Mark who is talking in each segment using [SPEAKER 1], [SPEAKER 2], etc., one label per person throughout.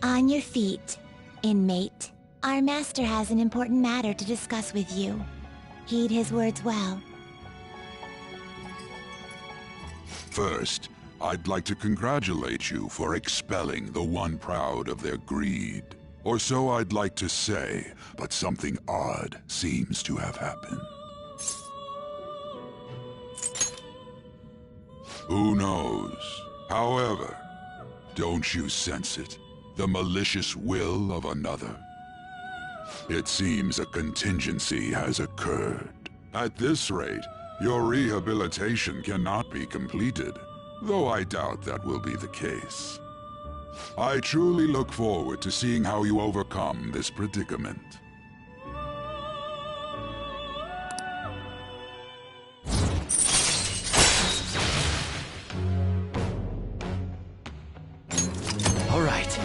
[SPEAKER 1] On your feet, inmate. Our master has an important matter to discuss with you. Heed his words well.
[SPEAKER 2] First, I'd like to congratulate you for expelling the one proud of their greed. Or so I'd like to say, but something odd seems to have happened. Who knows? However, don't you sense it? The malicious will of another? It seems a contingency has occurred. At this rate, your rehabilitation cannot be completed, though I doubt that will be the case. I truly look forward to seeing how you overcome this predicament.
[SPEAKER 3] All right.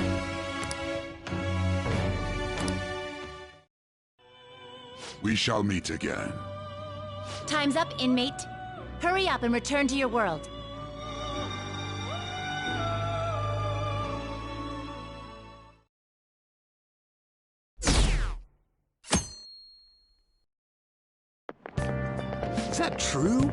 [SPEAKER 2] We shall meet again.
[SPEAKER 1] Time's up, inmate. Hurry up and return to your world.
[SPEAKER 3] Is that true?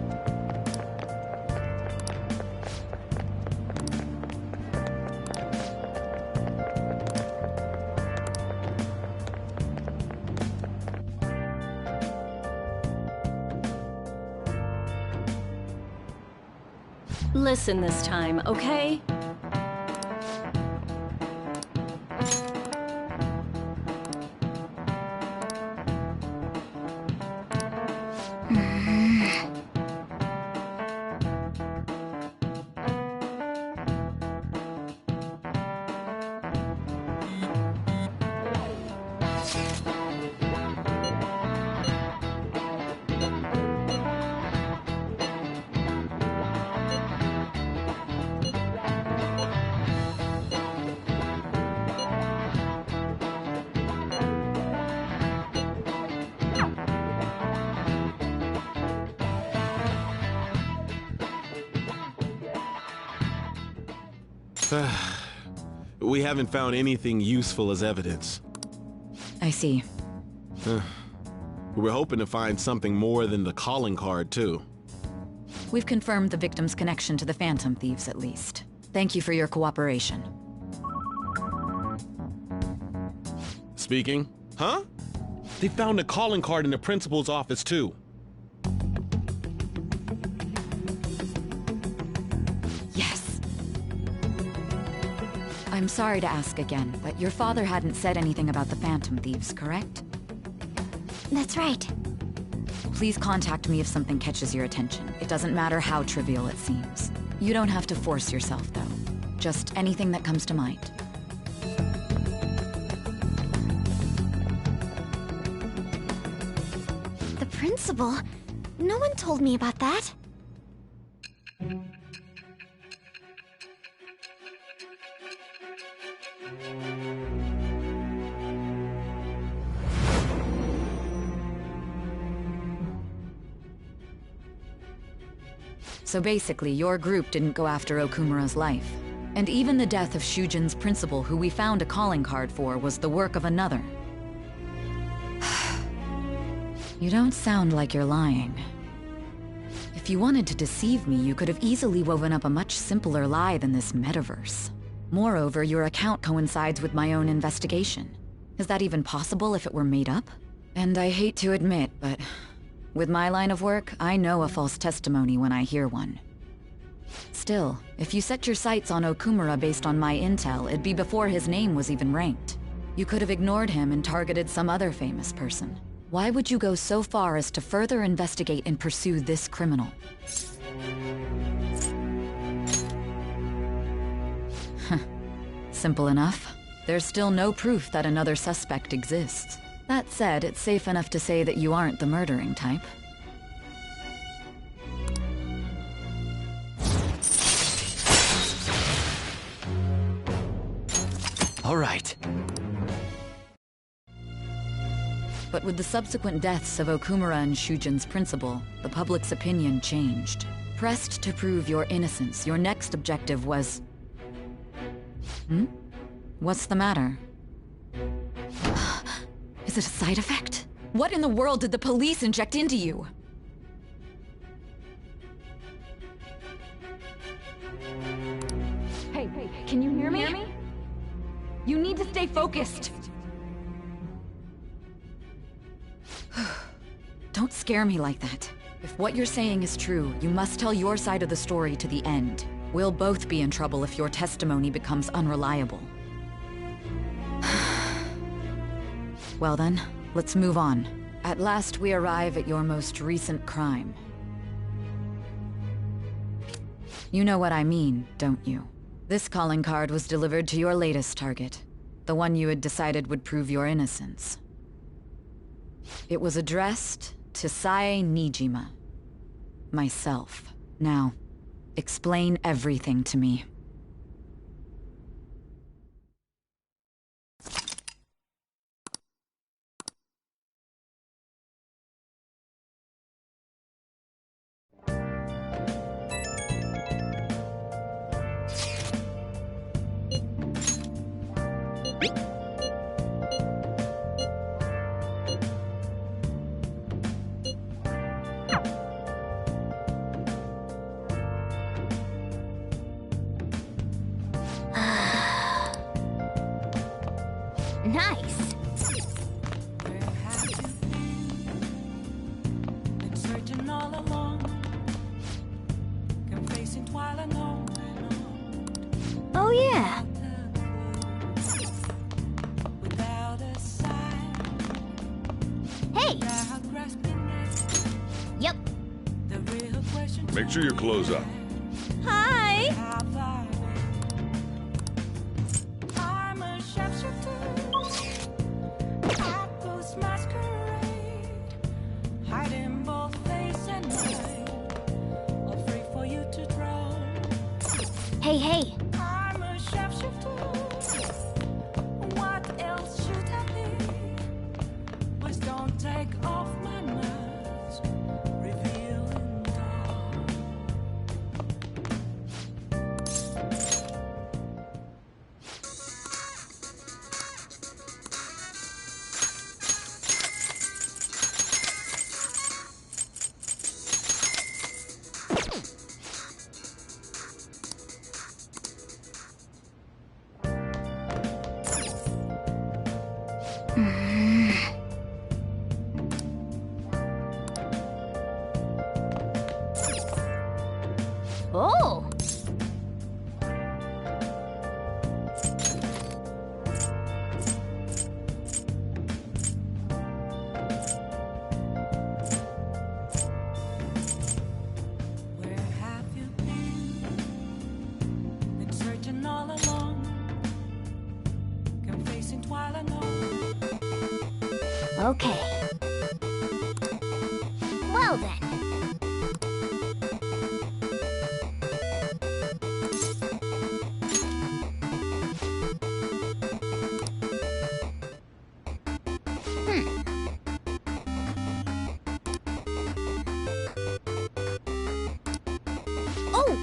[SPEAKER 4] Listen this time, okay?
[SPEAKER 5] We haven't found anything useful as evidence.
[SPEAKER 6] I see.
[SPEAKER 5] We're hoping to find something more than the calling card, too.
[SPEAKER 6] We've confirmed the victim's connection to the Phantom Thieves, at least. Thank you for your cooperation.
[SPEAKER 5] Speaking? Huh? They found a calling card in the principal's office, too.
[SPEAKER 6] Yes. I'm sorry to ask again, but your father hadn't said anything about the Phantom Thieves, correct?
[SPEAKER 1] That's right.
[SPEAKER 6] Please contact me if something catches your attention. It doesn't matter how trivial it seems. You don't have to force yourself, though. Just anything that comes to mind.
[SPEAKER 1] The principal? No one told me about that.
[SPEAKER 6] So basically, your group didn't go after Okumura's life. And even the death of Shujin's principal, who we found a calling card for, was the work of another. You don't sound like you're lying. If you wanted to deceive me, you could have easily woven up a much simpler lie than this metaverse. Moreover, your account coincides with my own investigation. Is that even possible if it were made up? And I hate to admit, but with my line of work, I know a false testimony when I hear one. Still, if you set your sights on Okumura based on my intel, it'd be before his name was even ranked. You could have ignored him and targeted some other famous person. Why would you go so far as to further investigate and pursue this criminal? Simple enough. There's still no proof that another suspect exists. That said, it's safe enough to say that you aren't the murdering type.
[SPEAKER 3] All right.
[SPEAKER 6] But with the subsequent deaths of Okumura and Shujin's principal, the public's opinion changed. Pressed to prove your innocence, your next objective was... What's the matter? Is it a side effect? What in the world did the police inject into you? Hey, can you hear me? You need to stay focused. Don't scare me like that. If what you're saying is true, you must tell your side of the story to the end. We'll both be in trouble if your testimony becomes unreliable. Well then, let's move on. At last we arrive at your most recent crime. You know what I mean, don't you? This calling card was delivered to your latest target. The one you had decided would prove your innocence. It was addressed to Sae Nijima. Myself. Now, explain everything to me.
[SPEAKER 1] Nice. Oh yeah. Hey. Yep.
[SPEAKER 2] Make sure your clothes up.
[SPEAKER 1] Hi. Hey, hey.
[SPEAKER 7] I'm a shapeshifter. What else should I be? Please don't take off my mask, revealing dark.
[SPEAKER 1] Oh.
[SPEAKER 7] Where have you been searching all along, confessing while I know.
[SPEAKER 1] Okay. Well then. Oh!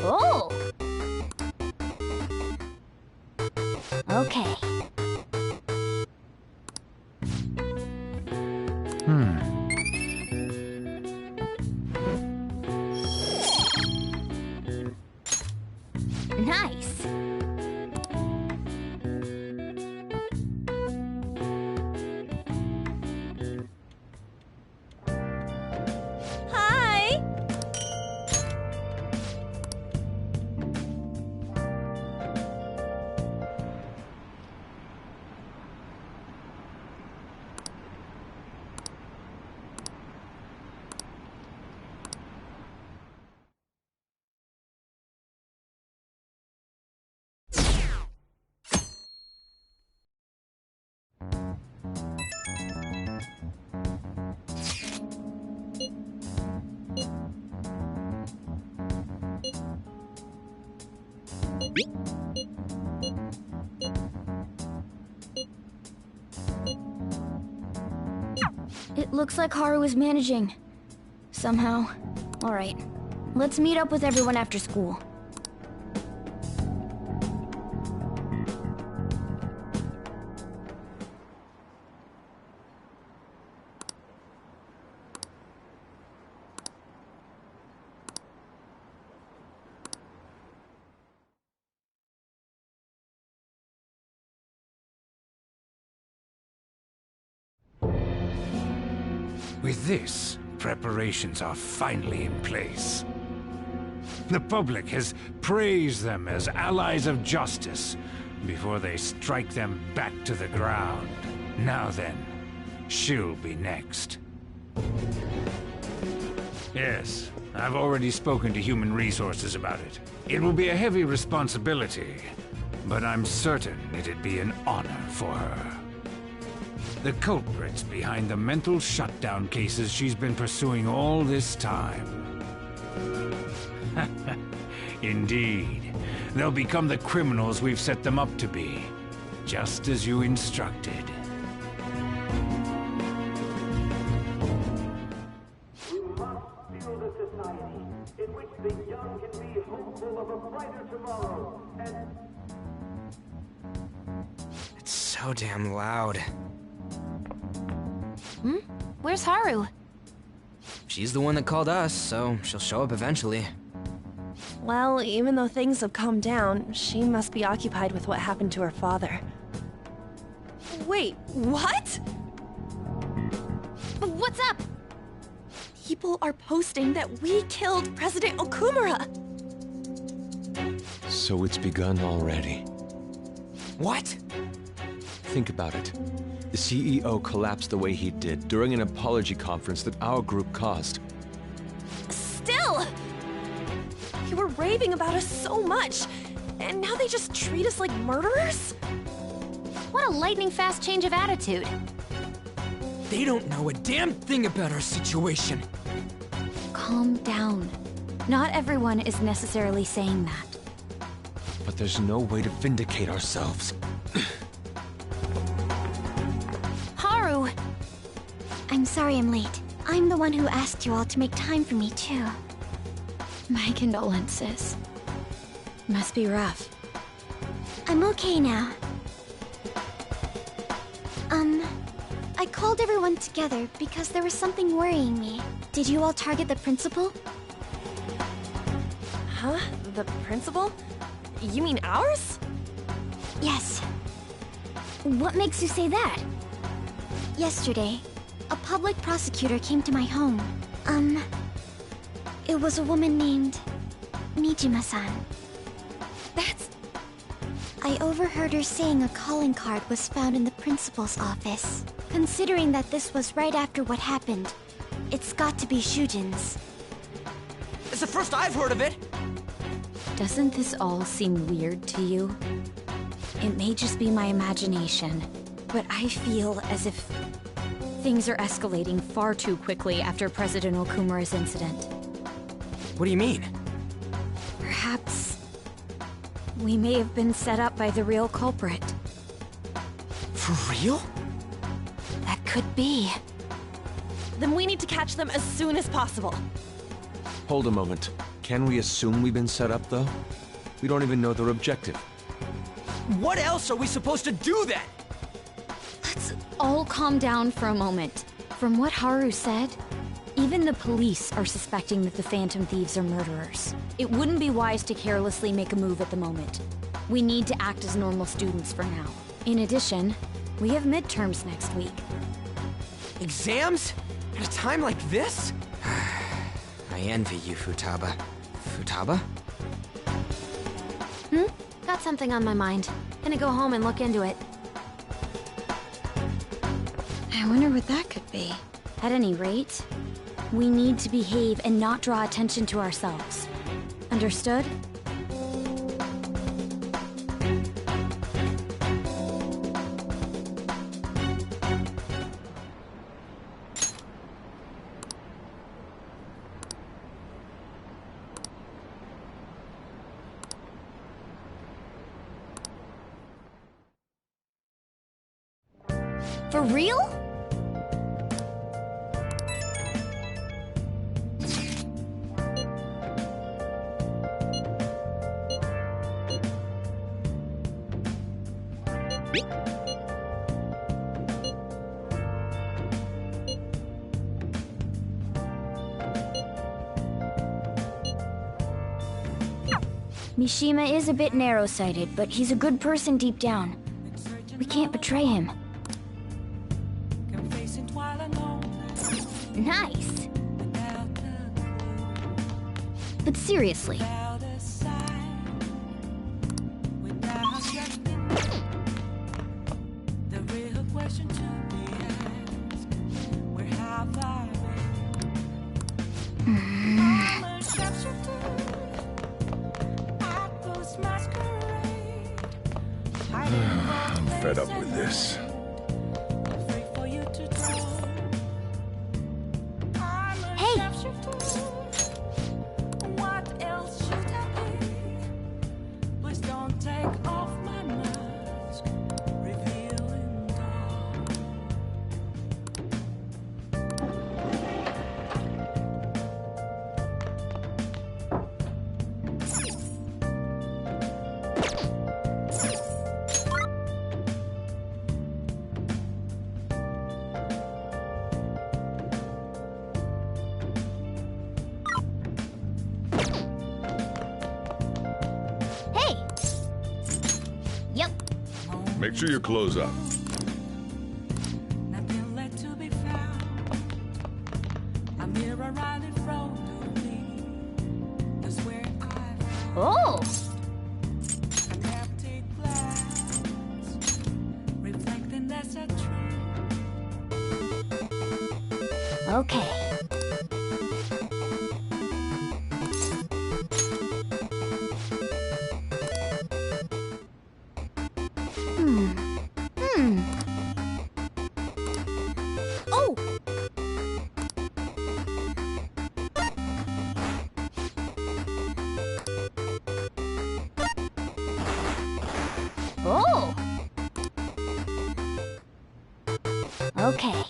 [SPEAKER 1] Oh! Okay. Nice. Hi.
[SPEAKER 8] It looks like Haru is managing. Somehow. Alright. Let's meet up with everyone after school.
[SPEAKER 9] With this, preparations are finally in place. The public has praised them as allies of justice before they strike them back to the ground. Now then, she'll be next. Yes, I've already spoken to Human Resources about it. It will be a heavy responsibility, but I'm certain it'd be an honor for her. The culprits behind the mental shutdown cases she's been pursuing all this time. Indeed. They'll become the criminals we've set them up to be, just as you instructed.
[SPEAKER 10] We must build a society in which the young can be hopeful of a brighter tomorrow, and...
[SPEAKER 11] It's so damn loud.
[SPEAKER 8] Where's Haru?
[SPEAKER 11] She's the one that called us, so she'll show up eventually.
[SPEAKER 12] Well, even though things have calmed down, she must be occupied with what happened to her father. Wait, what?
[SPEAKER 8] What's up?
[SPEAKER 12] People are posting that we killed President Okumura!
[SPEAKER 3] So it's begun already.
[SPEAKER 11] What?
[SPEAKER 3] Think about it. The CEO collapsed the way he did during an apology conference that our group caused.
[SPEAKER 12] Still! You were raving about us so much, and now they just treat us like murderers?
[SPEAKER 8] What a lightning-fast change of attitude.
[SPEAKER 11] They don't know a damn thing about our situation.
[SPEAKER 8] Calm down. Not everyone is necessarily saying that.
[SPEAKER 3] But there's no way to vindicate ourselves.
[SPEAKER 8] Haru!
[SPEAKER 1] I'm sorry I'm late. I'm the one who asked you all to make time for me, too.
[SPEAKER 8] My condolences. Must be rough.
[SPEAKER 1] I'm okay now. I called everyone together because there was something worrying me. Did you all target the principal?
[SPEAKER 12] Huh? The principal? You mean ours?
[SPEAKER 1] Yes.
[SPEAKER 8] What makes you say that?
[SPEAKER 1] Yesterday, a public prosecutor came to my home. It was a woman named Mijima-san.
[SPEAKER 12] That's...
[SPEAKER 1] I overheard her saying a calling card was found in the principal's office. Considering that this was right after what happened, it's got to be Shujin's.
[SPEAKER 11] It's the first I've heard of it!
[SPEAKER 8] Doesn't this all seem weird to you? It may just be my imagination, but I feel as if things are escalating far too quickly after President Okumura's incident.
[SPEAKER 11] What do you mean?
[SPEAKER 8] Perhaps we may have been set up by the real culprit.
[SPEAKER 11] For real?
[SPEAKER 8] That could be.
[SPEAKER 12] Then we need to catch them as soon as possible.
[SPEAKER 3] Hold a moment. Can we assume we've been set up, though? We don't even know their objective.
[SPEAKER 11] What else are we supposed to do then?
[SPEAKER 8] Let's all calm down for a moment. From what Haru said, even the police are suspecting that the Phantom Thieves are murderers. It wouldn't be wise to carelessly make a move at the moment. We need to act as normal students for now. In addition, we have midterms next week.
[SPEAKER 11] Exams? At a time like this? I envy you, Futaba. Futaba?
[SPEAKER 8] Got something on my mind. Gonna go home and look into it. I wonder what that could be. At any rate, we need to behave and not draw attention to ourselves. Understood?
[SPEAKER 12] For real?
[SPEAKER 8] Mishima is a bit narrow-sighted, but he's a good person deep down. We can't betray him. Nice! But seriously.
[SPEAKER 2] I'm fed up with this.
[SPEAKER 8] Hey!
[SPEAKER 7] What else should I be? Please don't take off my mask, revealing dark.
[SPEAKER 8] Hey! Yep.
[SPEAKER 2] Make sure you close up.
[SPEAKER 7] Nothing left to be found. A mirror right in front of me. That's where I
[SPEAKER 8] Oh!
[SPEAKER 7] an empty glass, reflecting that's a truth.
[SPEAKER 8] Okay. Oh! Oh! Okay.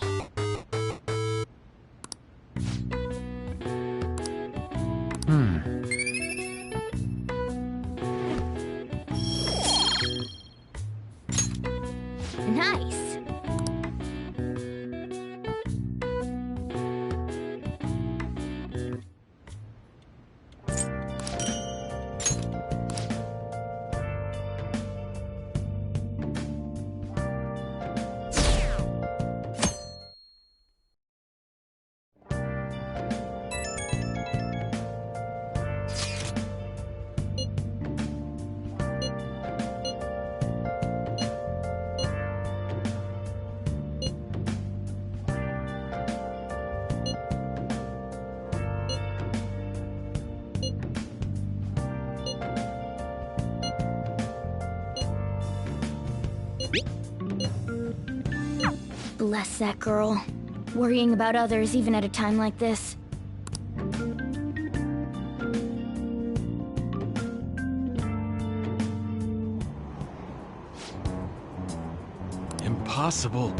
[SPEAKER 8] Nice. Bless that girl. Worrying about others even at a time like this.
[SPEAKER 3] Impossible.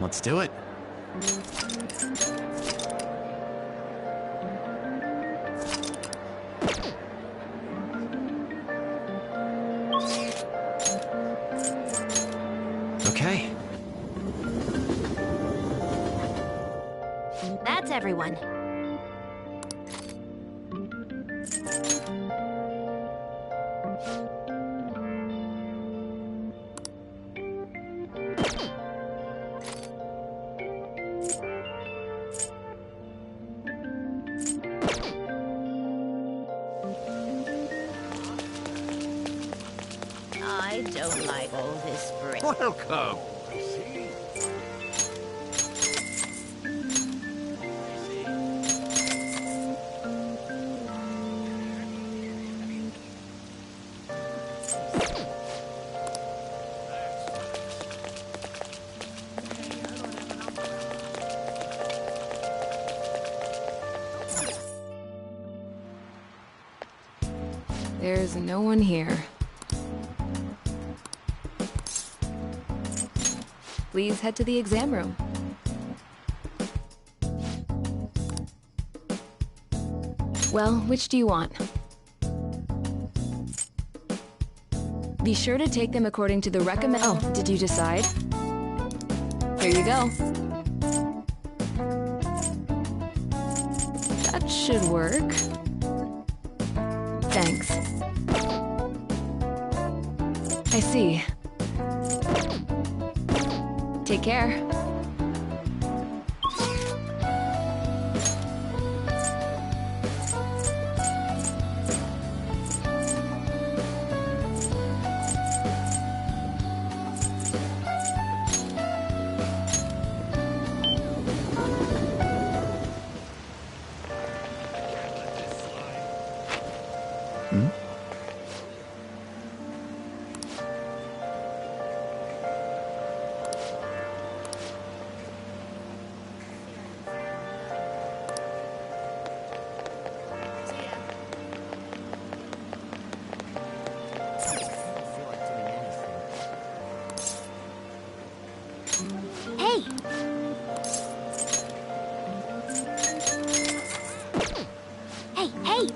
[SPEAKER 13] Let's do it. Okay.
[SPEAKER 8] That's everyone.
[SPEAKER 14] I don't like all this brick.
[SPEAKER 9] Welcome.
[SPEAKER 12] There's no one here. Please head to the exam room. Well, which do you want? Be sure to take them according to the recommend. Oh, did you decide? Here you go. That should work. Thanks. I see. Take care.
[SPEAKER 1] Hey! Hey, hey!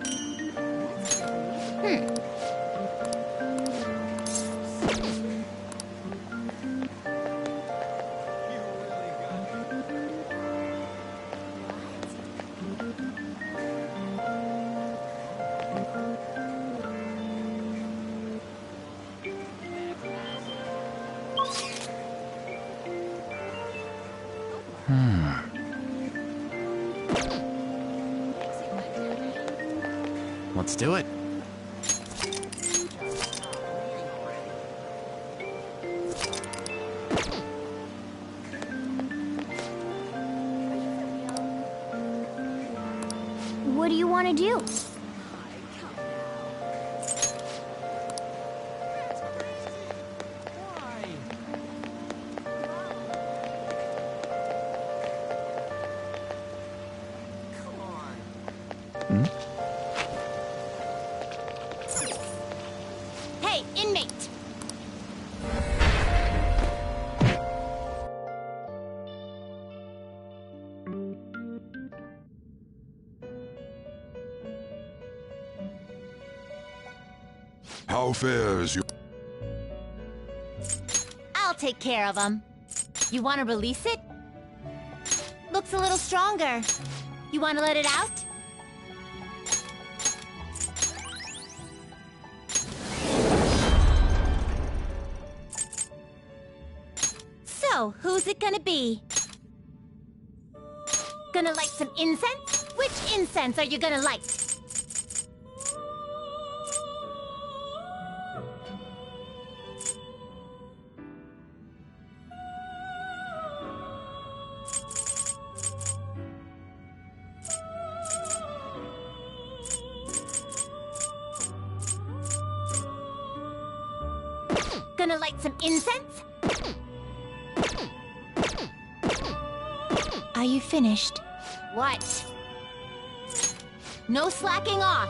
[SPEAKER 13] Let's do it.
[SPEAKER 1] What do you want to do? Hey, inmate!
[SPEAKER 2] How fares your...
[SPEAKER 1] I'll take care of him. You want to release it? Looks a little stronger. You want to let it out? So, who's it gonna be? Gonna light some incense? Which incense are you gonna light? Gonna light some incense? Are you finished? What? No slacking off.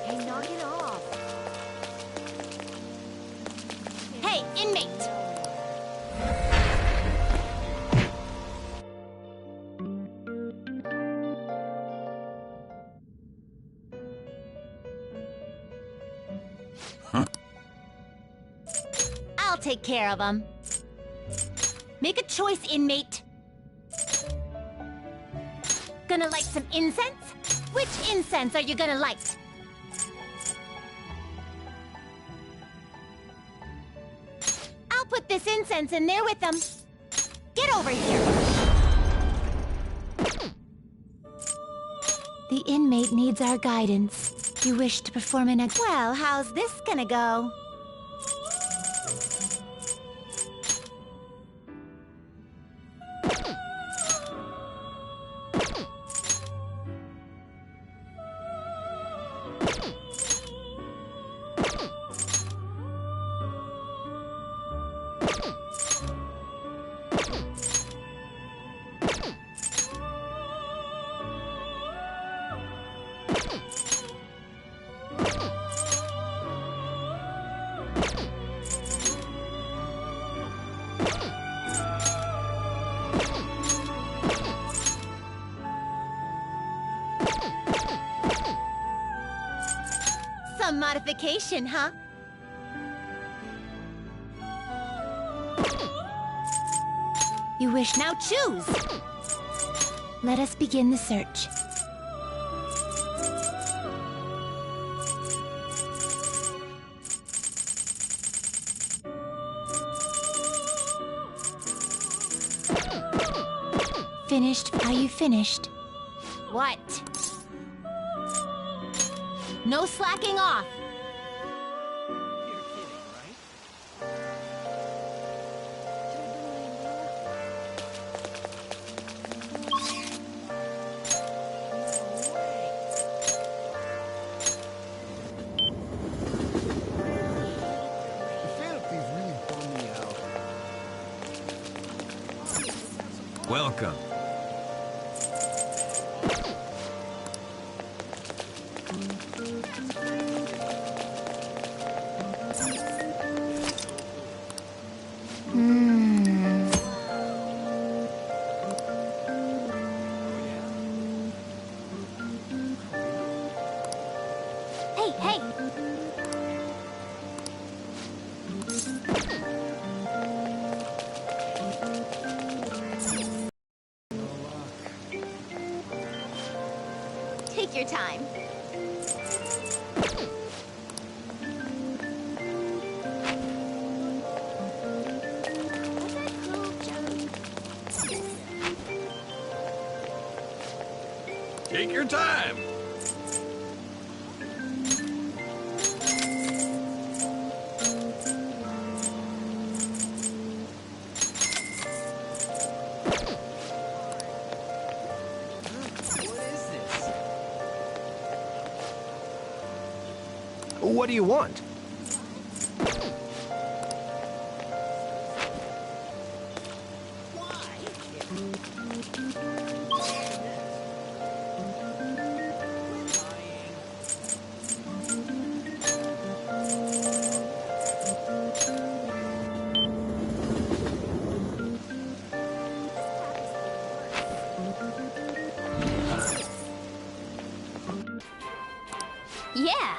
[SPEAKER 1] Hey, knock it off. Hey, inmate! I'll take care of him. Make a choice, inmate. Gonna light some incense? Which incense are you gonna light? I'll put this incense in there with them. Get over here. The inmate needs our guidance. You wish to perform an ex- Well, how's this gonna go? Some modification, huh? You wish now choose. Let us begin the search. Finished? Are you finished? What? No slacking off.
[SPEAKER 3] Welcome.
[SPEAKER 1] Hey, hey! Take your time.
[SPEAKER 3] Take your time.
[SPEAKER 11] What do you want?
[SPEAKER 8] Yeah.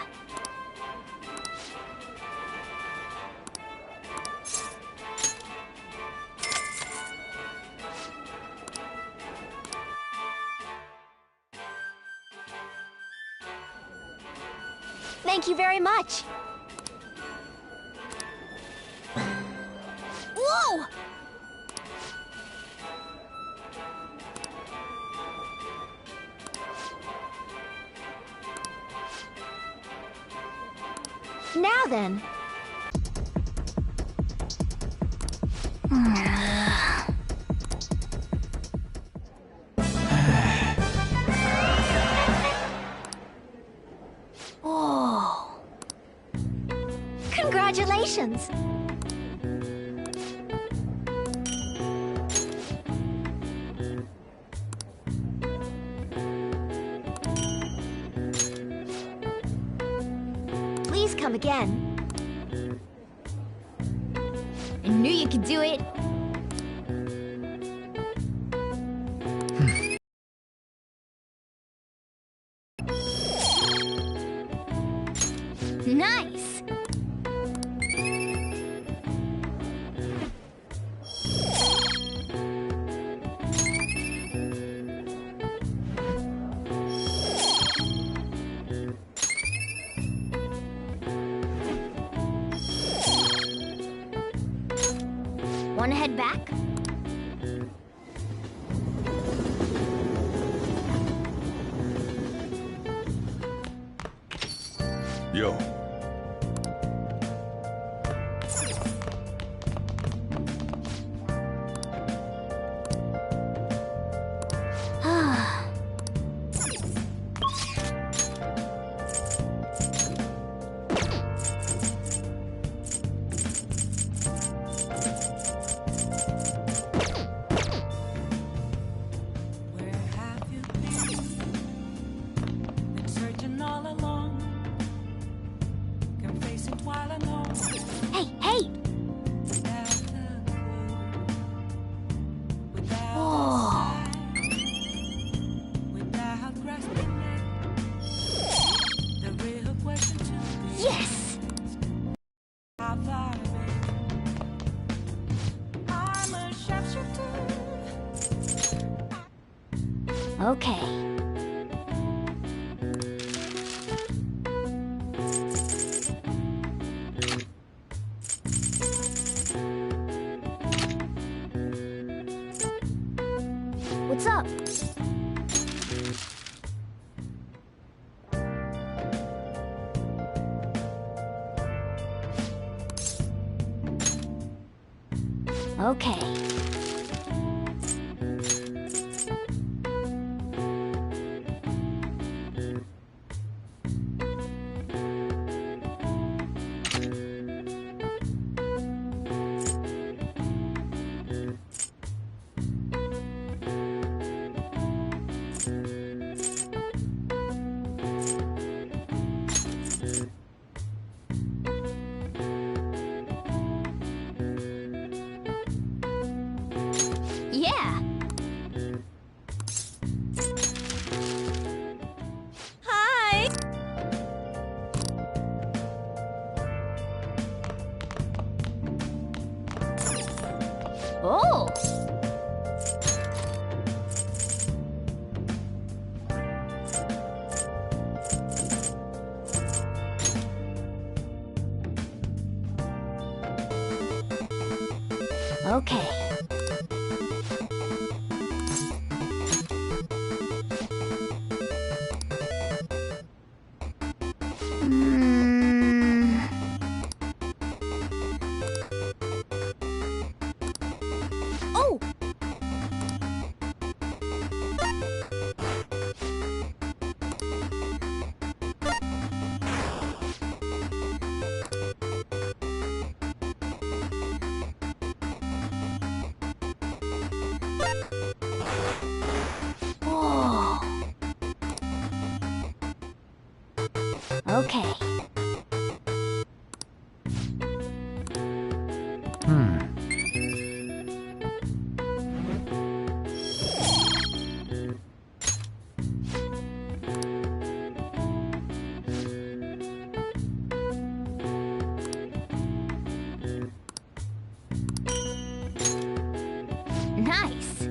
[SPEAKER 1] Thank you very much.
[SPEAKER 8] Whoa!
[SPEAKER 1] Now then. Oh. Congratulations. Please come again.
[SPEAKER 8] I knew you could do it. Nice. Wanna head back?
[SPEAKER 2] Yo.
[SPEAKER 7] Where have you been searching all along, confessing while alone.
[SPEAKER 1] Hey, hey!
[SPEAKER 7] Without a clue, without
[SPEAKER 1] Oh.
[SPEAKER 7] a sign, without grasping it. The real question to be
[SPEAKER 1] Yes!
[SPEAKER 7] how far I've been. I'm a sharpshooter.
[SPEAKER 1] Okay. What's up? Okay.
[SPEAKER 8] Yeah.
[SPEAKER 12] Hi!
[SPEAKER 8] Oh.
[SPEAKER 1] Okay. Mm. Oh! Oh. Okay.
[SPEAKER 8] Nice.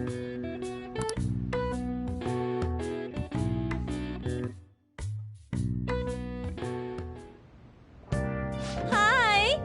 [SPEAKER 12] Hi!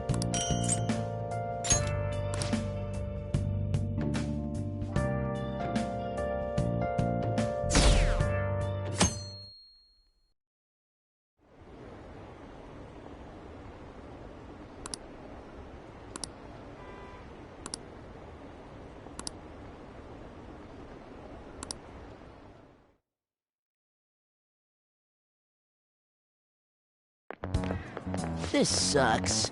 [SPEAKER 14] This sucks.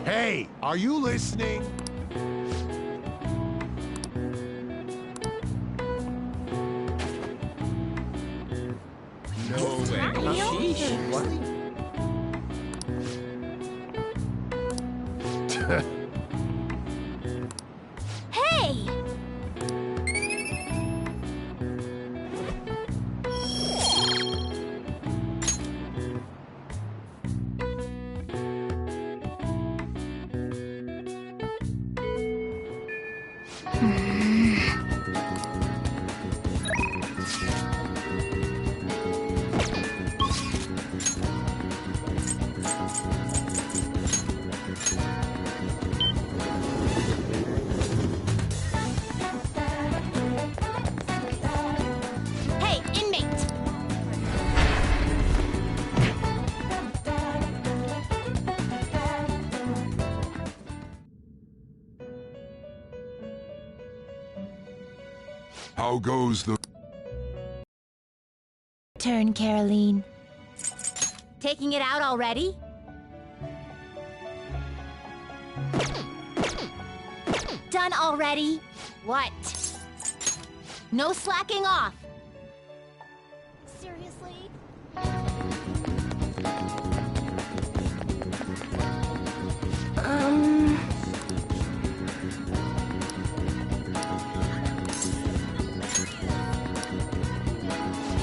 [SPEAKER 15] Hey, are you listening?
[SPEAKER 3] No way.
[SPEAKER 11] Sheesh. What?
[SPEAKER 8] Hey! Hey, inmate!
[SPEAKER 2] How goes the...
[SPEAKER 1] Turn, Caroline.
[SPEAKER 8] Taking it out already? Done already? What? No slacking off! Seriously?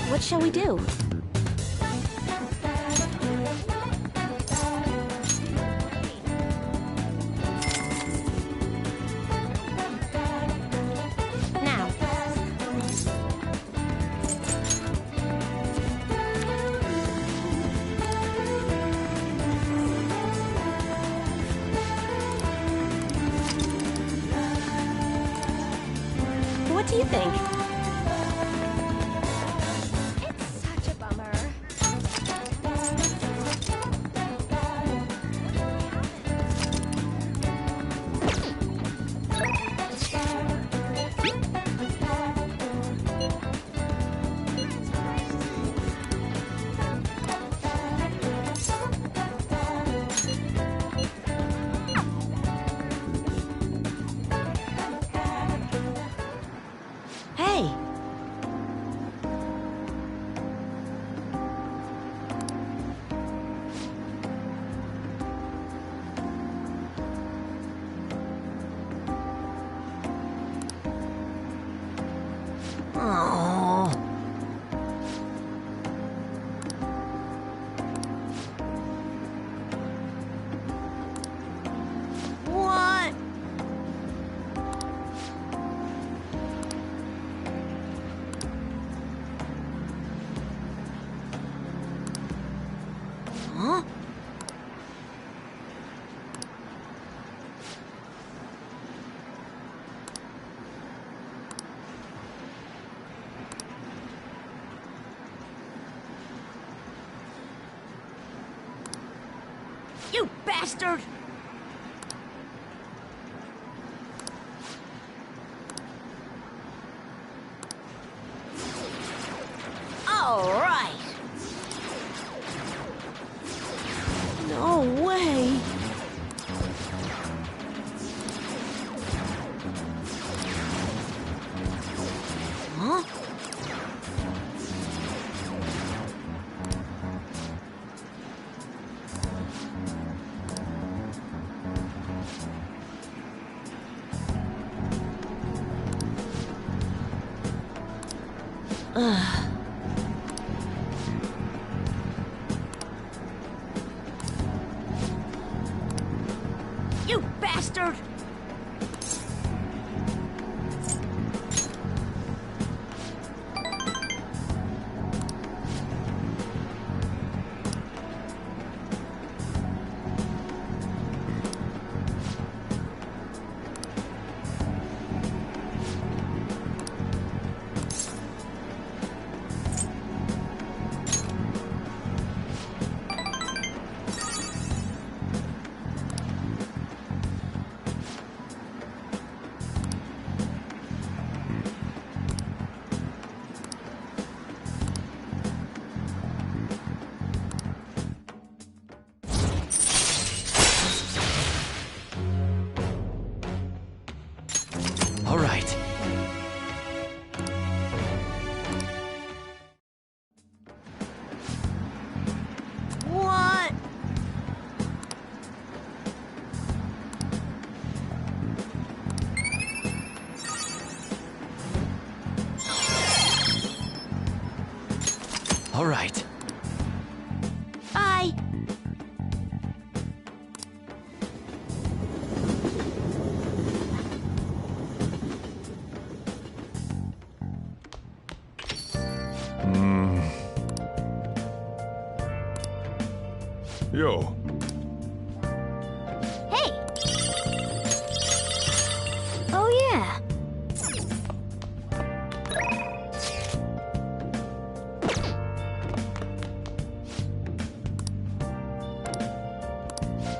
[SPEAKER 12] What shall we do? Now. What do you think? It's such a bummer. Hey!
[SPEAKER 14] Oh.
[SPEAKER 12] What?
[SPEAKER 14] Huh? You bastard! All right.
[SPEAKER 12] No way.
[SPEAKER 14] Huh? You bastard!
[SPEAKER 13] All right.
[SPEAKER 14] What?
[SPEAKER 13] All right.
[SPEAKER 14] Bye.
[SPEAKER 3] Yo.
[SPEAKER 8] Hey! Oh, yeah.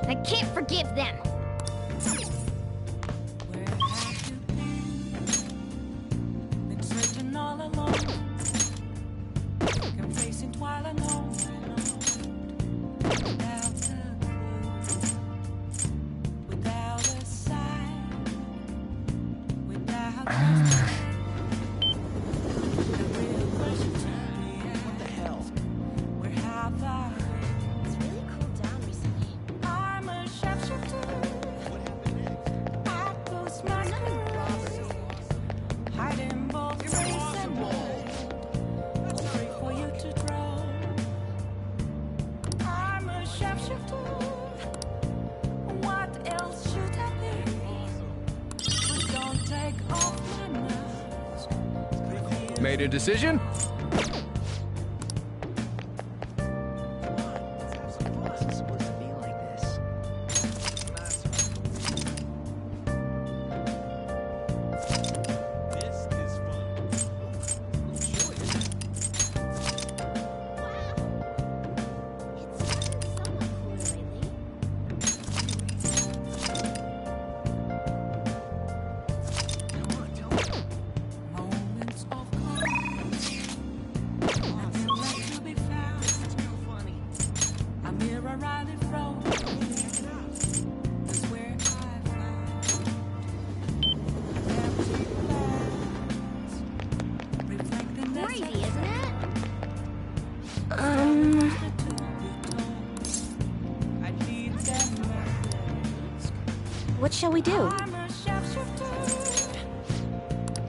[SPEAKER 8] I can't forgive them.
[SPEAKER 7] Where have you been searching all alone. Kept facing twilight alone without a clue, without a sign, without a the real question to be asked. What the hell? Where have I been?
[SPEAKER 8] It's really cooled down recently.
[SPEAKER 7] I'm a shapeshifter. I post my hiding both race and mind. Free for you to draw. I'm a shapeshifter. What else should I be? But don't take off my mask.
[SPEAKER 3] Made a decision?
[SPEAKER 7] Moments of calm. Nothing left to be found. A mirror right in front. That's where I found empty glass, reflecting the
[SPEAKER 8] Crazy, isn't it?
[SPEAKER 7] I need that mask.
[SPEAKER 12] What shall we do?
[SPEAKER 7] I'm a shapeshifter.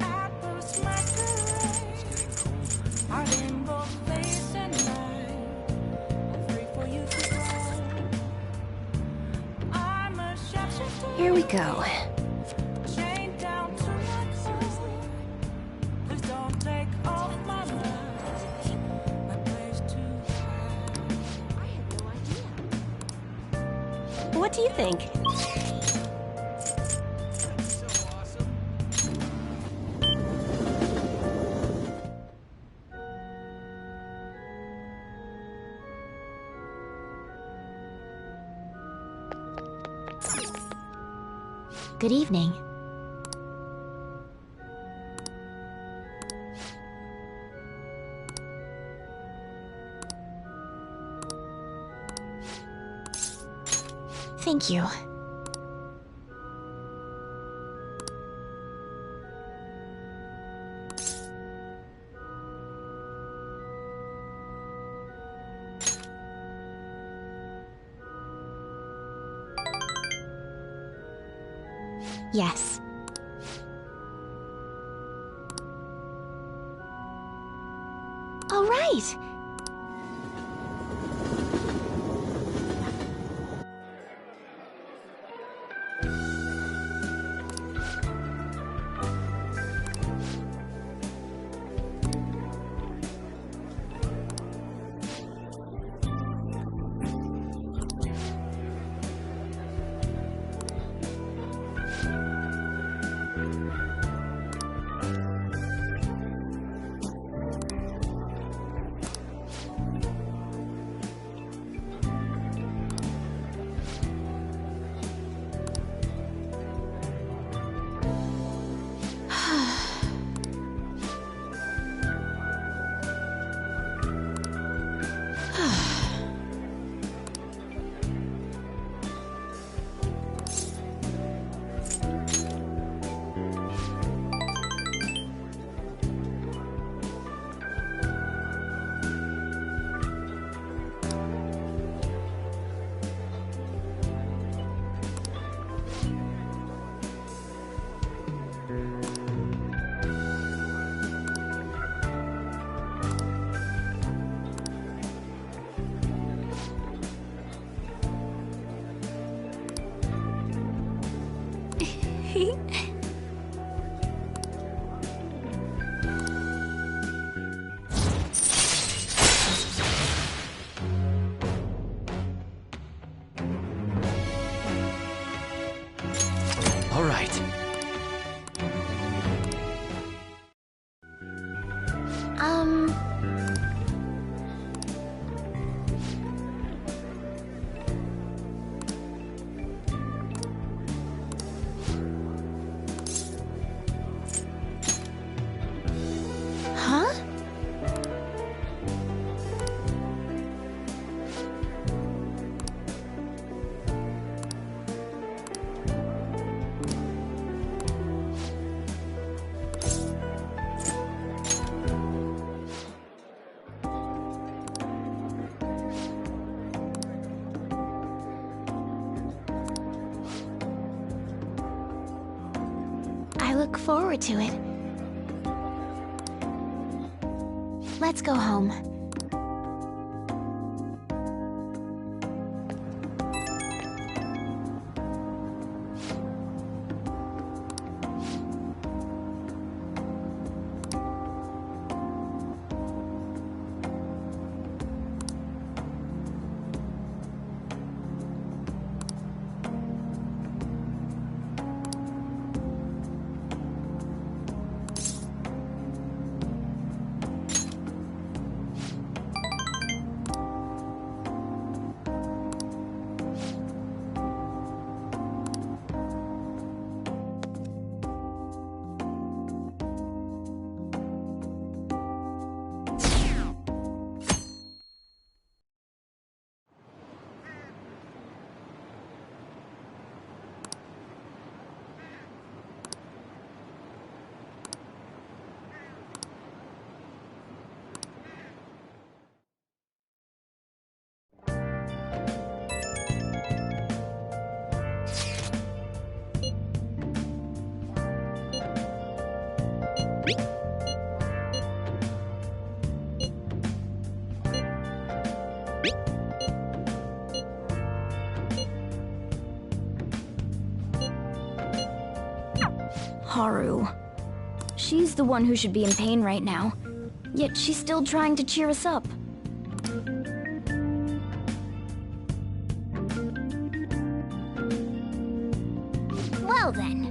[SPEAKER 7] I post my courage. Heart in both face and mind. I'm free for you to grow. I'm a shapeshifter.
[SPEAKER 12] Here we go.
[SPEAKER 7] Chained down to my core. Please don't take off my mask. My place to hide.
[SPEAKER 8] I had no idea.
[SPEAKER 12] What do you think?
[SPEAKER 1] Good evening. Thank you. Yes. All right.
[SPEAKER 13] All right.
[SPEAKER 1] Huh? I look forward to it. Let's go home.
[SPEAKER 8] Haru. She's the one who should be in pain right now. Yet she's still trying to cheer us up.
[SPEAKER 14] Well then.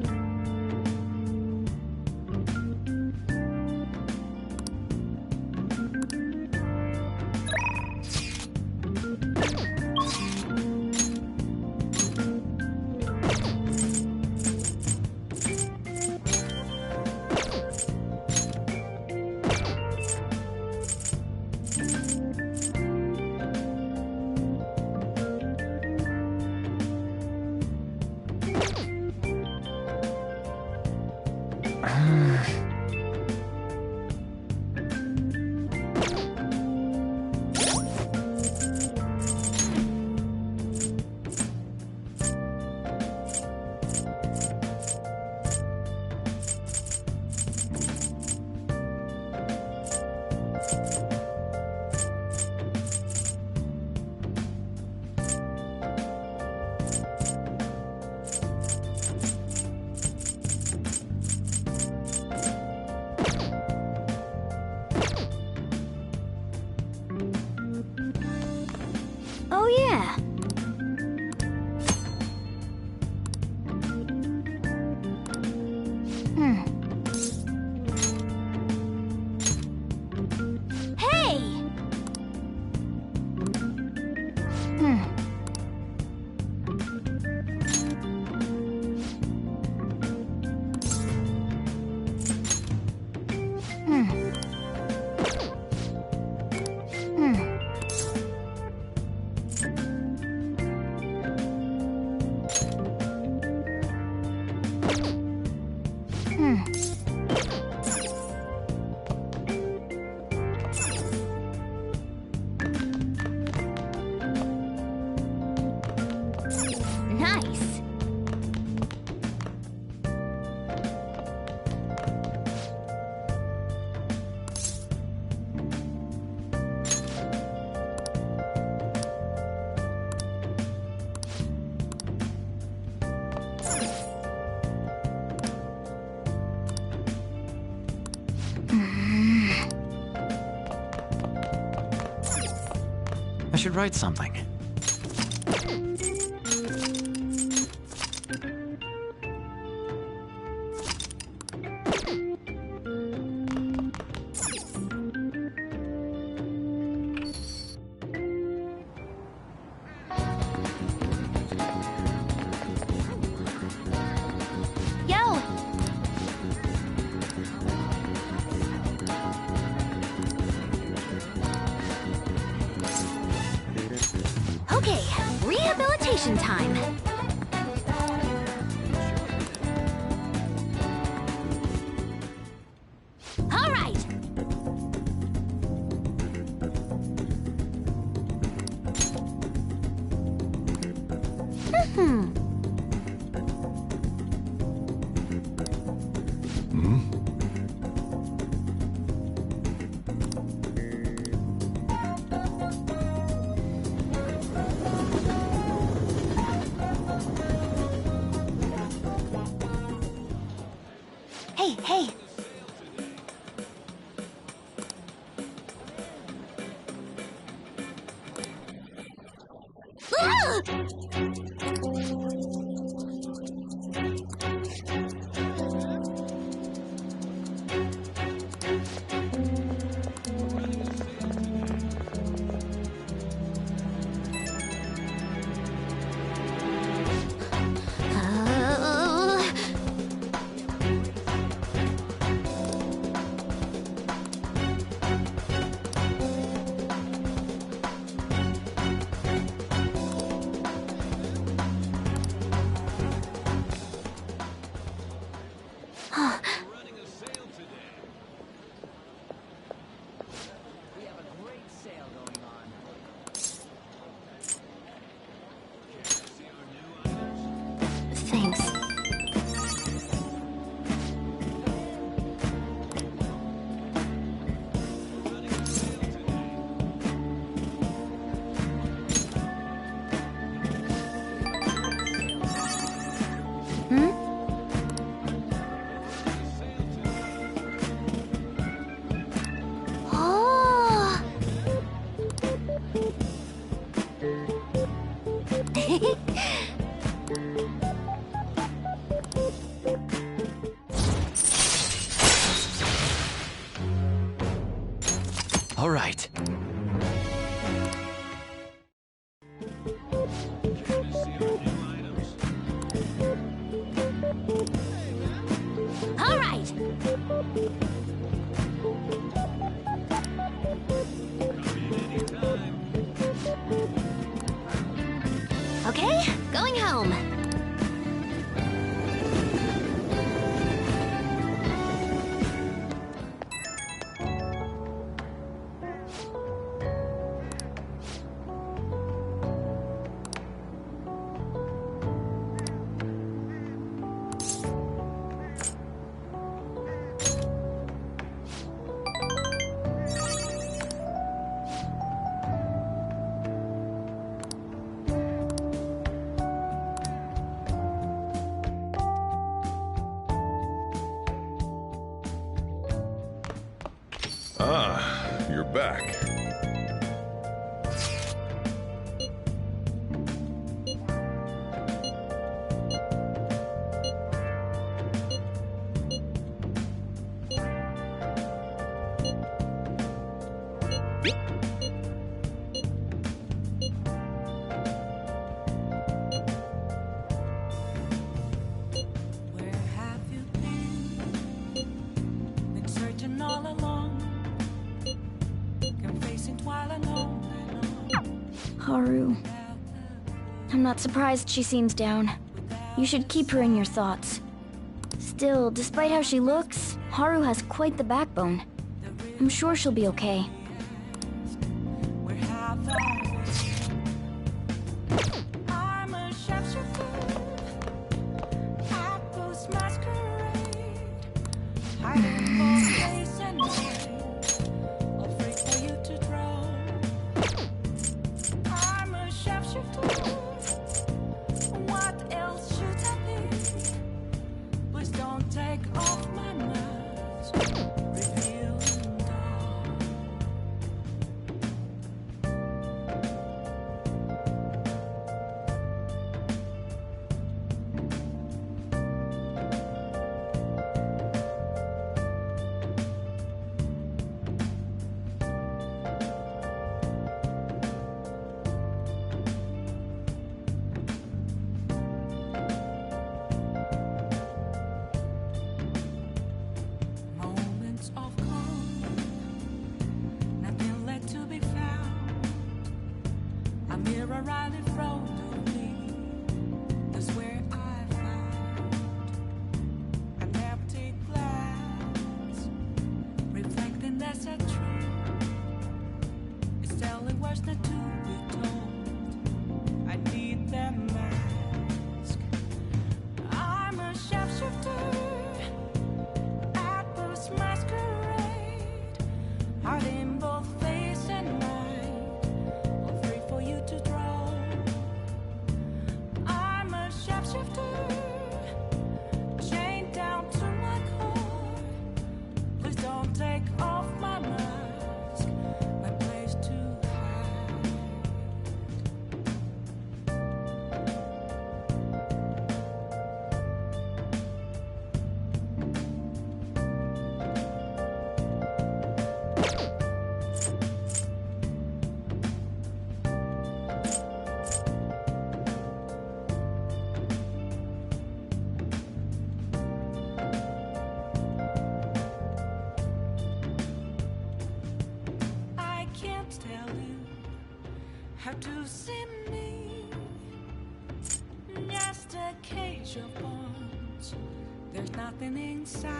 [SPEAKER 8] Oh, yeah. Hey! Nice.
[SPEAKER 13] I should write something.
[SPEAKER 8] Yo! Okay, rehabilitation time. All right. Hey, hey. Ah! Thanks. Oh.
[SPEAKER 13] All right.
[SPEAKER 8] All right.
[SPEAKER 14] Okay, going home.
[SPEAKER 15] Ah, you're back.
[SPEAKER 7] Where have you been? Been searching all along. Confessing while alone and on.
[SPEAKER 8] Haru. I'm not surprised she seems down. You should keep her in your thoughts. Still, despite how she looks, Haru has quite the backbone. I'm sure she'll be okay.
[SPEAKER 7] Where have I been? I'm a shapeshifter. I post masquerade. Hiding both days and night. Afraid for you to draw. I'm a shapeshifter. What else should I be? Please don't take off my mask. Revealing dawn. Moments of calm, nothing left to be found. A mirror right in front of me, that's where I found an empty glass, reflecting that's a truth. It's telling words not to be told. I need that mask. I'm a shapeshifter. At this masquerade, hiding both face and mind, all free for you to draw. I'm a shapeshifter, chained down to my core. Please don't take off my mask, my place to hide. I can't tell you how to see me. Just a cage of bones. There's nothing inside.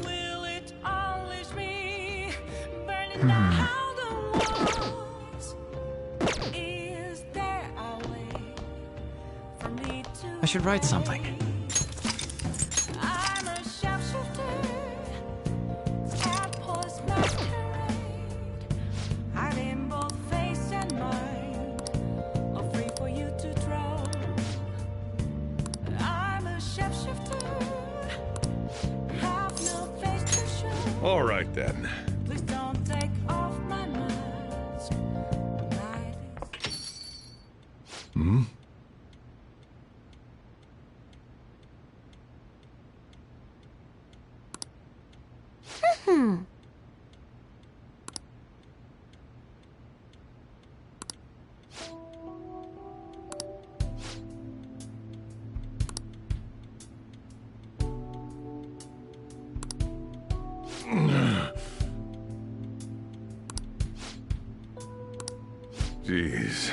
[SPEAKER 7] Will it unleash me? Burning down the walls. Is there a way for me to?
[SPEAKER 13] I should write something.
[SPEAKER 7] I'm a shapeshifter. At post masquerade, hiding both face and mind, all free for you to draw. I'm a shapeshifter. Have no face to show.
[SPEAKER 15] All right then.
[SPEAKER 7] Please don't take off my mask. Night
[SPEAKER 15] Hmm? Jeez.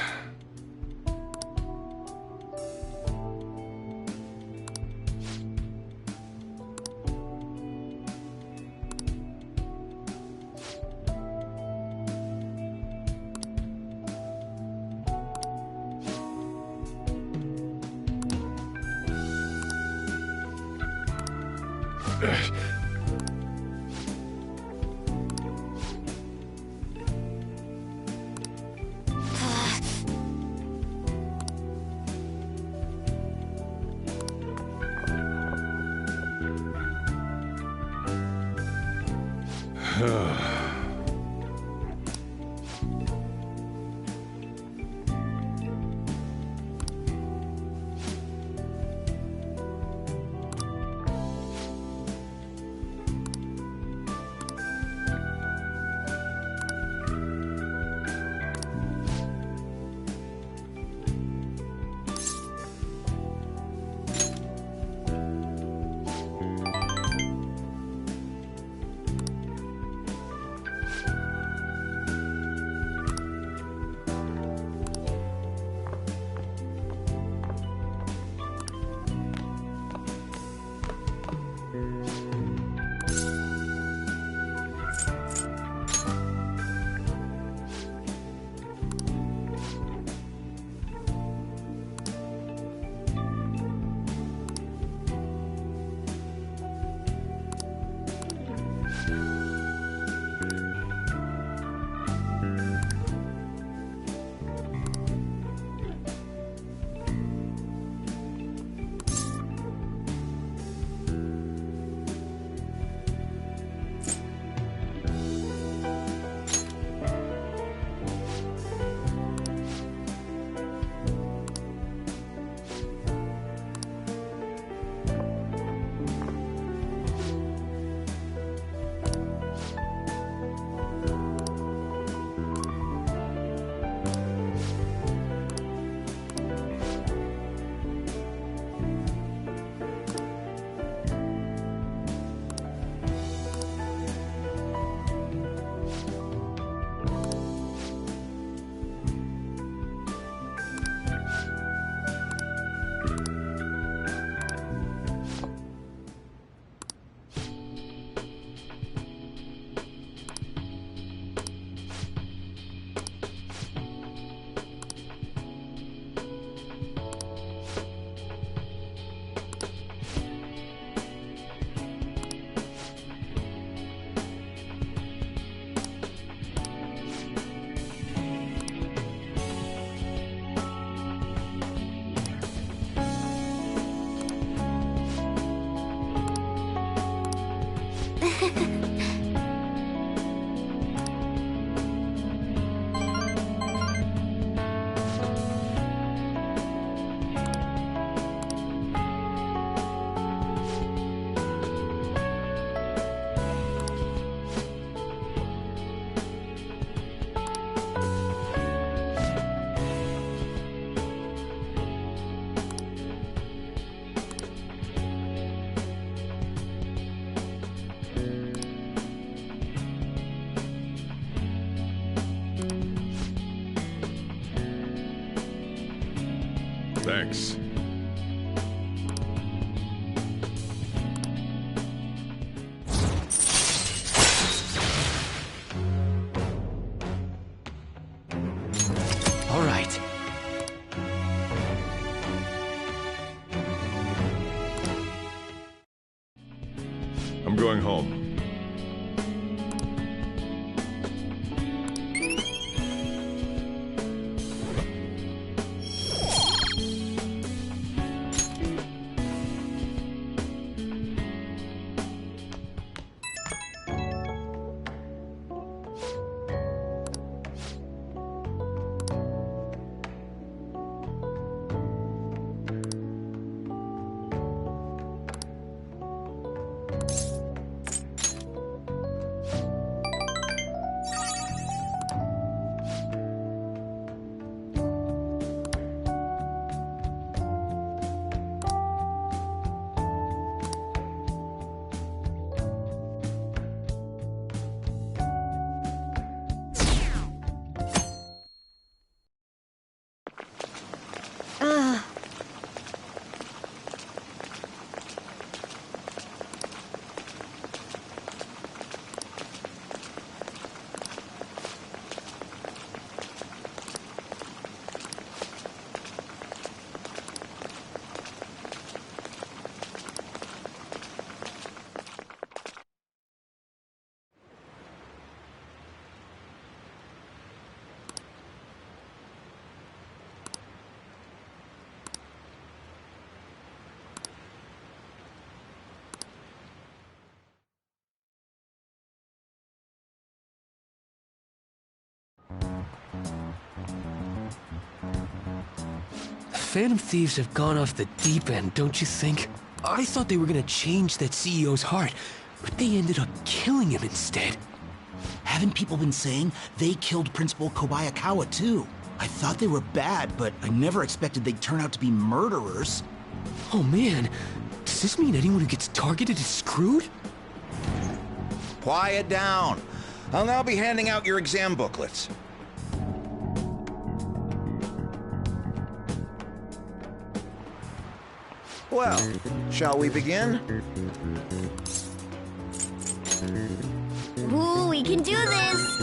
[SPEAKER 2] Thanks.
[SPEAKER 13] All right.
[SPEAKER 2] I'm going home.
[SPEAKER 13] The Phantom Thieves have gone off the deep end, don't you think? I thought they were gonna change that CEO's heart, but they ended up killing him instead.
[SPEAKER 15] Haven't people been saying they killed Principal Kobayakawa too? I thought they were bad, but I never expected they'd turn out to be murderers.
[SPEAKER 13] Oh man, does this mean anyone who gets targeted is screwed?
[SPEAKER 16] Quiet down. I'll now be handing out your exam booklets. Well, shall we begin?
[SPEAKER 14] Ooh, we can do this!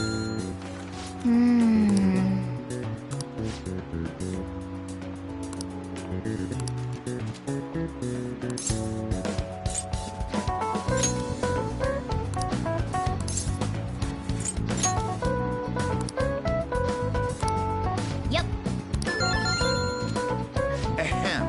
[SPEAKER 14] Yep.
[SPEAKER 16] Ahem.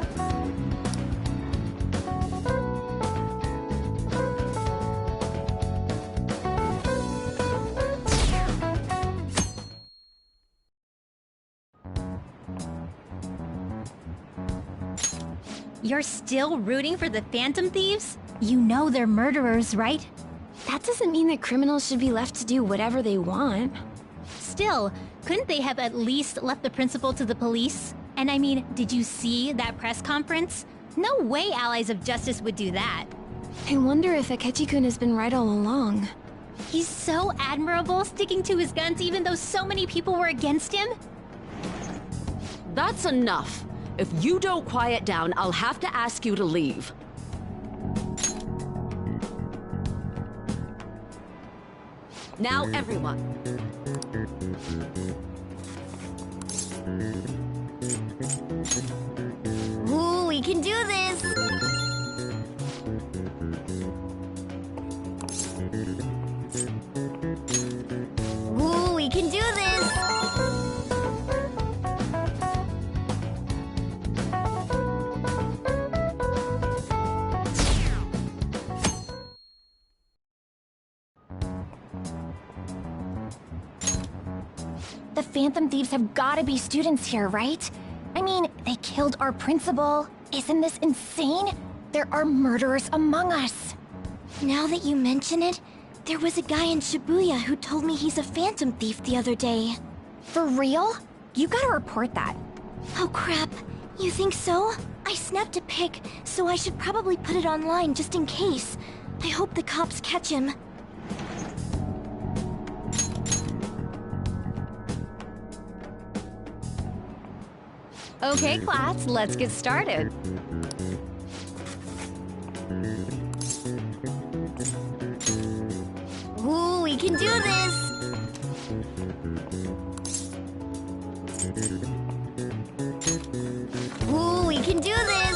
[SPEAKER 8] You're still rooting for the Phantom Thieves?
[SPEAKER 14] You know they're murderers, right?
[SPEAKER 12] That doesn't mean that criminals should be left to do whatever they want.
[SPEAKER 8] Still, couldn't they have at least left the principal to the police? And I mean, did you see that press conference? No way Allies of Justice would do that.
[SPEAKER 12] I wonder if Akechi-kun has been right all along.
[SPEAKER 8] He's so admirable, sticking to his guns even though so many people were against him.
[SPEAKER 17] That's enough. If you don't quiet down, I'll have to ask you to leave. Now, everyone.
[SPEAKER 14] Ooh, we can do this! Ooh, we can do this!
[SPEAKER 1] The Phantom Thieves have gotta be students here, right? I mean, they killed our principal. Isn't this insane? There are murderers among us.
[SPEAKER 14] Now that you mention it, there was a guy in Shibuya who told me he's a Phantom Thief the other day.
[SPEAKER 1] For real? You gotta report that.
[SPEAKER 14] Oh crap, you think so? I snapped a pic, so I should probably put it online just in case. I hope the cops catch him.
[SPEAKER 4] Okay, class, let's get started.
[SPEAKER 14] Ooh, we can do this! Ooh, we can do this!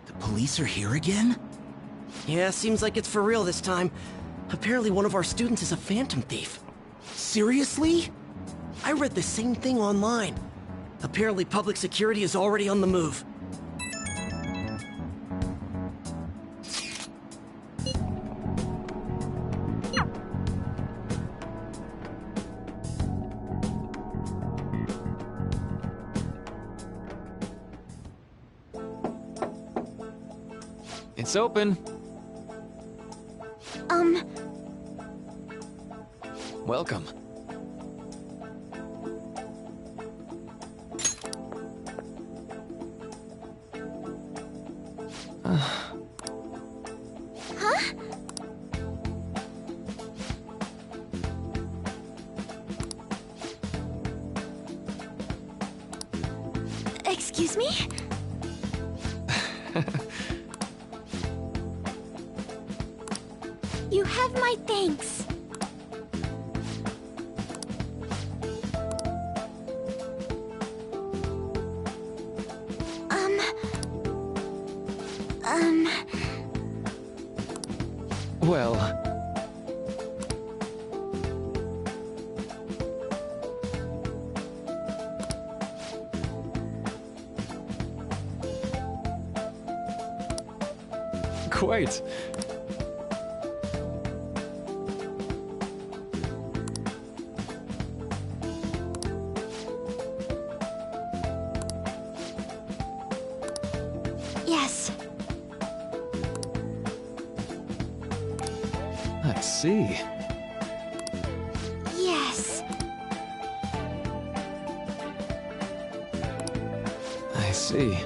[SPEAKER 15] The police are here again?
[SPEAKER 11] Yeah, seems like it's for real this time. Apparently one of our students is a Phantom Thief.
[SPEAKER 15] Seriously?
[SPEAKER 11] I read the same thing online. Apparently public security is already on the move.
[SPEAKER 3] It's open. Welcome.
[SPEAKER 14] Huh? Excuse me? You have my thanks.
[SPEAKER 3] Well... Quite.
[SPEAKER 14] Yes.
[SPEAKER 3] I see.
[SPEAKER 14] Yes.
[SPEAKER 3] I see.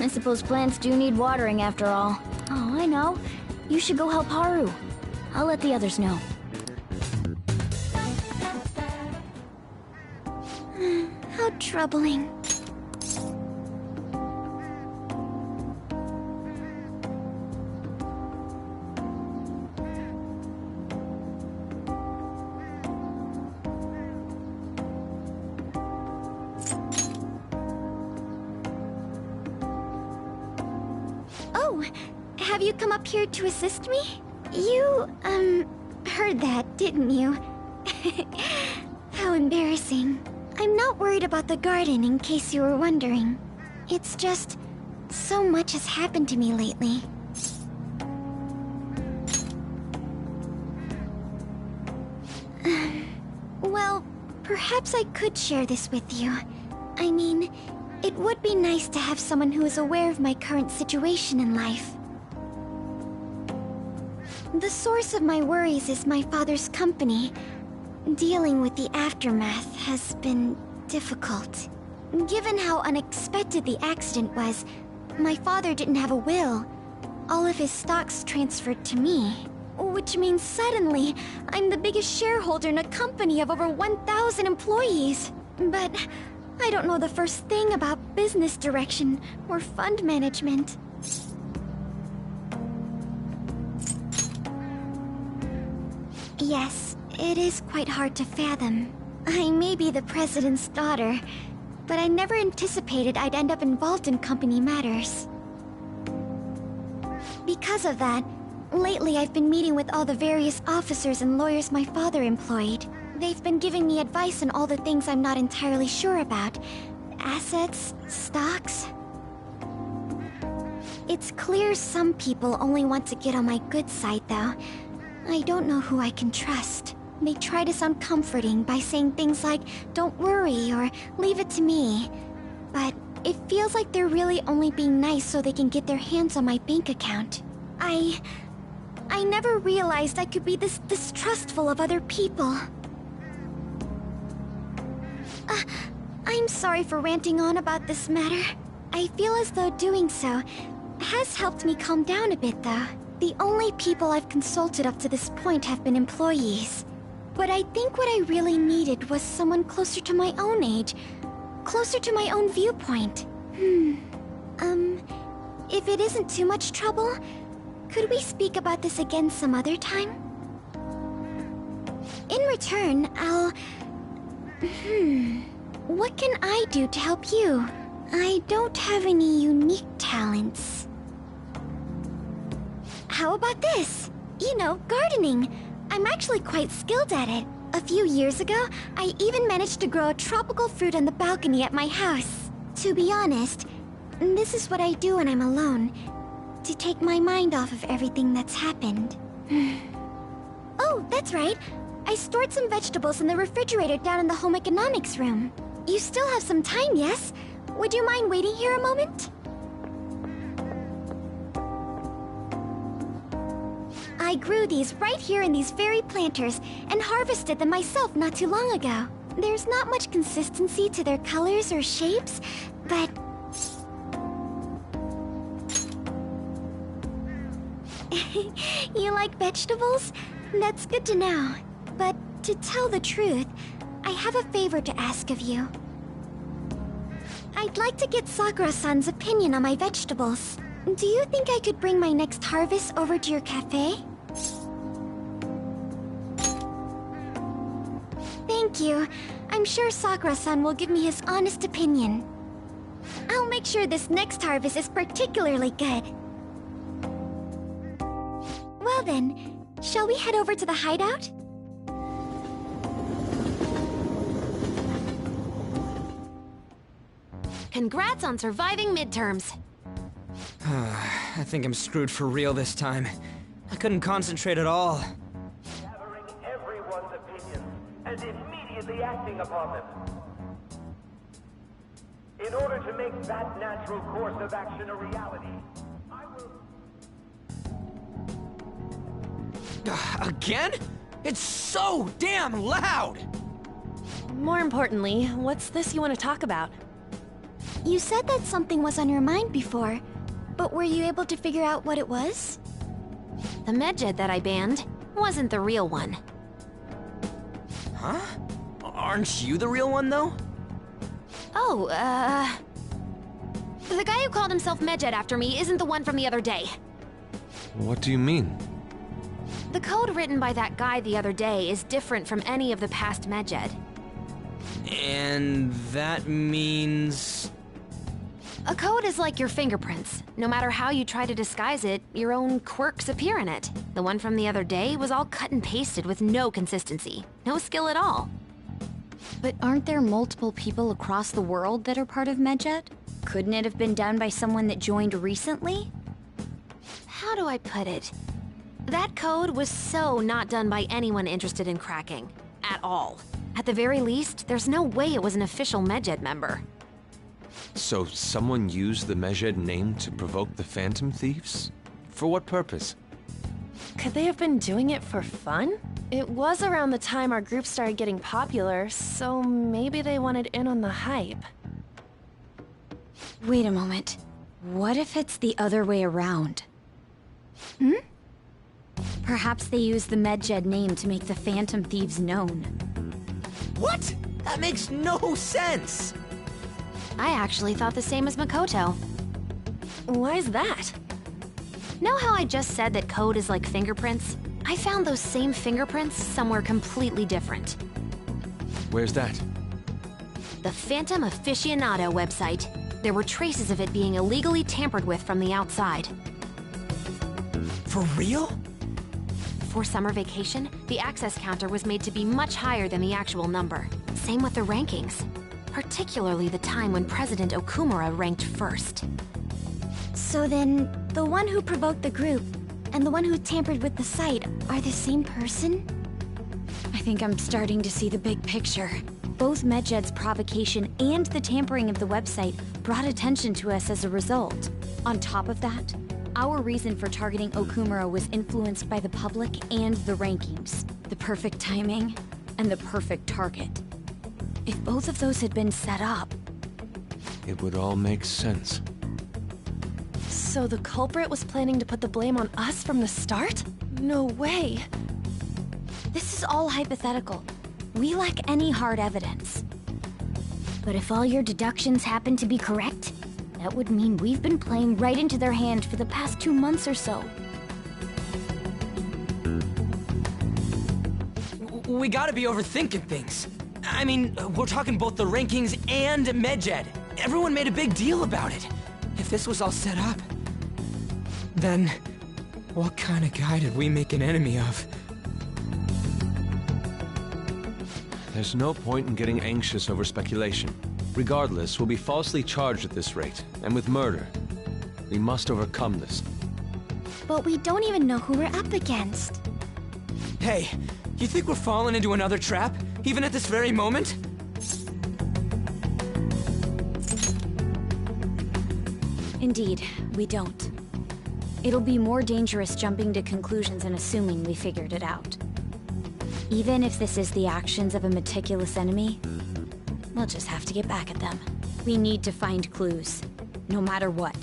[SPEAKER 8] I suppose plants do need watering after all. Oh, I know. You should go help Haru. I'll let the others know.
[SPEAKER 14] How troubling. Oh, have you come up here to assist me? You, heard that, didn't you? How embarrassing. I'm not worried about the garden, in case you were wondering. It's just, so much has happened to me lately. Well, perhaps I could share this with you. I mean, it would be nice to have someone who is aware of my current situation in life. The source of my worries is my father's company. Dealing with the aftermath has been difficult. Given how unexpected the accident was, my father didn't have a will. All of his stocks transferred to me. Which means suddenly, I'm the biggest shareholder in a company of over 1,000 employees. But I don't know the first thing about business direction or fund management. Yes, it is quite hard to fathom. I may be the president's daughter, but I never anticipated I'd end up involved in company matters. Because of that, lately I've been meeting with all the various officers and lawyers my father employed. They've been giving me advice on all the things I'm not entirely sure about. Assets, stocks. It's clear some people only want to get on my good side, though. I don't know who I can trust. They try to sound comforting by saying things like, "Don't worry," or "Leave it to me." But it feels like they're really only being nice so they can get their hands on my bank account. I never realized I could be this distrustful of other people. I'm sorry for ranting on about this matter. I feel as though doing so has helped me calm down a bit, though. The only people I've consulted up to this point have been employees. But I think what I really needed was someone closer to my own age, closer to my own viewpoint. If it isn't too much trouble, could we speak about this again some other time? In return, I'll... What can I do to help you? I don't have any unique talents. How about this? You know, gardening. I'm actually quite skilled at it. A few years ago, I even managed to grow a tropical fruit on the balcony at my house. To be honest, this is what I do when I'm alone, to take my mind off of everything that's happened. Oh, that's right. I stored some vegetables in the refrigerator down in the home economics room. You still have some time, yes? Would you mind waiting here a moment? I grew these right here in these very planters and harvested them myself not too long ago. There's not much consistency to their colors or shapes, but... You like vegetables? That's good to know. But to tell the truth, I have a favor to ask of you. I'd like to get Sakura-san's opinion on my vegetables. Do you think I could bring my next harvest over to your cafe? Thank you. I'm sure Sakura-san will give me his honest opinion. I'll make sure this next harvest is particularly good. Well then, shall we head over to the hideout?
[SPEAKER 8] Congrats on surviving midterms.
[SPEAKER 11] I think I'm screwed for real this time. I couldn't concentrate at all.
[SPEAKER 10] Gathering everyone's opinions and immediately acting upon them. In order to make that natural course of action a reality, I will...
[SPEAKER 11] Again? It's so damn loud!
[SPEAKER 12] More importantly, what's this you want to talk about?
[SPEAKER 14] You said that something was on your mind before, but were you able to figure out what it was?
[SPEAKER 8] The medjed that I banned wasn't the real one.
[SPEAKER 11] Huh? Aren't you the real one, though?
[SPEAKER 8] Oh, the guy who called himself Medjed after me isn't the one from the other day.
[SPEAKER 3] What do you mean?
[SPEAKER 8] The code written by that guy the other day is different from any of the past Medjed.
[SPEAKER 11] And that means...
[SPEAKER 8] A code is like your fingerprints. No matter how you try to disguise it, your own quirks appear in it. The one from the other day was all cut and pasted with no consistency. No skill at all.
[SPEAKER 6] But aren't there multiple people across the world that are part of Medjed? Couldn't it have been done by someone that joined recently?
[SPEAKER 8] How do I put it? That code was so not done by anyone interested in cracking. At all. At the very least, there's no way it was an official Medjed member.
[SPEAKER 3] So someone used the Medjed name to provoke the Phantom Thieves? For what purpose?
[SPEAKER 12] Could they have been doing it for fun? It was around the time our group started getting popular, so maybe they wanted in on the hype.
[SPEAKER 6] Wait a moment. What if it's the other way around? Perhaps they used the Medjed name to make the Phantom Thieves known.
[SPEAKER 11] What? That makes no sense!
[SPEAKER 8] I actually thought the same as Makoto.
[SPEAKER 12] Why's that?
[SPEAKER 8] Know how I just said that code is like fingerprints? I found those same fingerprints somewhere completely different.
[SPEAKER 3] Where's that?
[SPEAKER 8] The Phantom Aficionado website. There were traces of it being illegally tampered with from the outside.
[SPEAKER 11] For real?
[SPEAKER 8] For summer vacation, the access counter was made to be much higher than the actual number. Same with the rankings. Particularly the time when President Okumura ranked first.
[SPEAKER 14] So then, the one who provoked the group and the one who tampered with the site are the same person?
[SPEAKER 6] I think I'm starting to see the big picture. Both Medjed's provocation and the tampering of the website brought attention to us as a result. On top of that, our reason for targeting Okumura was influenced by the public and the rankings. The perfect timing and the perfect target. If both of those had been set up...
[SPEAKER 3] It would all make sense.
[SPEAKER 12] So the culprit was planning to put the blame on us from the start? No way.
[SPEAKER 6] This is all hypothetical. We lack any hard evidence.
[SPEAKER 1] But if all your deductions happen to be correct, that would mean we've been playing right into their hand for the past 2 months or so.
[SPEAKER 11] We gotta be overthinking things. I mean, we're talking both the rankings and Medjed. Everyone made a big deal about it. If this was all set up, then what kind of guy did we make an enemy of?
[SPEAKER 3] There's no point in getting anxious over speculation. Regardless, we'll be falsely charged at this rate, and with murder. We must overcome this.
[SPEAKER 14] But we don't even know who we're up against.
[SPEAKER 11] Hey, you think we're falling into another trap, even at this very moment?
[SPEAKER 6] Indeed, we don't. It'll be more dangerous jumping to conclusions and assuming we figured it out.
[SPEAKER 8] Even if this is the actions of a meticulous enemy, we'll just have to get back at them. We need to find clues, no matter what.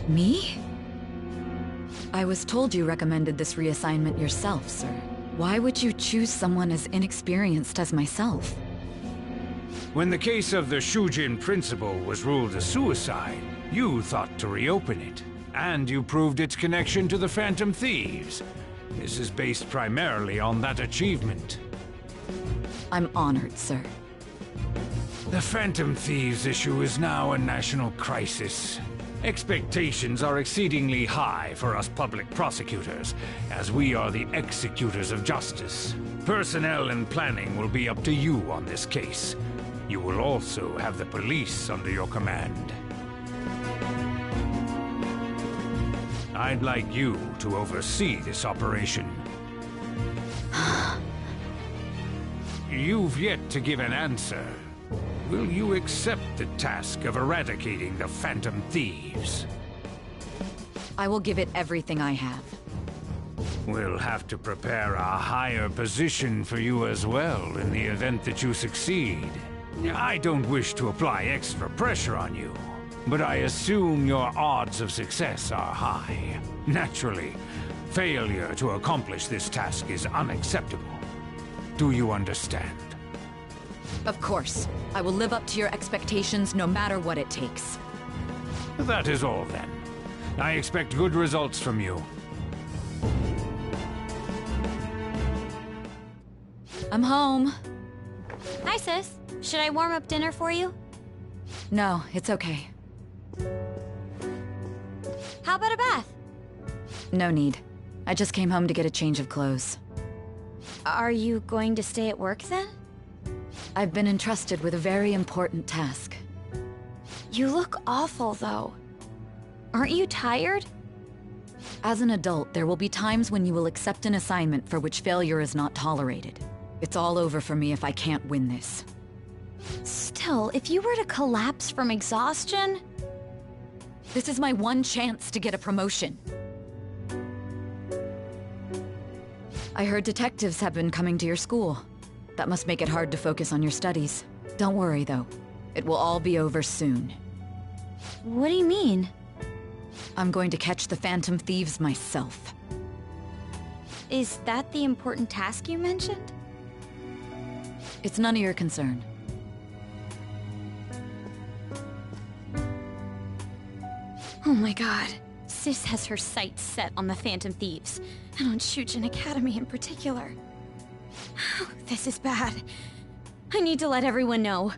[SPEAKER 6] Me? I was told you recommended this reassignment yourself, sir. Why would you choose someone as inexperienced as myself?
[SPEAKER 9] When the case of the Shujin principal was ruled a suicide, you thought to reopen it. And you proved its connection to the Phantom Thieves. This is based primarily on that achievement.
[SPEAKER 6] I'm honored, sir.
[SPEAKER 9] The Phantom Thieves issue is now a national crisis. Expectations are exceedingly high for us public prosecutors, as we are the executors of justice. Personnel and planning will be up to you on this case. You will also have the police under your command. I'd like you to oversee this operation. You've yet to give an answer. Will you accept the task of eradicating the Phantom Thieves?
[SPEAKER 6] I will give it everything I have.
[SPEAKER 9] We'll have to prepare a higher position for you as well in the event that you succeed. I don't wish to apply extra pressure on you, but I assume your odds of success are high. Naturally, failure to accomplish this task is unacceptable. Do you understand?
[SPEAKER 6] Of course. I will live up to your expectations no matter what it takes.
[SPEAKER 9] That is all then. I expect good results from you.
[SPEAKER 6] I'm home.
[SPEAKER 8] Hi, sis. Should I warm up dinner for you?
[SPEAKER 6] No, it's okay.
[SPEAKER 8] How about a bath?
[SPEAKER 6] No need. I just came home to get a change of clothes.
[SPEAKER 8] Are you going to stay at work then?
[SPEAKER 6] I've been entrusted with a very important task.
[SPEAKER 8] You look awful, though. Aren't you tired?
[SPEAKER 6] As an adult, there will be times when you will accept an assignment for which failure is not tolerated. It's all over for me if I can't win this.
[SPEAKER 8] Still, if you were to collapse from exhaustion...
[SPEAKER 6] This is my one chance to get a promotion. I heard detectives have been coming to your school. That must make it hard to focus on your studies. Don't worry, though. It will all be over soon.
[SPEAKER 8] What do you mean?
[SPEAKER 6] I'm going to catch the Phantom Thieves myself.
[SPEAKER 8] Is that the important task you mentioned?
[SPEAKER 6] It's none of your concern.
[SPEAKER 8] Oh my god. Sis has her sights set on the Phantom Thieves, and on Shujin Academy in particular. This is bad. I need to let everyone know.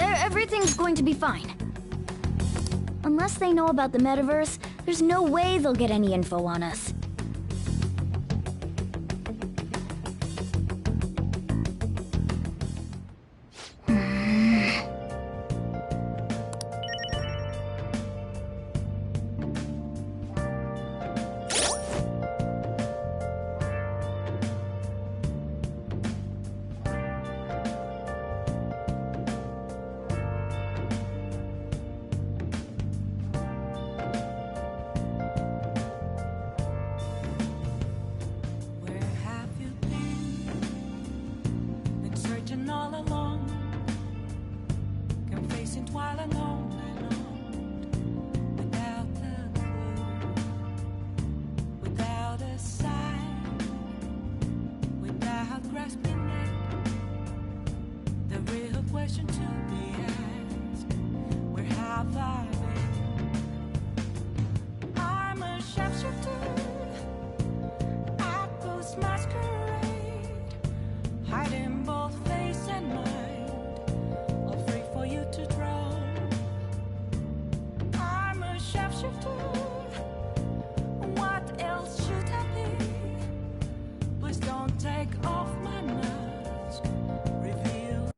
[SPEAKER 14] Everything's going to be fine. Unless they know about the metaverse, there's no way they'll get any info on us.
[SPEAKER 7] grasping it. The real question to be asked, where have I been? I'm a sharpshooter at post masquerade, hiding both face and mind, all free for you to draw. I'm a sharpshooter. What else should I be? Please don't take off my mask. Reveal.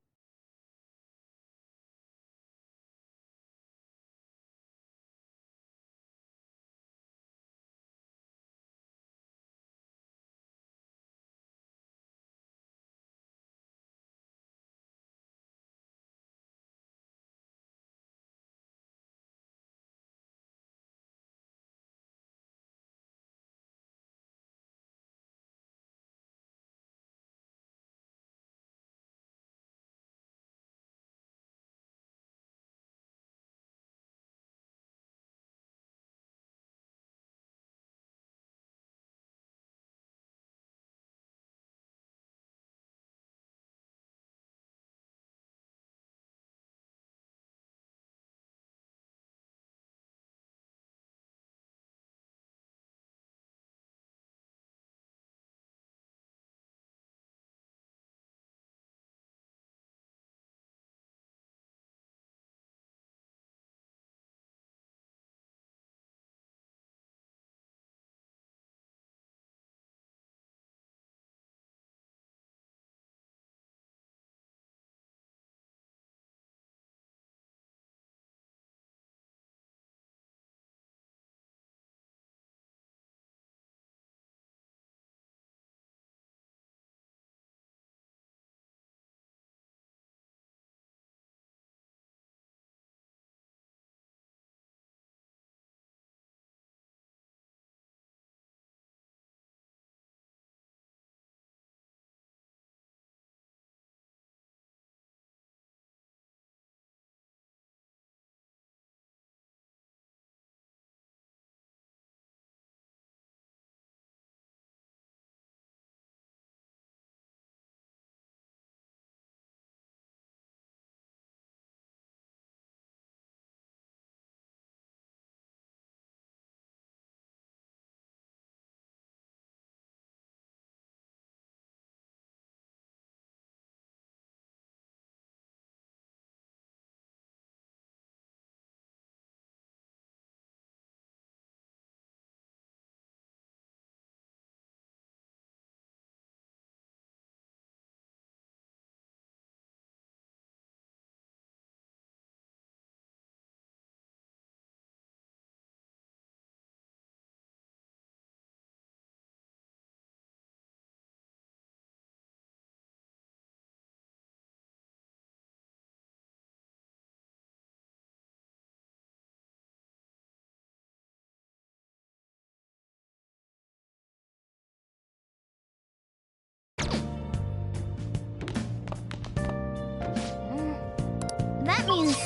[SPEAKER 1] That means...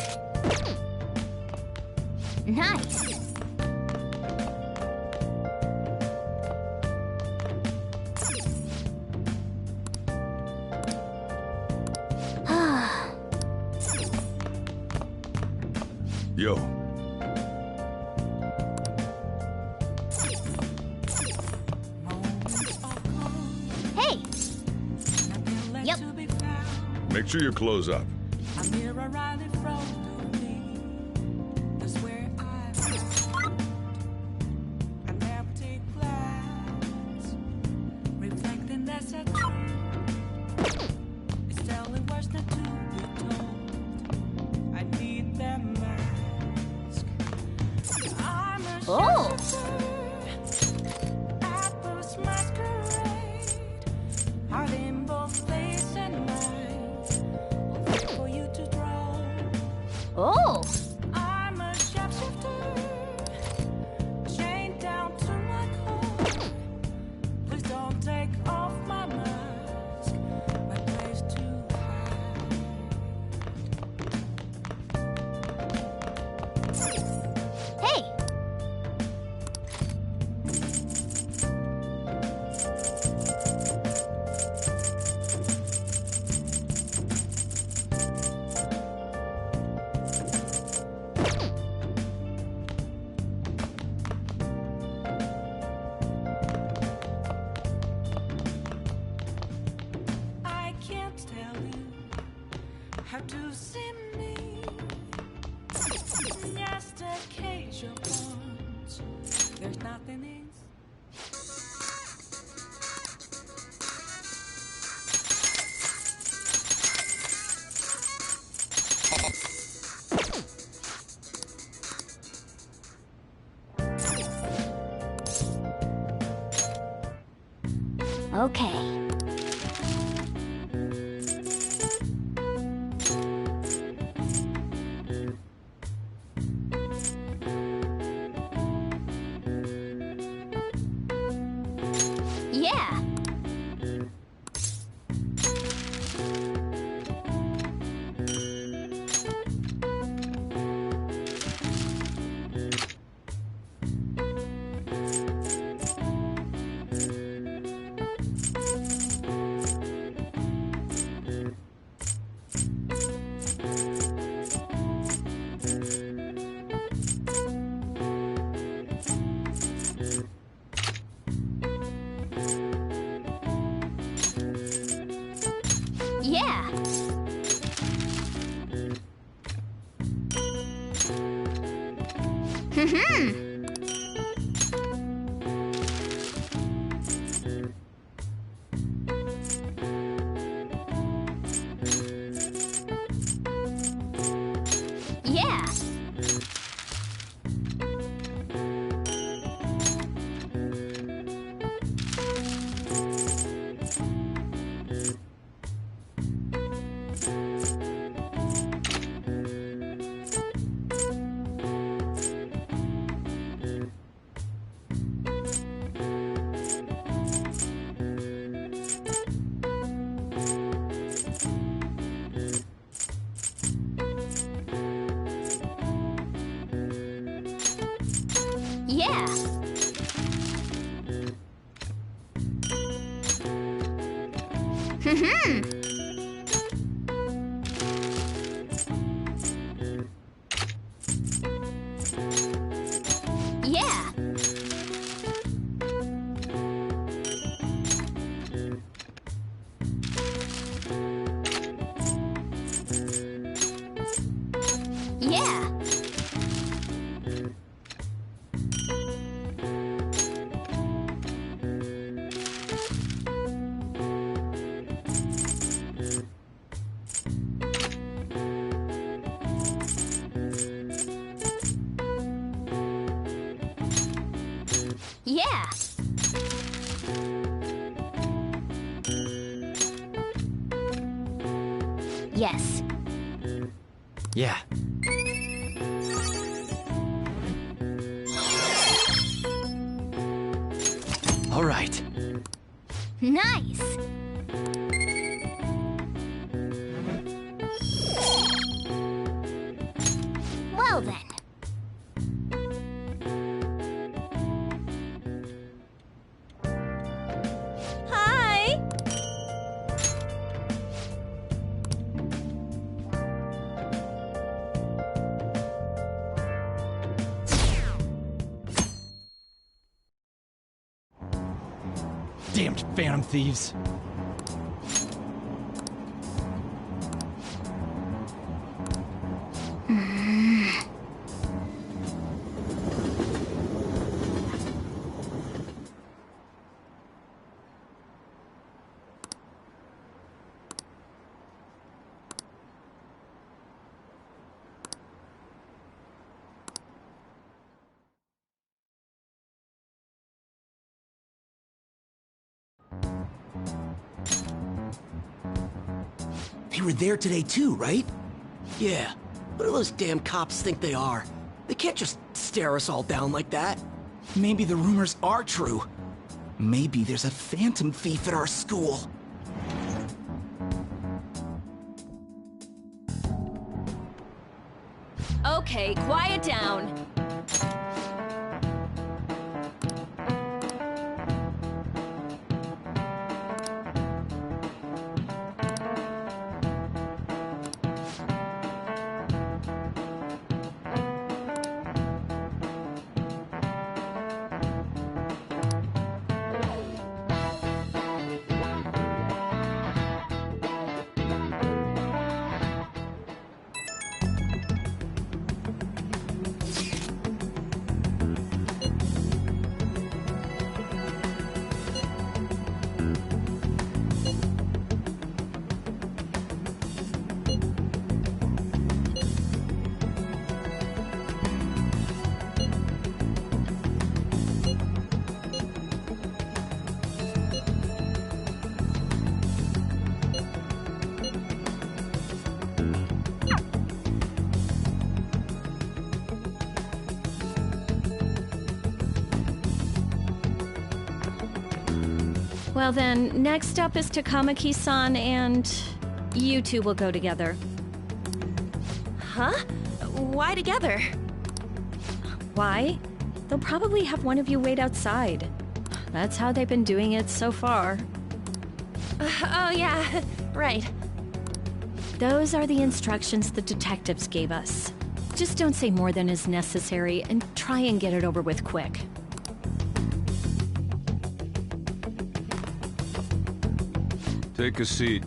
[SPEAKER 1] Nice.
[SPEAKER 2] Yo.
[SPEAKER 1] Hey! Yep.
[SPEAKER 2] Make sure you close up.
[SPEAKER 7] A mirror right in front of me. That's where I found an empty glass, reflecting that's a tree. It's telling words not to be told. I need that mask. I'm a at post masquerade, hiding both face and mind. For you to draw. have to see me. Just occasional punch. There's nothing in.
[SPEAKER 1] Okay.
[SPEAKER 8] Yeah. Yeah. Yeah. Yeah. Yeah. Yeah. Yeah. Yes.
[SPEAKER 13] Yeah. All right.
[SPEAKER 1] Nice. Well then.
[SPEAKER 12] Hi!
[SPEAKER 11] Damned phantom thieves.
[SPEAKER 15] They were there today too, right?
[SPEAKER 13] Yeah. What do those damn cops think they are? They can't just stare us all down like that.
[SPEAKER 15] Maybe the rumors are true. Maybe there's a phantom thief at our school.
[SPEAKER 17] Okay, quiet down.
[SPEAKER 8] Well then, next up is Takamaki-san and you two will go together.
[SPEAKER 12] Huh? Why together?
[SPEAKER 8] Why? They'll probably have one of you wait outside. That's how they've been doing it so far.
[SPEAKER 12] Oh yeah, right.
[SPEAKER 8] Those are the instructions the detectives gave us. Just don't say more than is necessary and try and get it over with quick.
[SPEAKER 3] Take a seat.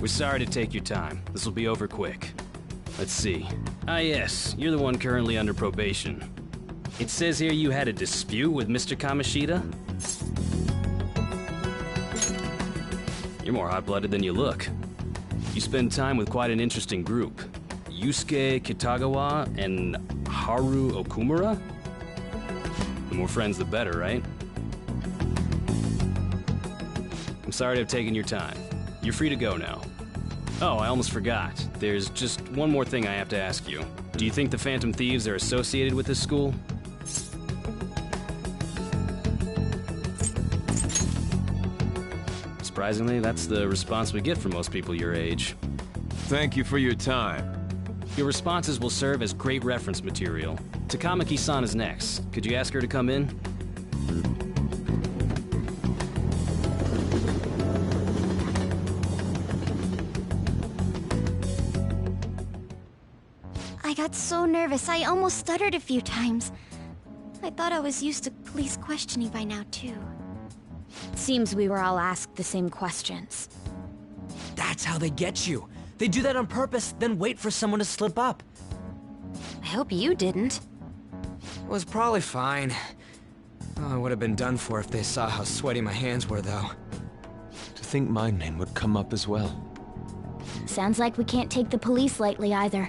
[SPEAKER 18] We're sorry to take your time. This will be over quick. Let's see. Ah yes, you're the one currently under probation. It says here you had a dispute with Mr. Kamishita? You're more hot-blooded than you look. You spend time with quite an interesting group. Yusuke Kitagawa and Haru Okumura? The more friends, the better, right? I'm sorry to have taken your time. You're free to go now. Oh, I almost forgot. There's just one more thing I have to ask you. Do you think the Phantom Thieves are associated with this school? Surprisingly, that's the response we get from most people your age.
[SPEAKER 3] Thank you for your time.
[SPEAKER 18] Your responses will serve as great reference material. Takamaki-san is next. Could you ask her to come in?
[SPEAKER 14] I got so nervous, I almost stuttered a few times. I thought I was used to police questioning by now, too.
[SPEAKER 8] Seems we were all asked the same questions.
[SPEAKER 11] That's how they get you. They do that on purpose, then wait for someone to slip up.
[SPEAKER 8] I hope you didn't.
[SPEAKER 11] It was probably fine. Oh, I would have been done for if they saw how sweaty my hands were, though.
[SPEAKER 3] To think my name would come up as well.
[SPEAKER 8] Sounds like we can't take the police lightly either.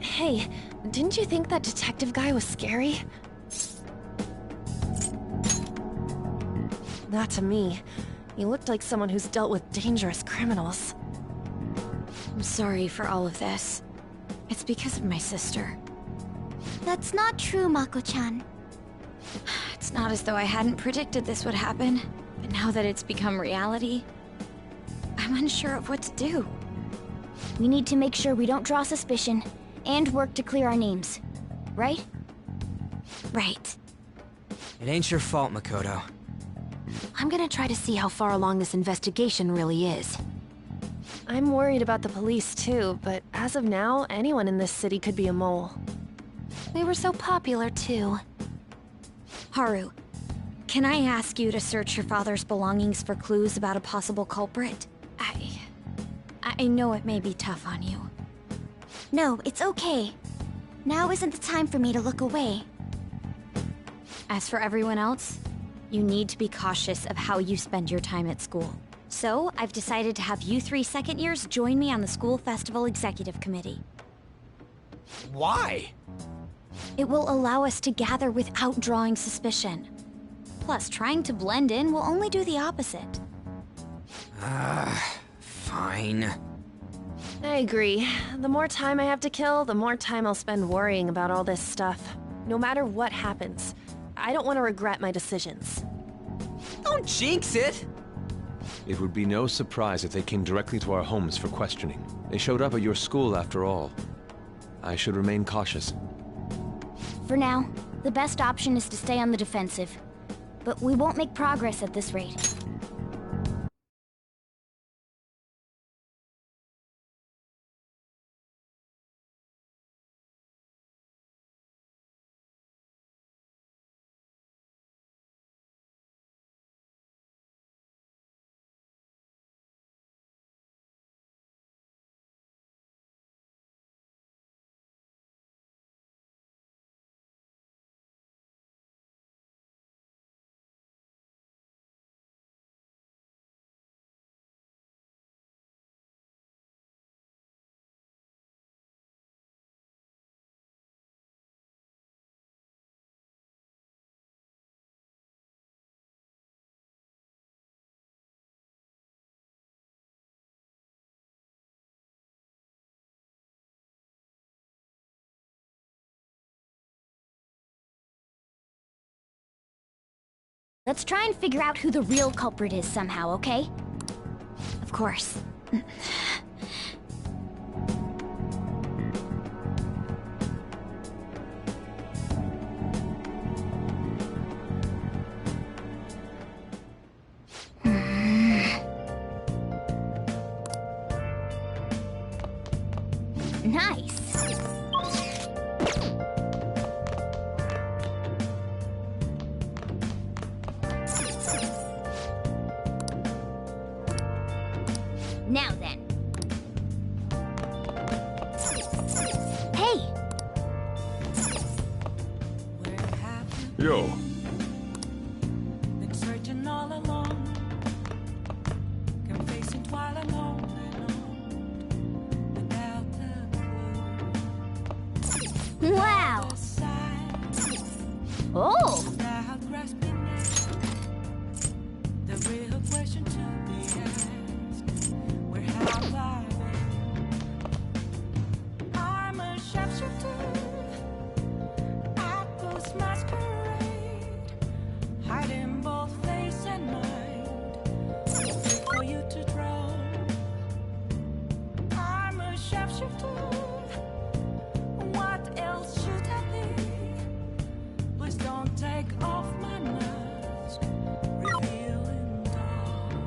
[SPEAKER 12] Hey, didn't you think that detective guy was scary? Not to me. He looked like someone who's dealt with dangerous criminals.
[SPEAKER 8] I'm sorry for all of this. It's because of my sister.
[SPEAKER 14] That's not true, Mako-chan.
[SPEAKER 8] It's not as though I hadn't predicted this would happen, but now that it's become reality, I'm unsure of what to do.
[SPEAKER 1] We need to make sure we don't draw suspicion, and work to clear our names. Right?
[SPEAKER 8] Right.
[SPEAKER 11] It ain't your fault, Makoto.
[SPEAKER 4] I'm gonna try to see how far along this investigation really is.
[SPEAKER 12] I'm worried about the police too, but as of now, anyone in this city could be a mole.
[SPEAKER 4] They were so popular too.
[SPEAKER 8] Haru, can I ask you to search your father's belongings for clues about a possible culprit? I know it may be tough on you.
[SPEAKER 14] No, it's okay. Now isn't the time for me to look away.
[SPEAKER 8] As for everyone else, you need to be cautious of how you spend your time at school. So, I've decided to have you three second years join me on the school festival executive committee.
[SPEAKER 11] Why?
[SPEAKER 8] It will allow us to gather without drawing suspicion. Plus, trying to blend in will only do the opposite.
[SPEAKER 11] Fine.
[SPEAKER 12] I agree. The more time I have to kill, the more time I'll spend worrying about all this stuff. No matter what happens, I don't want to regret my decisions.
[SPEAKER 11] Don't jinx it!
[SPEAKER 3] It would be no surprise if they came directly to our homes for questioning. They showed up at your school after all. I should remain cautious.
[SPEAKER 1] For now, the best option is to stay on the defensive. But we won't make progress at this rate. Let's try and figure out who the real culprit is somehow, okay?
[SPEAKER 8] Of course.
[SPEAKER 1] Nice. Now then. Hey!
[SPEAKER 2] Yo.
[SPEAKER 7] Been searching all along, confessing while alone without the
[SPEAKER 1] Wow! Oh!
[SPEAKER 7] without grasping it. The real question to be asked: where have I been? I'm a sharpshooter at this masquerade, hiding both face and mind, wait for you to draw. I'm a sharpshooter. What else should I be? Please don't take off my mask, revealing dawn.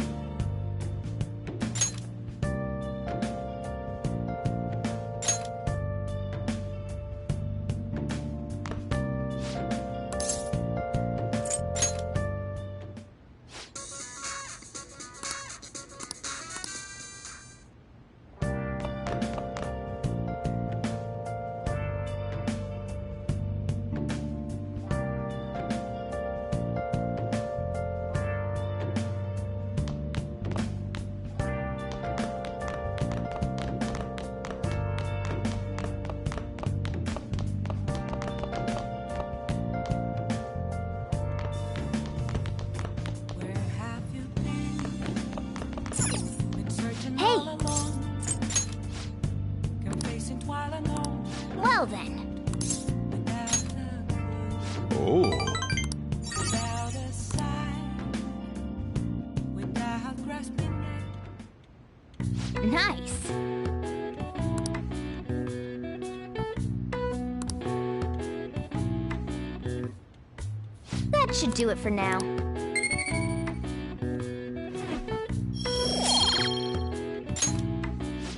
[SPEAKER 7] Where have you been? Been searching all along, confessing while alone
[SPEAKER 1] Well then.
[SPEAKER 7] without the
[SPEAKER 2] Oh.
[SPEAKER 7] without a sign, without grasping it.
[SPEAKER 1] Nice. That should do it for now.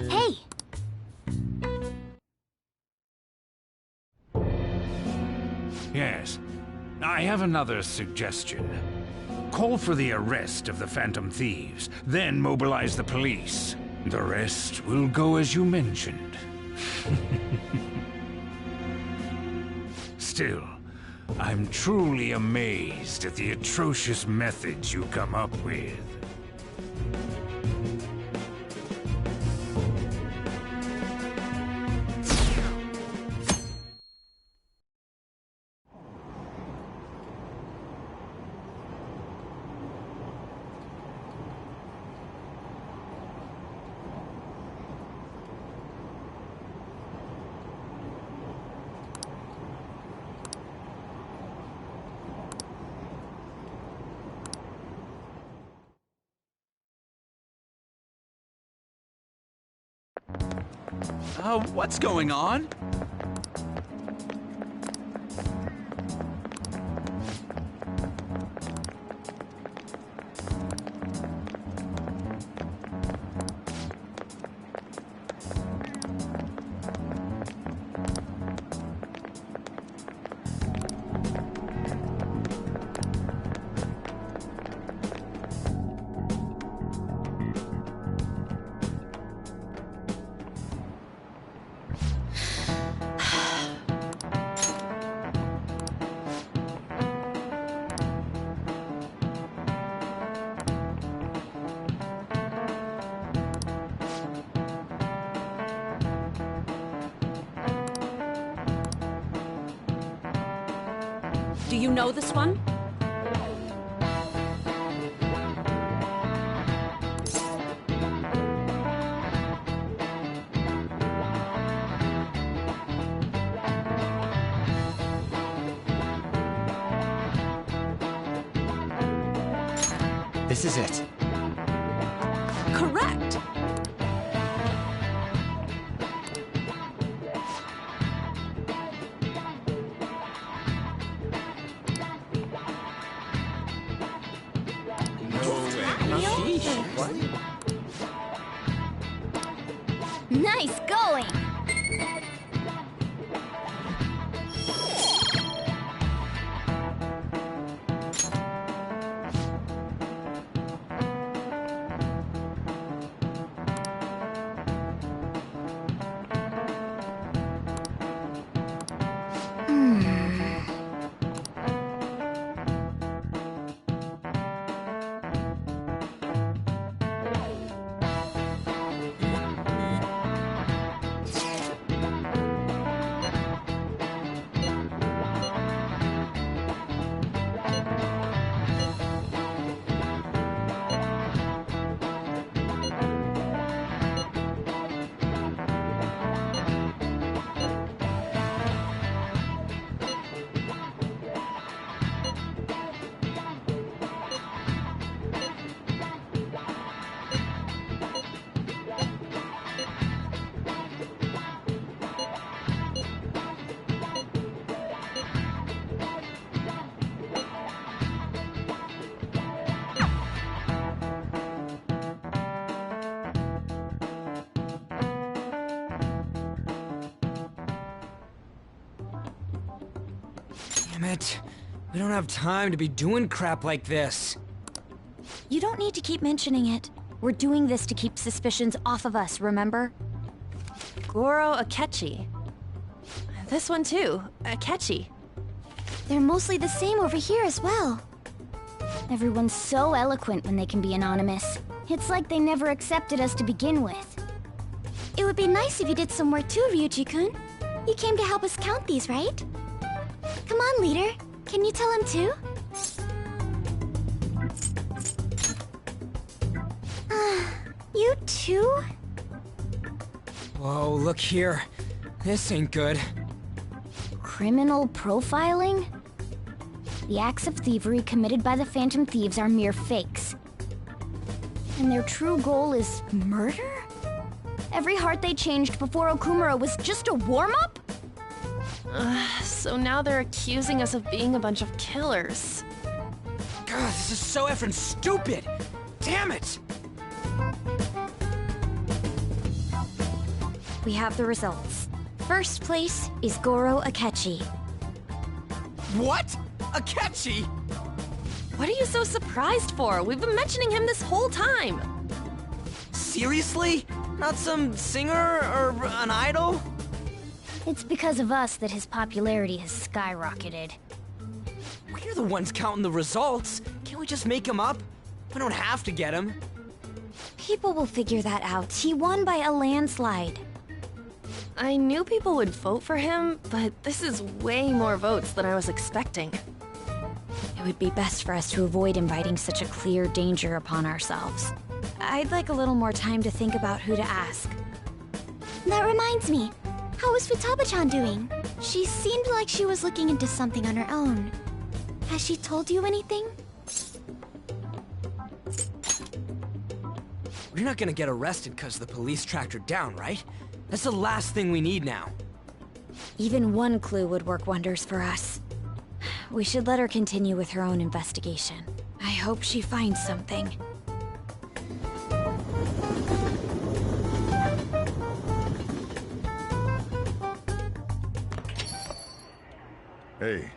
[SPEAKER 1] Hey!
[SPEAKER 9] Yes. I have another suggestion. Call for the arrest of the Phantom Thieves, then mobilize the police. The rest will go as you mentioned. Still, I'm truly amazed at the atrocious methods you come up with.
[SPEAKER 19] What's going on?
[SPEAKER 17] Do you know this one?
[SPEAKER 11] This is it.
[SPEAKER 17] Correct.
[SPEAKER 8] Nice going!
[SPEAKER 11] Damn it. We don't have time to be doing crap like this.
[SPEAKER 8] You don't need to keep mentioning it. We're doing this to keep suspicions off of us, remember?
[SPEAKER 12] Goro Akechi. This one too, Akechi.
[SPEAKER 1] They're mostly the same over here as well.
[SPEAKER 8] Everyone's so eloquent when they can be anonymous.
[SPEAKER 1] It's like they never accepted us to begin with. It would be nice if you did some work too, Ryuji-kun. You came to help us count these, right? Come on, leader. Can you tell him too? You too?
[SPEAKER 11] Whoa, look here. This ain't good.
[SPEAKER 8] Criminal profiling? The acts of thievery committed by the Phantom Thieves are mere fakes. And their true goal is murder? Every heart they changed before Okumura was just a warm-up?
[SPEAKER 12] So now they're accusing us of being a bunch of killers.
[SPEAKER 11] God, this is so effing stupid! Damn it!
[SPEAKER 8] We have the results. First place is Goro Akechi.
[SPEAKER 11] What? Akechi?
[SPEAKER 12] What are you so surprised for? We've been mentioning him this whole time.
[SPEAKER 11] Seriously? Not some singer or an idol?
[SPEAKER 8] It's because of us that his popularity has skyrocketed.
[SPEAKER 11] We're the ones counting the results. Can't we just make him up? We don't have to get him.
[SPEAKER 8] People will figure that out. He won by a landslide.
[SPEAKER 12] I knew people would vote for him, but this is way more votes than I was expecting.
[SPEAKER 8] It would be best for us to avoid inviting such a clear danger upon ourselves. I'd like a little more time to think about who to ask.
[SPEAKER 1] That reminds me. How is Futaba-chan doing? She seemed like she was looking into something on her own. Has she told you anything?
[SPEAKER 11] We're not gonna get arrested because the police tracked her down, right? That's the last thing we need now.
[SPEAKER 8] Even one clue would work wonders for us. We should let her continue with her own investigation. I hope she finds something.
[SPEAKER 20] Hey.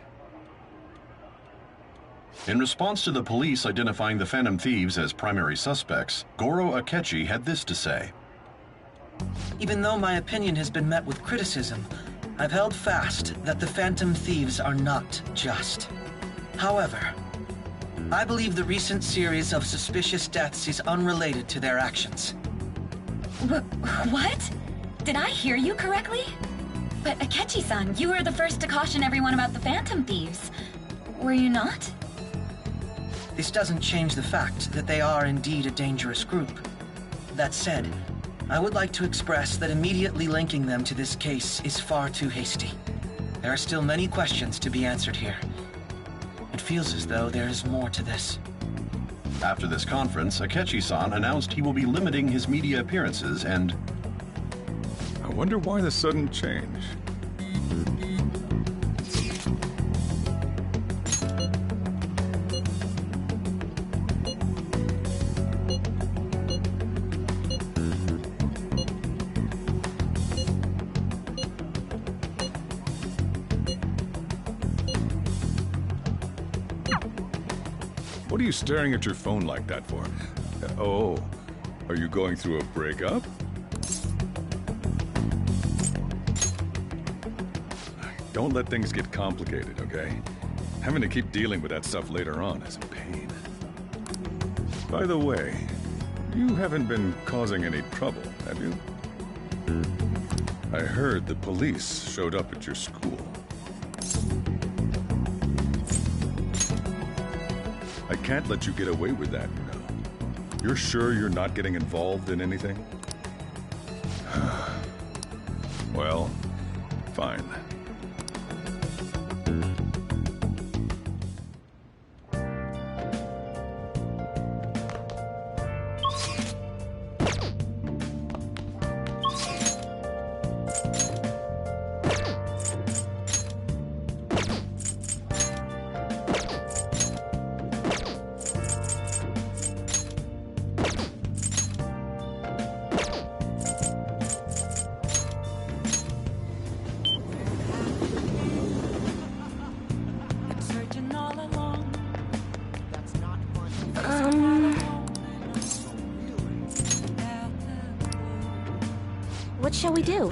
[SPEAKER 20] In response to the police identifying the Phantom Thieves as primary suspects, Goro Akechi had this to say.
[SPEAKER 21] Even though my opinion has been met with criticism, I've held fast that the Phantom Thieves are not just. However, I believe the recent series of suspicious deaths is unrelated to their actions.
[SPEAKER 22] What? Did I hear you correctly? But Akechi-san, you were the first to caution everyone about the Phantom Thieves. Were you not?
[SPEAKER 21] This doesn't change the fact that they are indeed a dangerous group. That said, I would like to express that immediately linking them to this case is far too hasty. There are still many questions to be answered here. It feels as though there is more to this.
[SPEAKER 20] After this conference, Akechi-san announced he will be limiting his media appearances and...
[SPEAKER 5] I wonder why the sudden change. What are you staring at your phone like that for? Oh, are you going through a breakup? Don't let things get complicated, okay? Having to keep dealing with that stuff later on is a pain. By the way, you haven't been causing any trouble, have you? I heard the police showed up at your school. I can't let you get away with that, you know. You're sure you're not getting involved in anything? Well, fine.
[SPEAKER 12] What shall we do?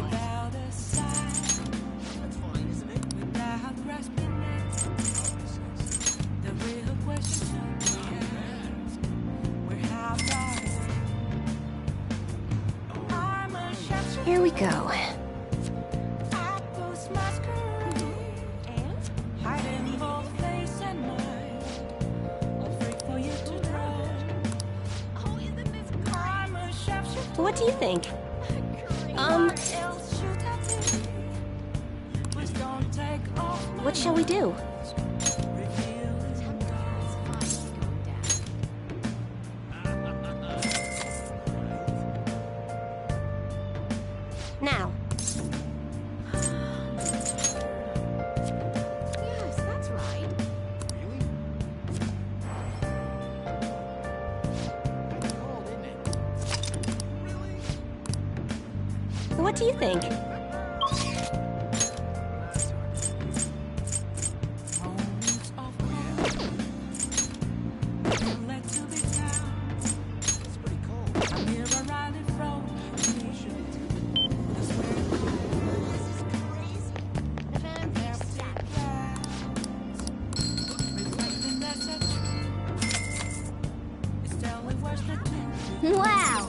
[SPEAKER 12] Here we go. What do you think? What shall we do? Now.
[SPEAKER 4] Yes, that's right.
[SPEAKER 12] What do you think?
[SPEAKER 1] Wow!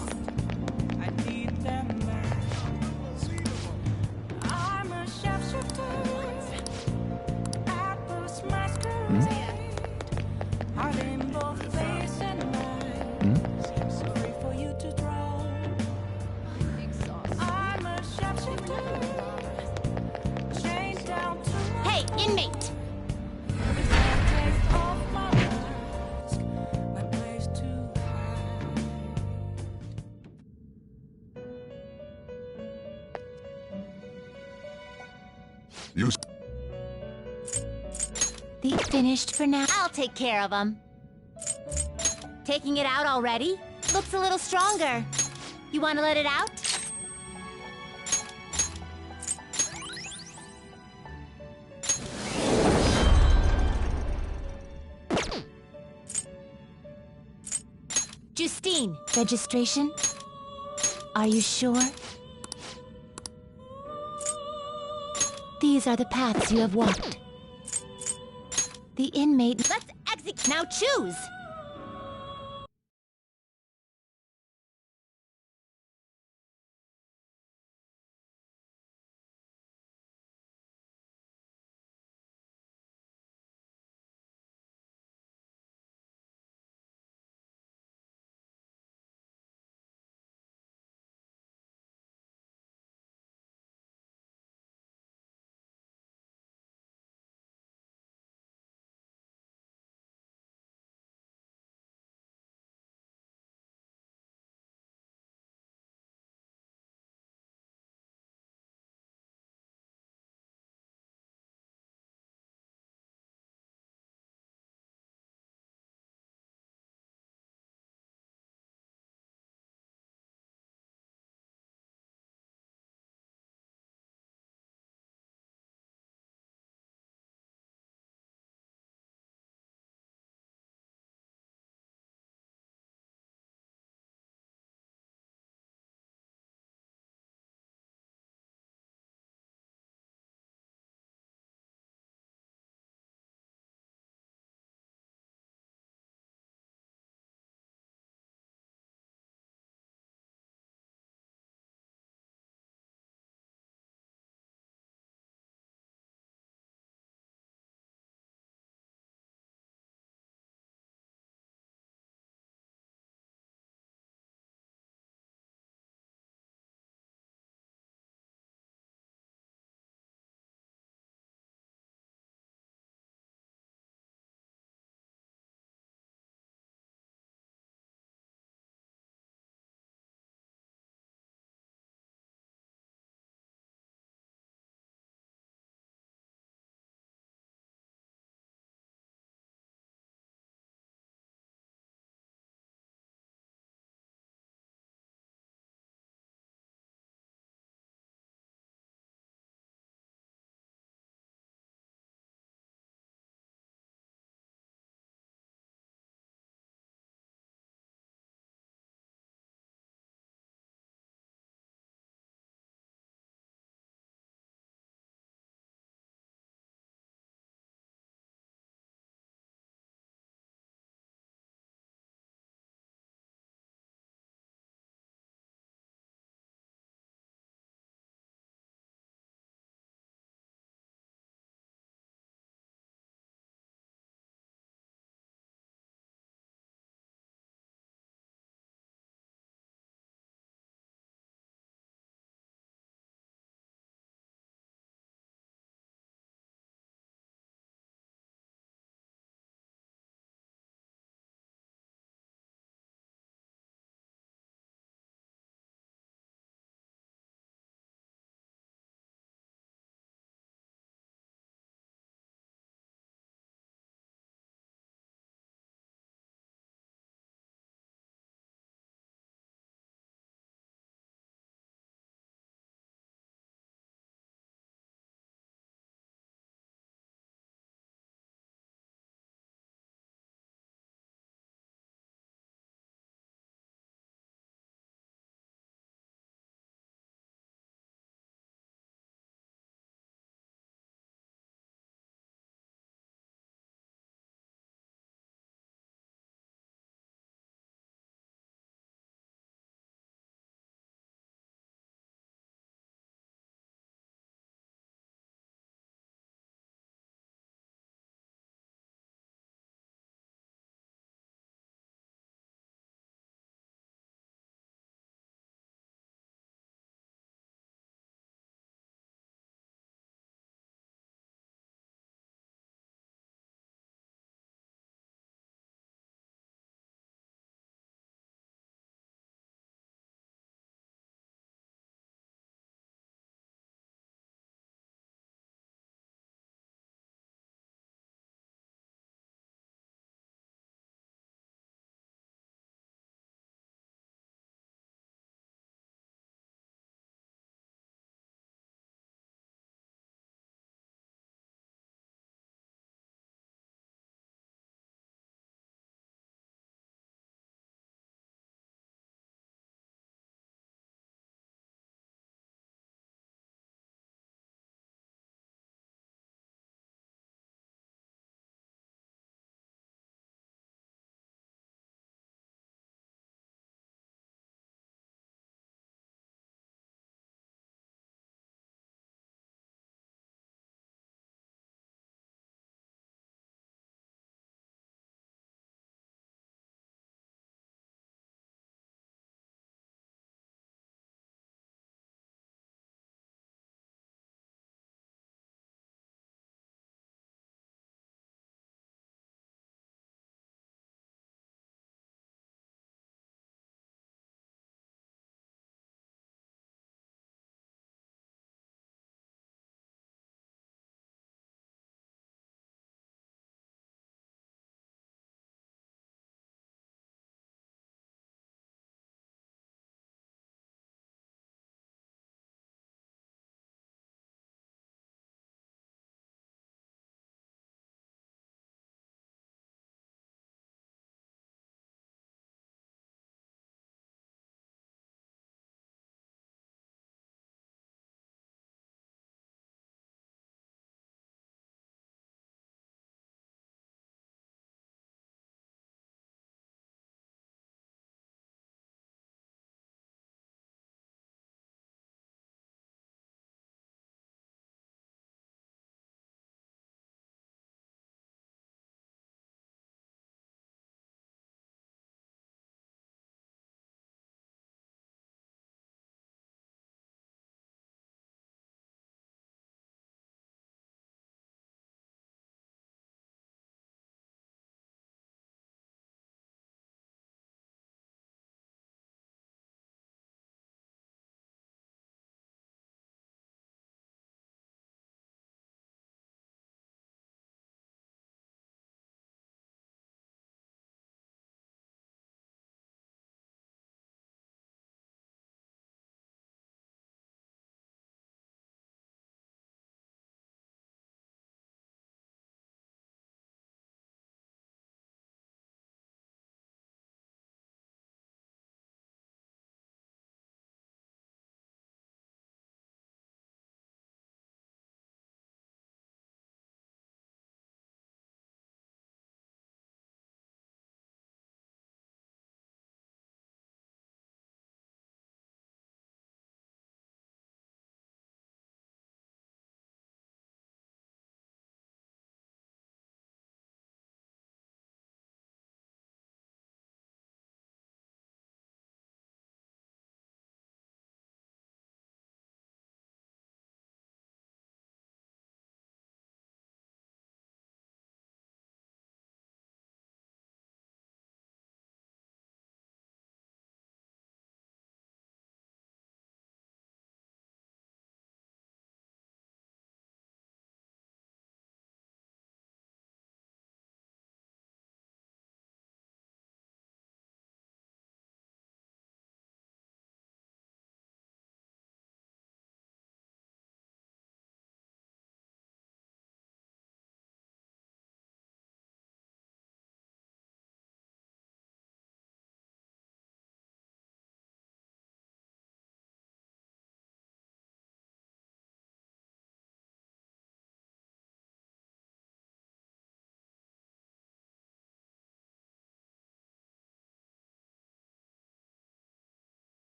[SPEAKER 1] Hey, inmate!
[SPEAKER 2] You...
[SPEAKER 8] Finished for now? I'll take care of them. Taking it out already? Looks a little stronger. You want to let it out? Justine, registration? Are you sure? These are the paths you have walked. The inmate... Let's execute... Now choose!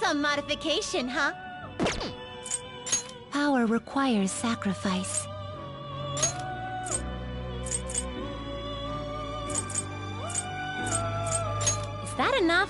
[SPEAKER 14] Some modification, huh? Power requires sacrifice. Is that enough?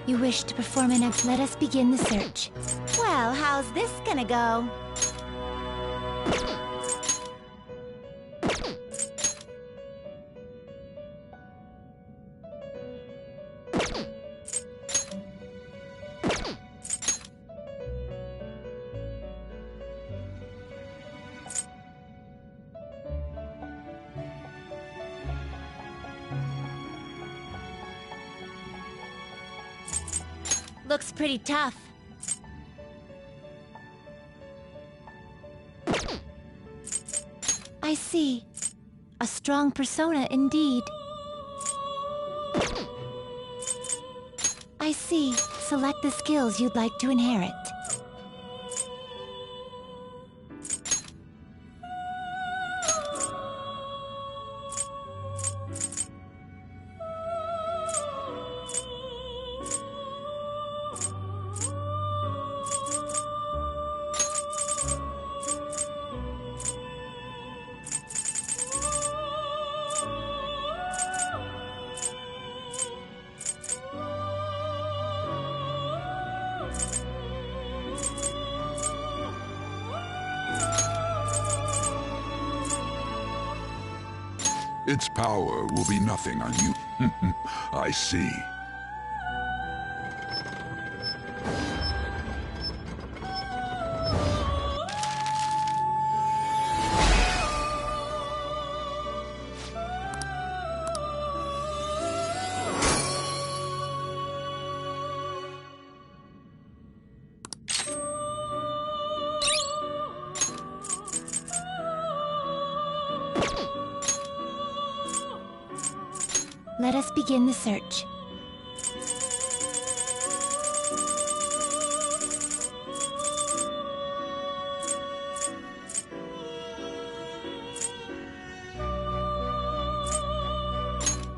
[SPEAKER 14] You wish to perform an act. Let us begin the search. Well, how's this gonna go? Looks pretty tough. I see. A strong persona indeed. I see. Select the skills you'd like to inherit.
[SPEAKER 2] Its power will be nothing on you. I see.
[SPEAKER 14] Let us begin the search.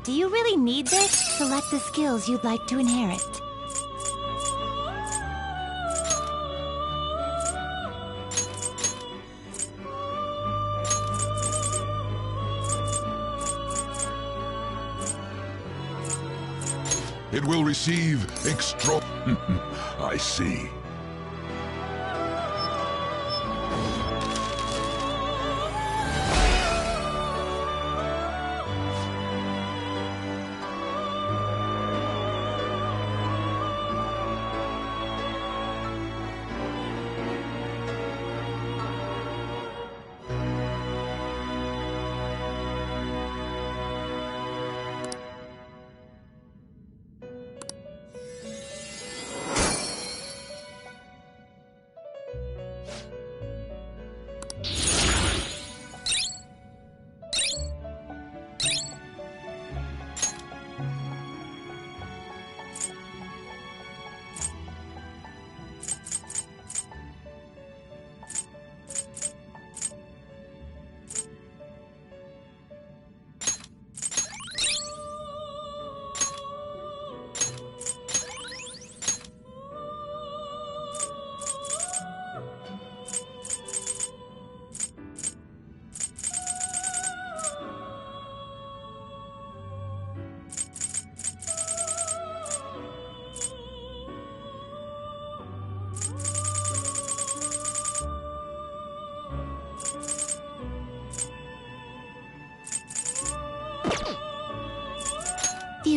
[SPEAKER 14] Do you really need this? Select the skills you'd like to inherit.
[SPEAKER 2] It will receive extra... I see.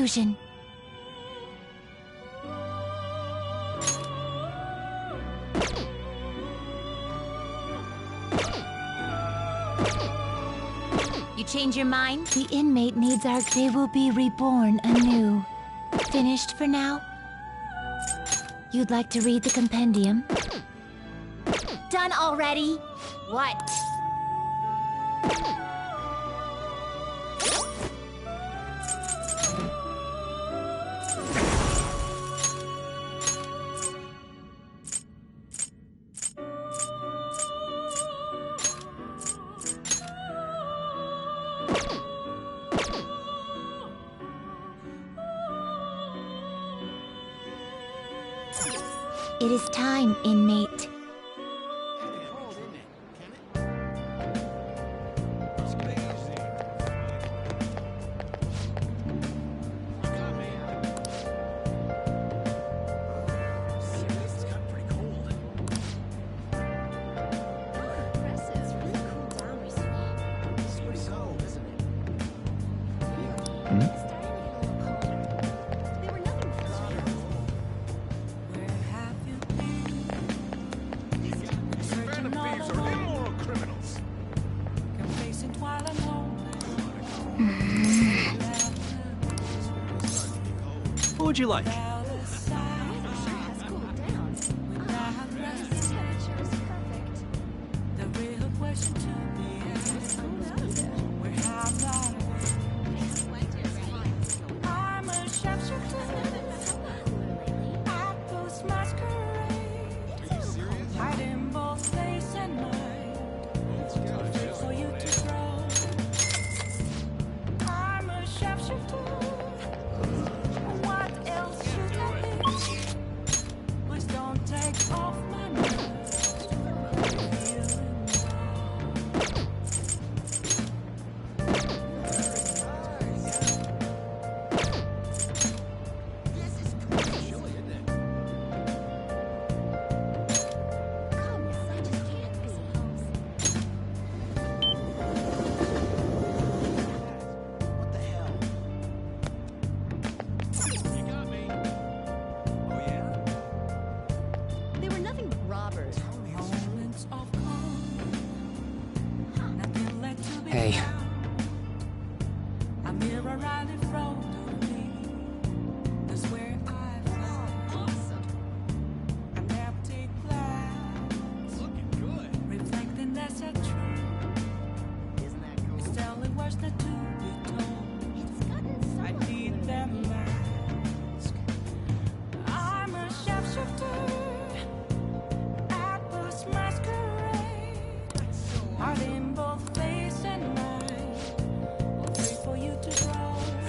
[SPEAKER 1] confusion.
[SPEAKER 8] You change your mind?
[SPEAKER 1] The inmate needs our... They will be reborn anew. Finished for now? You'd like to read the compendium?
[SPEAKER 8] Done already? What?
[SPEAKER 1] It is time, inmate.
[SPEAKER 13] What would you like? Hey.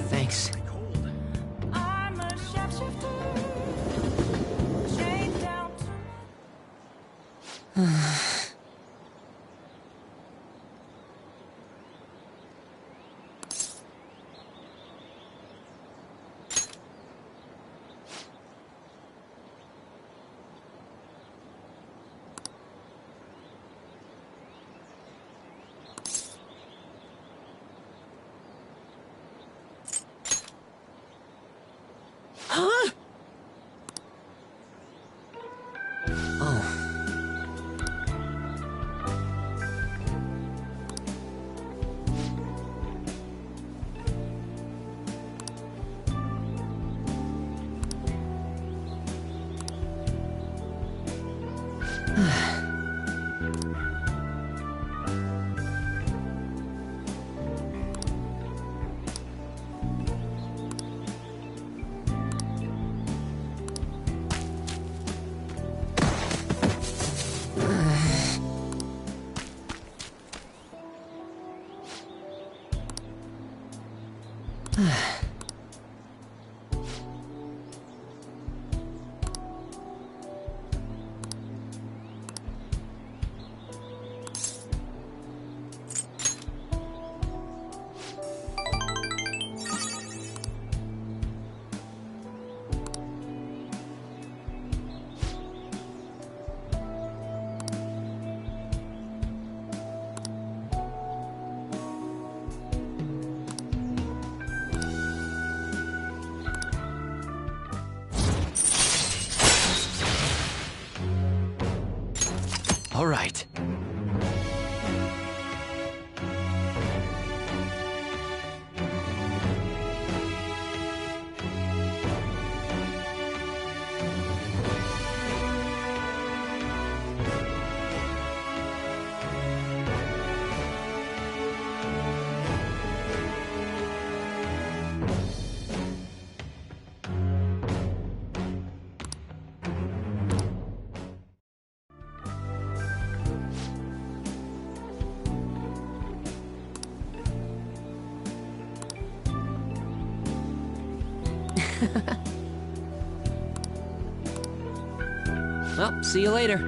[SPEAKER 13] Thanks. Huh? Oh. All right.
[SPEAKER 11] Well, see you later.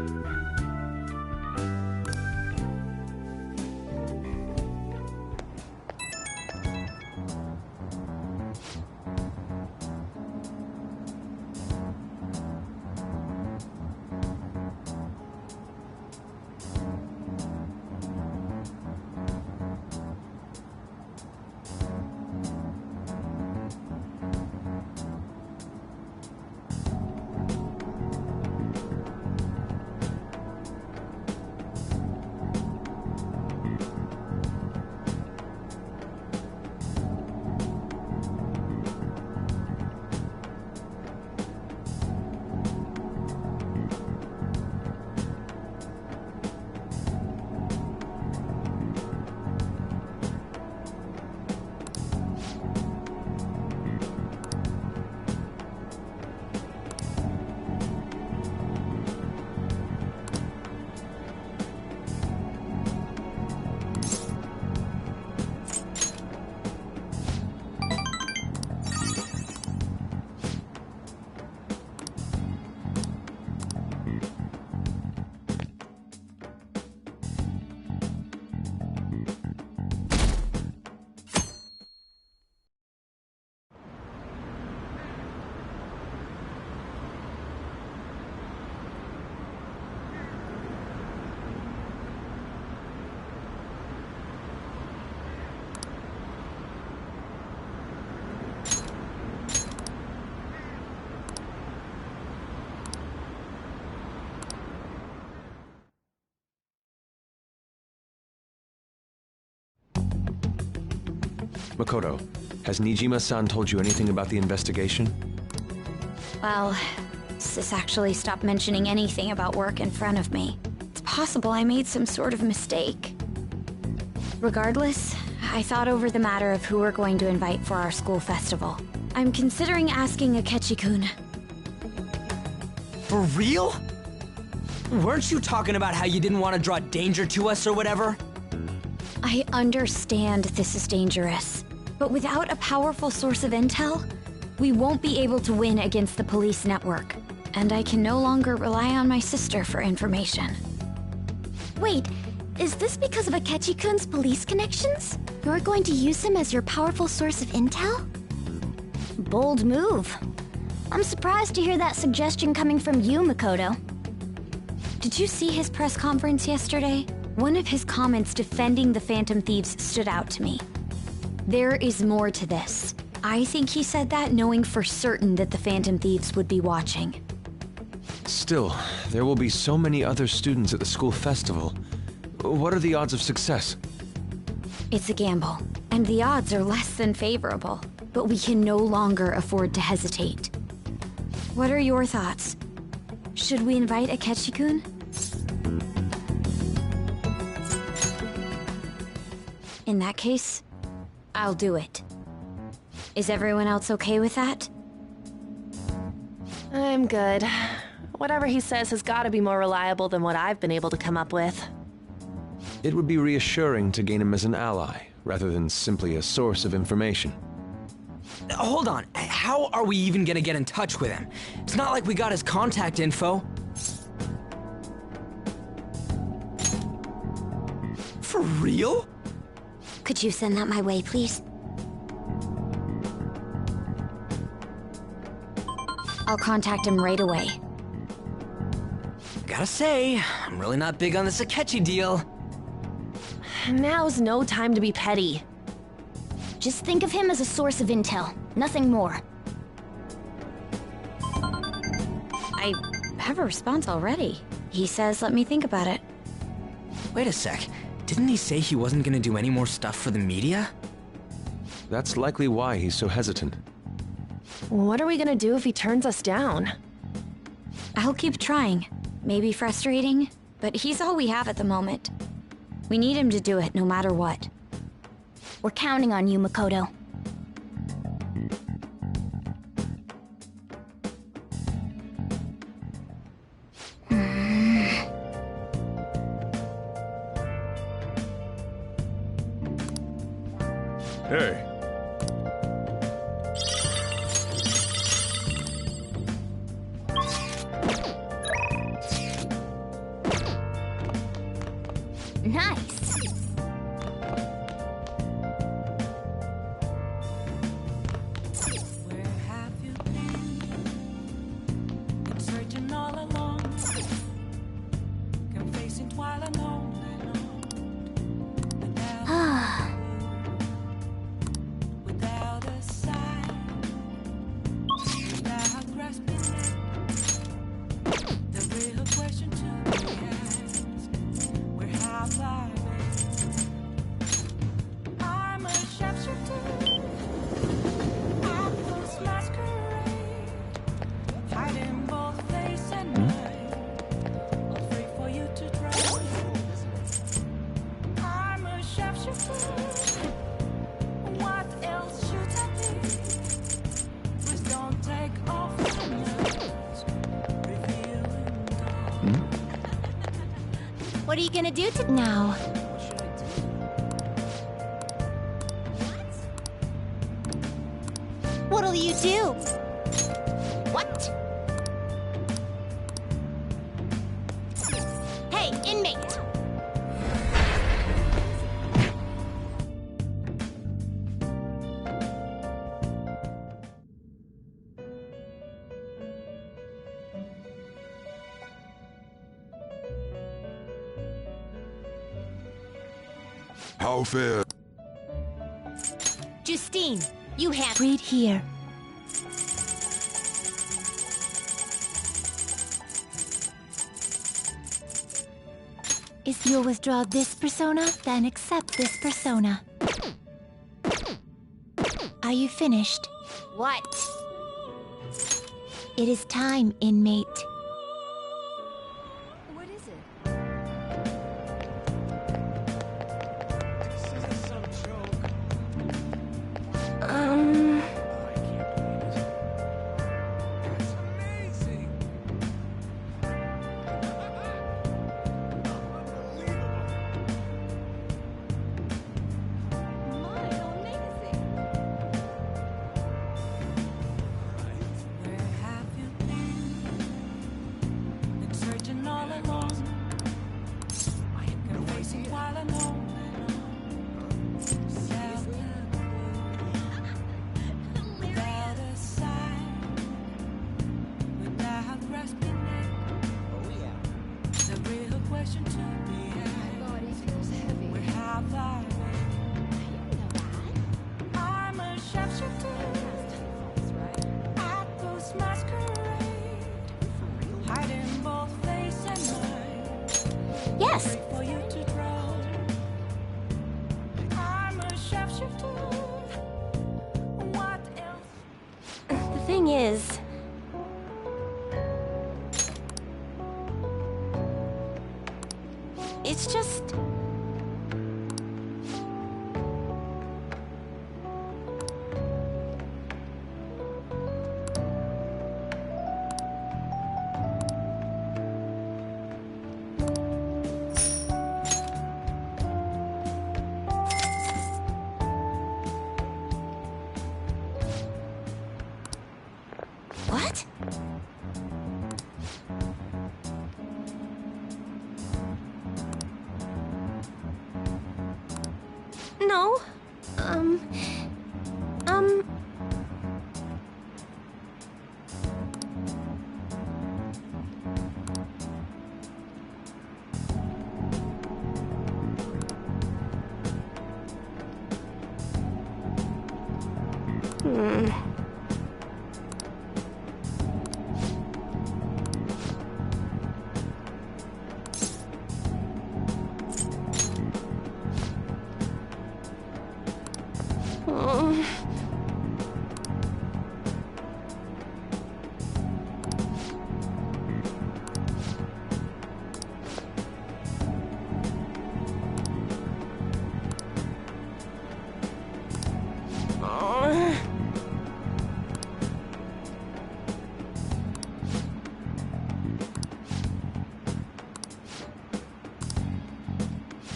[SPEAKER 3] Makoto, has Nijima-san told you anything about the investigation?
[SPEAKER 8] Well, Sis actually stopped mentioning anything about work in front of me. It's possible I made some sort of mistake. Regardless, I thought over the matter of who we're going to invite for our school festival. I'm considering asking Akechi-kun.
[SPEAKER 11] For real? Weren't you talking about how you didn't want to draw danger to us or whatever?
[SPEAKER 8] I understand this is dangerous, but without a powerful source of intel, we won't be able to win against the police network, and I can no longer rely on my sister for information.
[SPEAKER 1] Wait, is this because of Akechi-kun's police connections? You're going to use him as your powerful source of intel? Bold move. I'm surprised to hear that suggestion coming from you, Makoto.
[SPEAKER 8] Did you see his press conference yesterday? One of his comments defending the Phantom Thieves stood out to me. There is more to this. I think he said that knowing for certain that the Phantom Thieves would be watching.
[SPEAKER 3] Still, there will be so many other students at the school festival. What are the odds of success?
[SPEAKER 8] It's a gamble, and the odds are less than favorable, but we can no longer afford to hesitate. What are your thoughts? Should we invite Akechi-kun? In that case, I'll do it. Is everyone else okay with that?
[SPEAKER 12] I'm good. Whatever he says has got to be more reliable than what I've been able to come up with.
[SPEAKER 3] It would be reassuring to gain him as an ally, rather than simply a source of information.
[SPEAKER 11] Hold on, how are we even gonna get in touch with him? It's not like we got his contact info. For real?
[SPEAKER 8] Could you send that my way, please? I'll contact him right away.
[SPEAKER 11] Gotta say, I'm really not big on this Akechi deal.
[SPEAKER 12] Now's no time to be petty.
[SPEAKER 1] Just think of him as a source of intel, nothing more.
[SPEAKER 8] I have a response already. He says let me think about it.
[SPEAKER 11] Wait a sec. Didn't he say he wasn't gonna do any more stuff for the media?
[SPEAKER 3] That's likely why he's so hesitant.
[SPEAKER 12] What are we gonna do if he turns us down?
[SPEAKER 8] I'll keep trying. Maybe frustrating, but he's all we have at the moment. We need him to do it no matter what.
[SPEAKER 1] We're counting on you, Makoto.
[SPEAKER 5] Hey.
[SPEAKER 1] Nice.
[SPEAKER 7] Where have you been? Been searching all along, confessing while alone. Without a sign, without grasping it, the real question to be asked: where have I been? I'm a sharpshooter. I'm those masquerade, hiding both face and mind, all free for you to try. I'm a sharpshooter. What else should I be? Please don't take off the mask, revealing
[SPEAKER 1] What are you gonna do to now? What'll you do? What? Hey, inmate!
[SPEAKER 2] How fair?
[SPEAKER 1] Justine, you have... Read here. If you'll withdraw this persona, then accept this persona. Are you finished? What? It is time, inmate.
[SPEAKER 12] What is it? Where have you been? Been searching all along, confessing while alone. Without a sign, without grasping it. The real question to be asked: where have I been? I'm a sharpshooter. At those masquerade, hiding both face and mind.
[SPEAKER 1] Yes.
[SPEAKER 7] Wait for you to draw. I'm a sharpshooter. What else?
[SPEAKER 12] The thing is... It's just...
[SPEAKER 1] What?
[SPEAKER 12] No.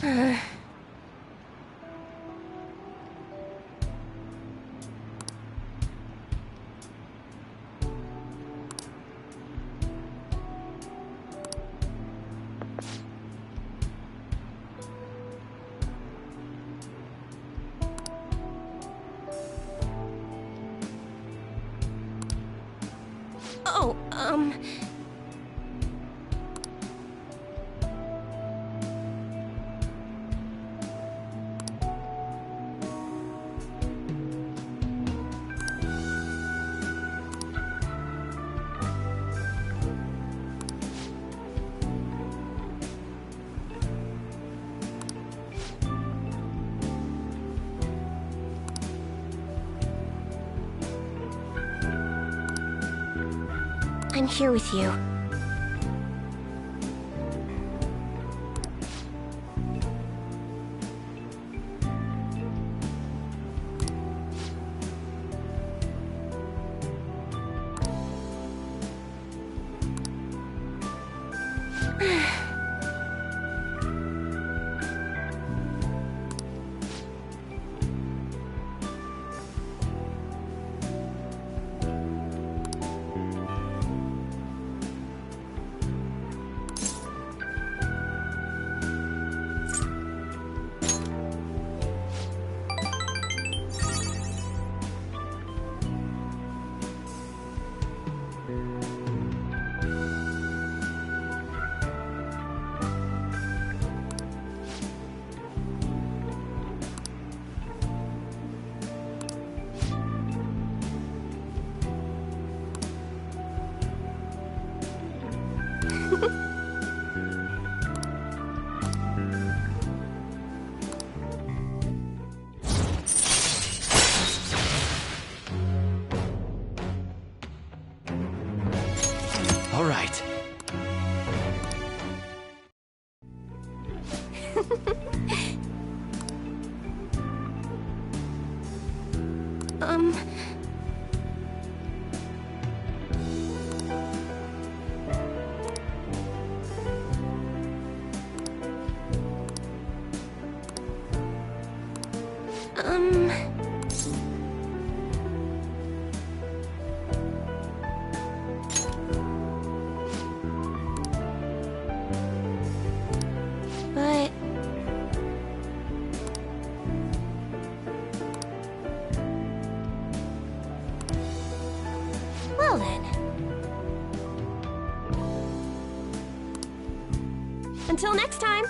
[SPEAKER 12] Oh, I'm here with you.
[SPEAKER 13] All right.
[SPEAKER 12] But... Well then. Until next time!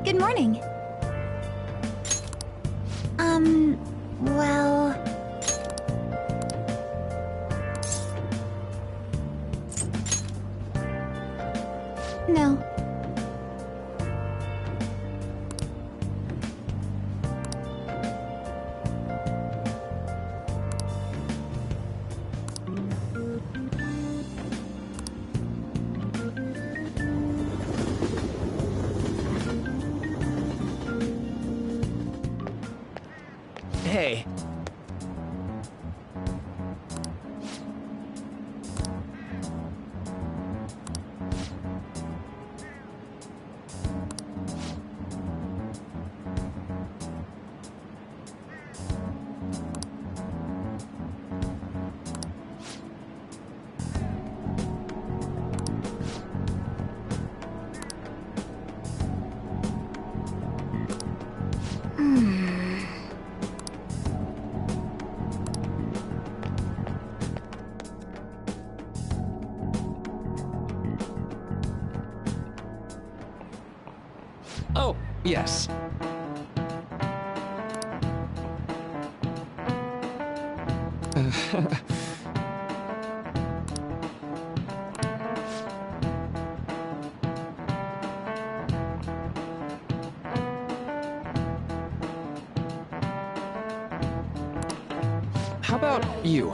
[SPEAKER 1] Good morning. Well... No.
[SPEAKER 11] Hey. Yes. How about you?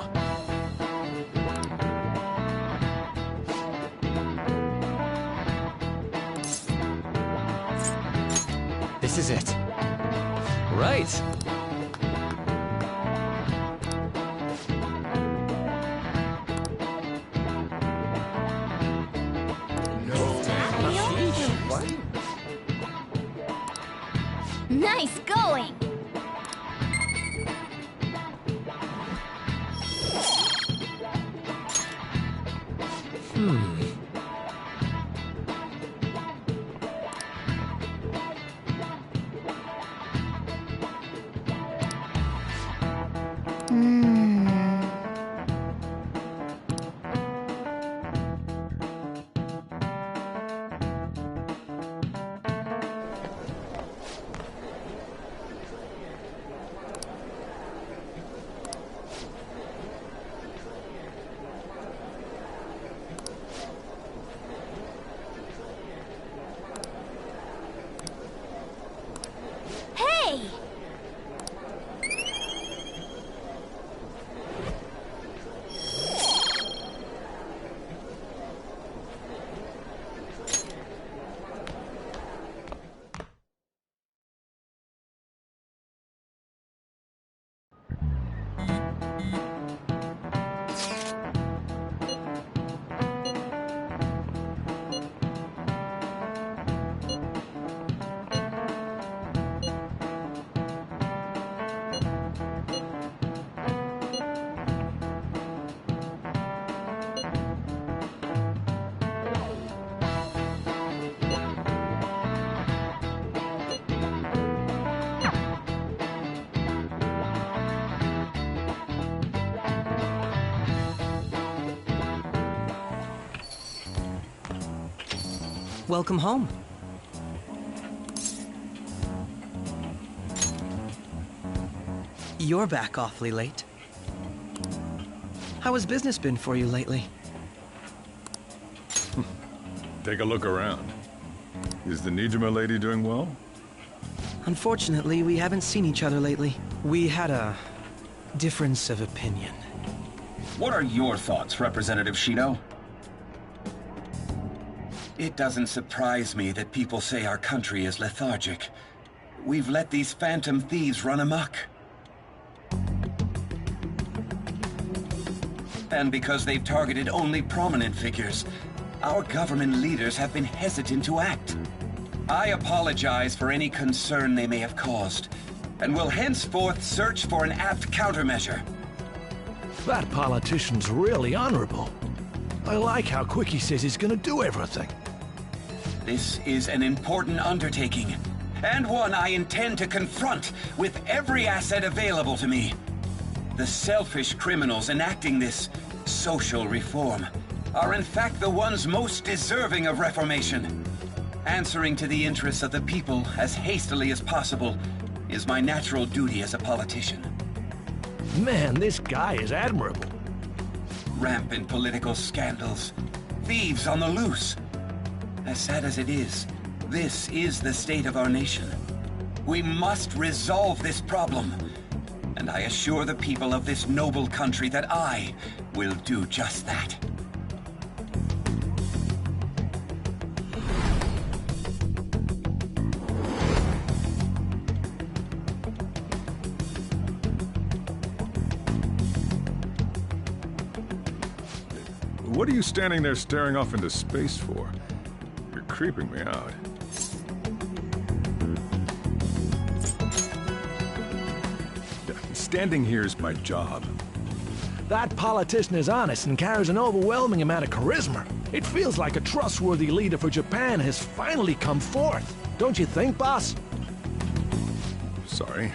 [SPEAKER 11] This is it.
[SPEAKER 3] Right.
[SPEAKER 1] Nice going! Hey!
[SPEAKER 11] Welcome home. You're back awfully late. How has business been for you lately?
[SPEAKER 5] Take a look around. Is the Nijima lady doing well?
[SPEAKER 11] Unfortunately, we haven't seen each other lately. We had a difference of opinion.
[SPEAKER 10] What are your thoughts, Representative Shido? It doesn't surprise me that people say our country is lethargic. We've let these phantom thieves run amok. And because they've targeted only prominent figures, our government leaders have been hesitant to act. I apologize for any concern they may have caused, and will henceforth search for an apt countermeasure.
[SPEAKER 16] That politician's really honorable. I like how quick he says he's gonna do everything.
[SPEAKER 10] This is an important undertaking, and one I intend to confront with every asset available to me. The selfish criminals enacting this social reform are in fact the ones most deserving of reformation. Answering to the interests of the people as hastily as possible is my natural duty as a politician.
[SPEAKER 16] Man, this guy is admirable.
[SPEAKER 10] Rampant political scandals, thieves on the loose. As sad as it is, this is the state of our nation. We must resolve this problem, and I assure the people of this noble country that I will do just that.
[SPEAKER 5] What are you standing there staring off into space for? You're creeping me out. Standing here is my job.
[SPEAKER 16] That politician is honest and carries an overwhelming amount of charisma. It feels like a trustworthy leader for Japan has finally come forth. Don't you think, boss?
[SPEAKER 5] Sorry,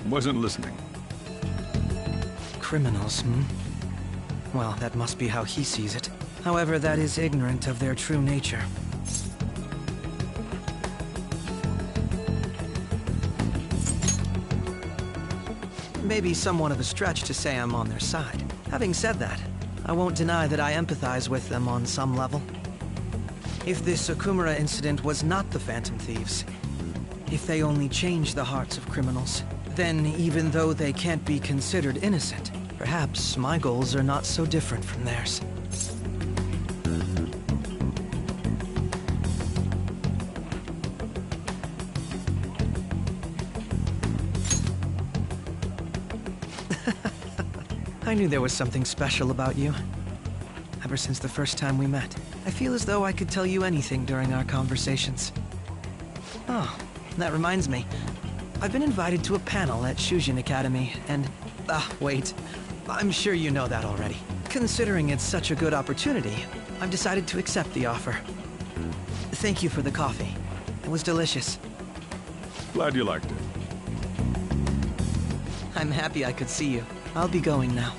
[SPEAKER 5] wasn't listening.
[SPEAKER 11] Criminals, hmm? Well, that must be how he sees it. However, that is ignorant of their true nature.
[SPEAKER 21] may be somewhat of a stretch to say I'm on their side. Having said that, I won't deny that I empathize with them on some level. If this Okumura incident was not the Phantom Thieves, if they only change the hearts of criminals, then even though they can't be considered innocent, perhaps my goals are not so different from theirs. I knew there was something special about you. Ever since the first time we met, I feel as though I could tell you anything during our conversations. Oh, that reminds me. I've been invited to a panel at Shujin Academy, and... wait. I'm sure you know that already. Considering it's such a good opportunity, I've decided to accept the offer. Thank you for the coffee. It was delicious.
[SPEAKER 5] Glad you liked it.
[SPEAKER 21] I'm happy I could see you. I'll be going now.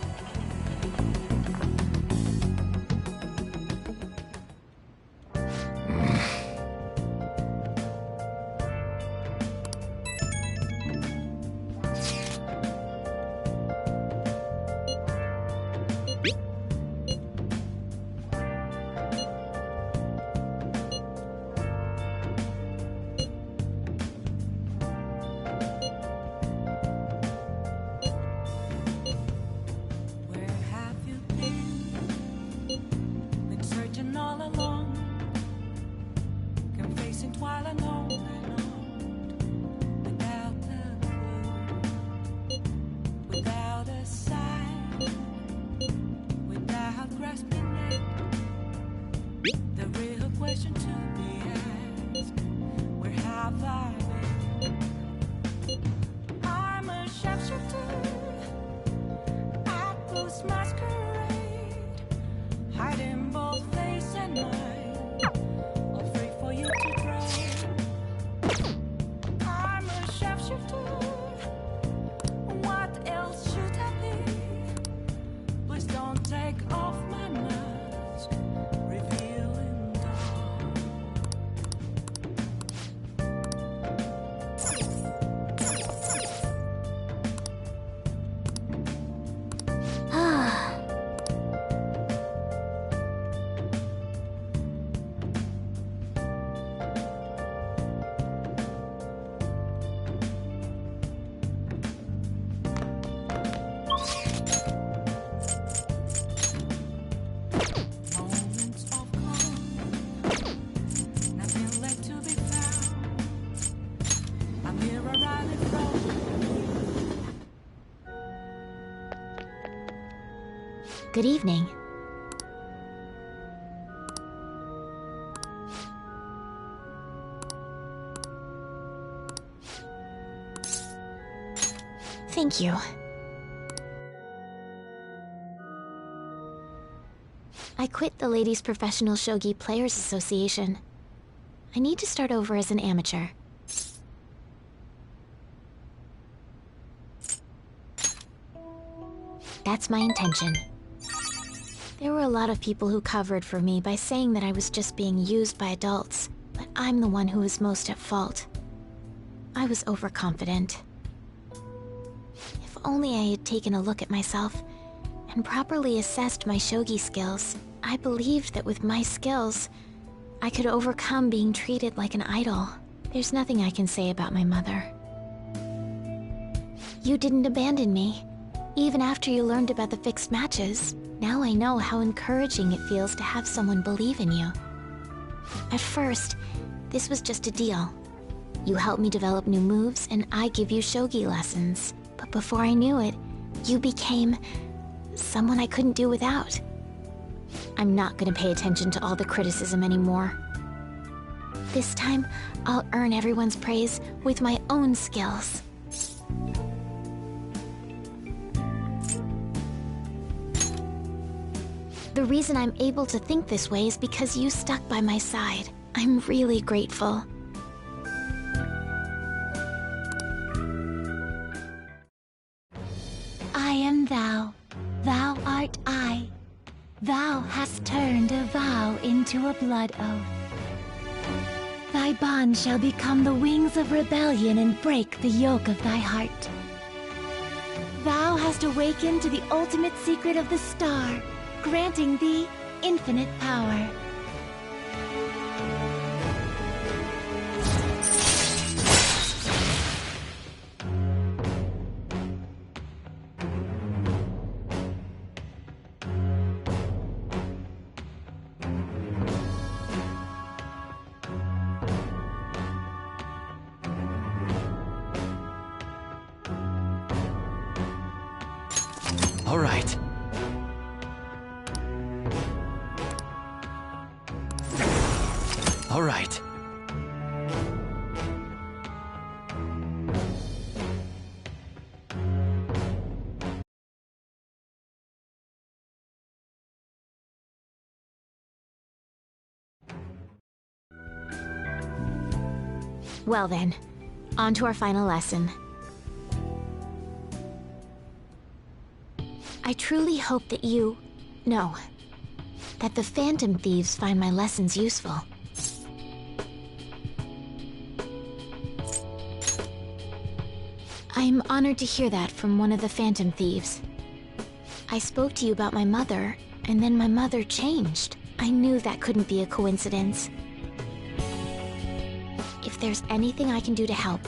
[SPEAKER 1] Good evening. Thank you. I quit the Ladies Professional Shogi Players Association. I need to start over as an amateur. That's my intention. There were a lot of people who covered for me by saying that I was just being used by adults, but I'm the one who was most at fault. I was overconfident. If only I had taken a look at myself and properly assessed my shogi skills, I believed that with my skills, I could overcome being treated like an idol. There's nothing I can say about my mother. You didn't abandon me, even after you learned about the fixed matches. Now I know how encouraging it feels to have someone believe in you. At first, this was just a deal. You help me develop new moves, and I give you shogi lessons. But before I knew it, you became someone I couldn't do without. I'm not gonna pay attention to all the criticism anymore. This time, I'll earn everyone's praise with my own skills. The reason I'm able to think this way is because you stuck by my side. I'm really grateful. I am thou, thou art I. Thou hast turned a vow into a blood oath. Thy bond shall become the wings of rebellion and break the yoke of thy heart. Thou hast awakened to the ultimate secret of the star, granting thee infinite power.
[SPEAKER 13] All right. All right.
[SPEAKER 8] Well then, on to our final lesson. I truly hope that that the Phantom Thieves find my lessons useful. I'm honored to hear that from one of the Phantom Thieves. I spoke to you about my mother, and then my mother changed. I knew that couldn't be a coincidence. If there's anything I can do to help,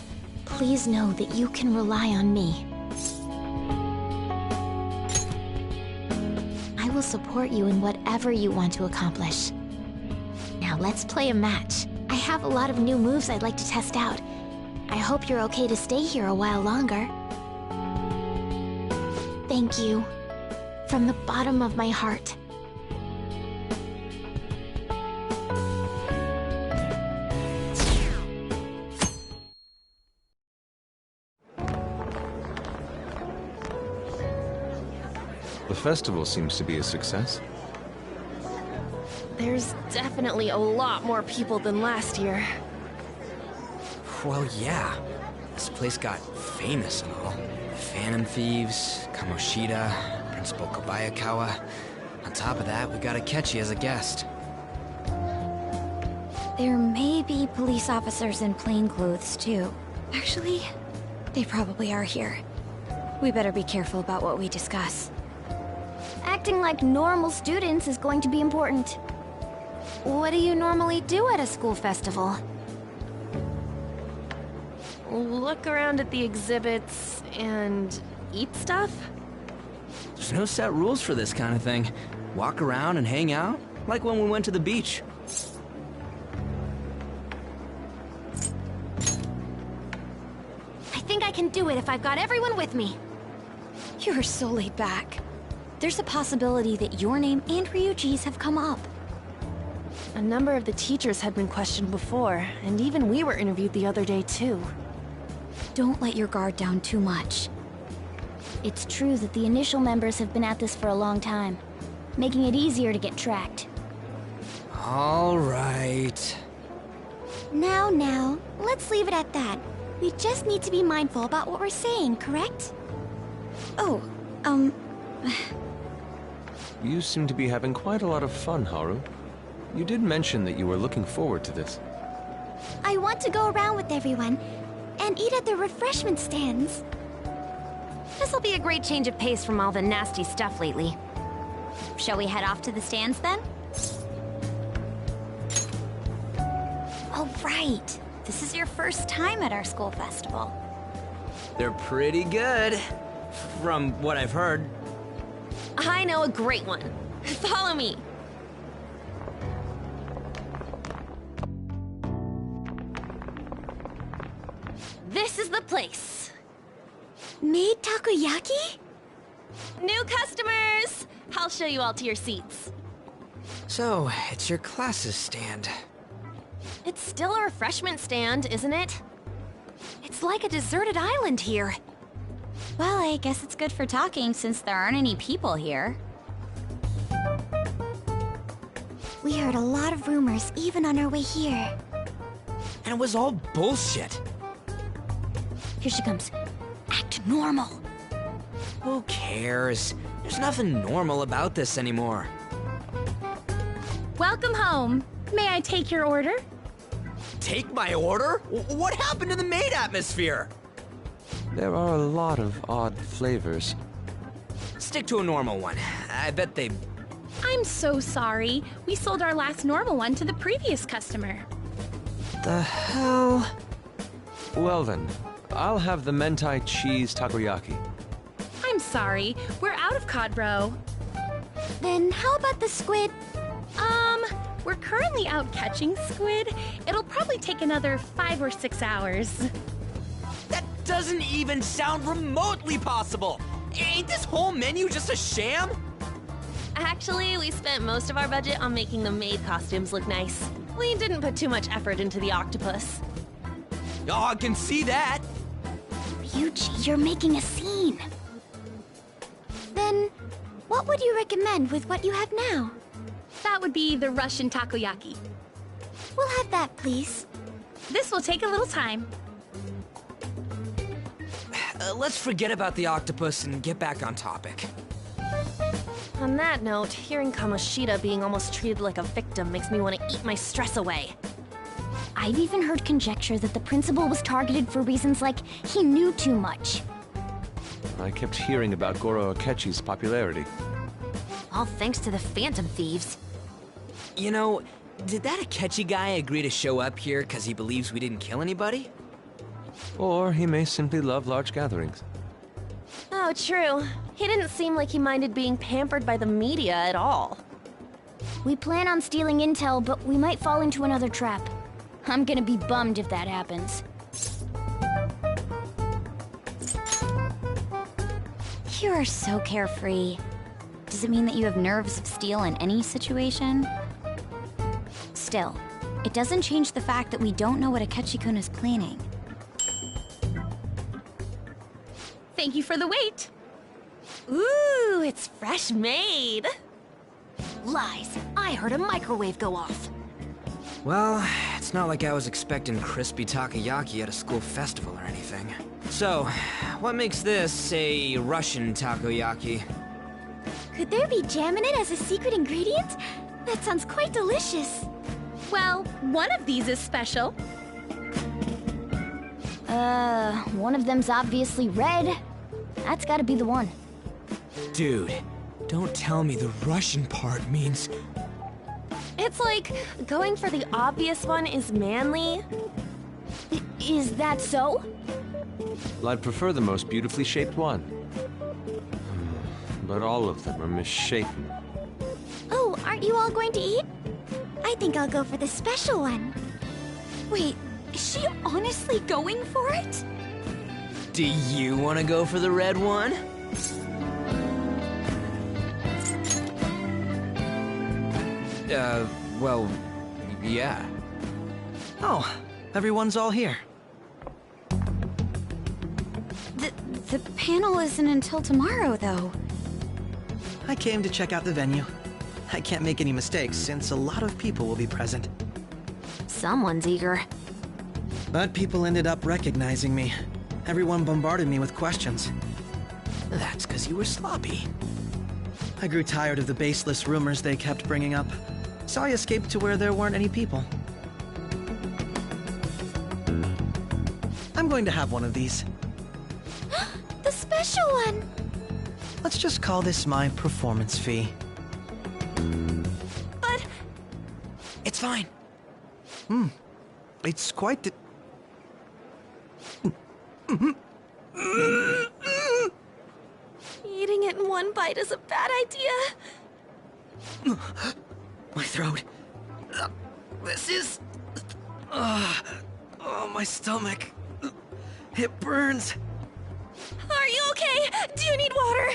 [SPEAKER 8] please know that you can rely on me. I will support you in whatever you want to accomplish. Now let's play a match. I have a lot of new moves I'd like to test out. I hope you're okay to stay here a while longer. Thank you. From the bottom of my heart.
[SPEAKER 3] The festival seems to be a success.
[SPEAKER 12] There's definitely a lot more people than last year.
[SPEAKER 11] Well, yeah. This place got famous and all. Phantom Thieves, Kamoshida, Principal Kobayakawa. On top of that, we got Akechi as a guest.
[SPEAKER 8] There may be police officers in plainclothes, too. Actually, they probably are here. We better be careful about what we discuss.
[SPEAKER 1] Acting like normal students is going to be important.
[SPEAKER 8] What do you normally do at a school festival?
[SPEAKER 12] Look around at the exhibits and eat stuff?
[SPEAKER 11] There's no set rules for this kind of thing. Walk around and hang out, like when we went to the beach.
[SPEAKER 8] I think I can do it if I've got everyone with me. You're so laid back. There's a possibility that your name and Ryuji's have come up.
[SPEAKER 12] A number of the teachers had been questioned before, and even we were interviewed the other day too.
[SPEAKER 8] Don't let your guard down too much.
[SPEAKER 1] It's true that the initial members have been at this for a long time, making it easier to get tracked.
[SPEAKER 11] All right.
[SPEAKER 1] Now, let's leave it at that. We just need to be mindful about what we're saying, correct?
[SPEAKER 8] Oh,
[SPEAKER 3] You seem to be having quite a lot of fun, Haru. You did mention that you were looking forward to this.
[SPEAKER 1] I want to go around with everyone and eat at the refreshment stands.
[SPEAKER 8] This'll be a great change of pace from all the nasty stuff lately. Shall we head off to the stands then?
[SPEAKER 1] Oh, right. This is your first time at our school festival.
[SPEAKER 11] They're pretty good, from what I've heard.
[SPEAKER 12] I know a great one. Follow me. This is the place.
[SPEAKER 1] Made takoyaki?
[SPEAKER 12] New customers! I'll show you all to your seats.
[SPEAKER 11] So, it's your class's stand.
[SPEAKER 12] It's still a refreshment stand, isn't it?
[SPEAKER 8] It's like a deserted island here. Well, I guess it's good for talking since there aren't any people here.
[SPEAKER 1] We heard a lot of rumors even on our way here.
[SPEAKER 11] And it was all bullshit.
[SPEAKER 1] Here she comes. Act normal.
[SPEAKER 11] Who cares? There's nothing normal about this anymore.
[SPEAKER 6] Welcome home. May I take your order?
[SPEAKER 11] Take my order? What happened to the maid atmosphere?
[SPEAKER 3] There are a lot of odd flavors.
[SPEAKER 11] stick to a normal one. I bet they...
[SPEAKER 6] I'm so sorry. We sold our last normal one to the previous customer.
[SPEAKER 11] The hell?
[SPEAKER 3] Well then, I'll have the mentai cheese takoyaki.
[SPEAKER 6] I'm sorry. We're out of cod roe.
[SPEAKER 1] Then how about the squid?
[SPEAKER 6] We're currently out catching squid. It'll probably take another 5 or 6 hours.
[SPEAKER 11] That doesn't even sound remotely possible! Ain't this whole menu just a sham?
[SPEAKER 12] Actually, we spent most of our budget on making the maid costumes look nice. We didn't put too much effort into the octopus.
[SPEAKER 11] Oh, I can see that!
[SPEAKER 1] Ryuji, you're making a scene. Then, what would you recommend with what you have now?
[SPEAKER 6] That would be the Russian takoyaki.
[SPEAKER 1] We'll have that, please.
[SPEAKER 6] This will take a little time.
[SPEAKER 11] Let's forget about the octopus and get back on topic.
[SPEAKER 12] On that note, hearing Kamoshida being almost treated like a victim makes me want to eat my stress away.
[SPEAKER 1] I've even heard conjecture that the principal was targeted for reasons like he knew too much.
[SPEAKER 3] I kept hearing about Goro Akechi's popularity.
[SPEAKER 4] All thanks to the Phantom Thieves.
[SPEAKER 11] You know, did that Akechi guy agree to show up here because he believes we didn't kill anybody?
[SPEAKER 3] Or he may simply love large gatherings.
[SPEAKER 12] Oh, true. He didn't seem like he minded being pampered by the media at all.
[SPEAKER 1] We plan on stealing intel, but we might fall into another trap. I'm gonna be bummed if that happens.
[SPEAKER 8] You are so carefree. Does it mean that you have nerves of steel in any situation? Still, it doesn't change the fact that we don't know what Akechi-kun is planning.
[SPEAKER 6] Thank you for the wait.
[SPEAKER 12] Ooh, it's fresh made.
[SPEAKER 4] Lies. I heard a microwave go off.
[SPEAKER 11] Well, it's not like I was expecting crispy takoyaki at a school festival or anything. So, what makes this a Russian takoyaki?
[SPEAKER 1] Could there be jam in it as a secret ingredient? That sounds quite delicious.
[SPEAKER 6] Well, one of these is special.
[SPEAKER 1] One of them's obviously red. That's gotta be the one.
[SPEAKER 11] Dude, don't tell me the Russian part means...
[SPEAKER 12] It's like, going for the obvious one is manly.
[SPEAKER 1] Is that so?
[SPEAKER 3] Well, I'd prefer the most beautifully shaped one. But all of them are misshapen.
[SPEAKER 1] Oh, aren't you all going to eat? I think I'll go for the special one.
[SPEAKER 8] Wait, is she honestly going for it?
[SPEAKER 11] Do you want to go for the red one? Well, yeah.
[SPEAKER 21] Oh, everyone's all here.
[SPEAKER 8] The panel isn't until tomorrow, though.
[SPEAKER 21] I came to check out the venue. I can't make any mistakes since a lot of people will be present.
[SPEAKER 4] Someone's eager.
[SPEAKER 21] But people ended up recognizing me. Everyone bombarded me with questions.
[SPEAKER 11] That's because you were sloppy.
[SPEAKER 21] I grew tired of the baseless rumors they kept bringing up, so I escaped to where there weren't any people. I'm going to have one of these.
[SPEAKER 1] The special one!
[SPEAKER 21] Let's just call this my performance fee.
[SPEAKER 12] But...
[SPEAKER 11] It's fine.
[SPEAKER 21] It's quite the...
[SPEAKER 12] Eating it in one bite is a bad idea.
[SPEAKER 21] My throat. This is... oh, my stomach. It burns.
[SPEAKER 12] Are you okay? Do you need water?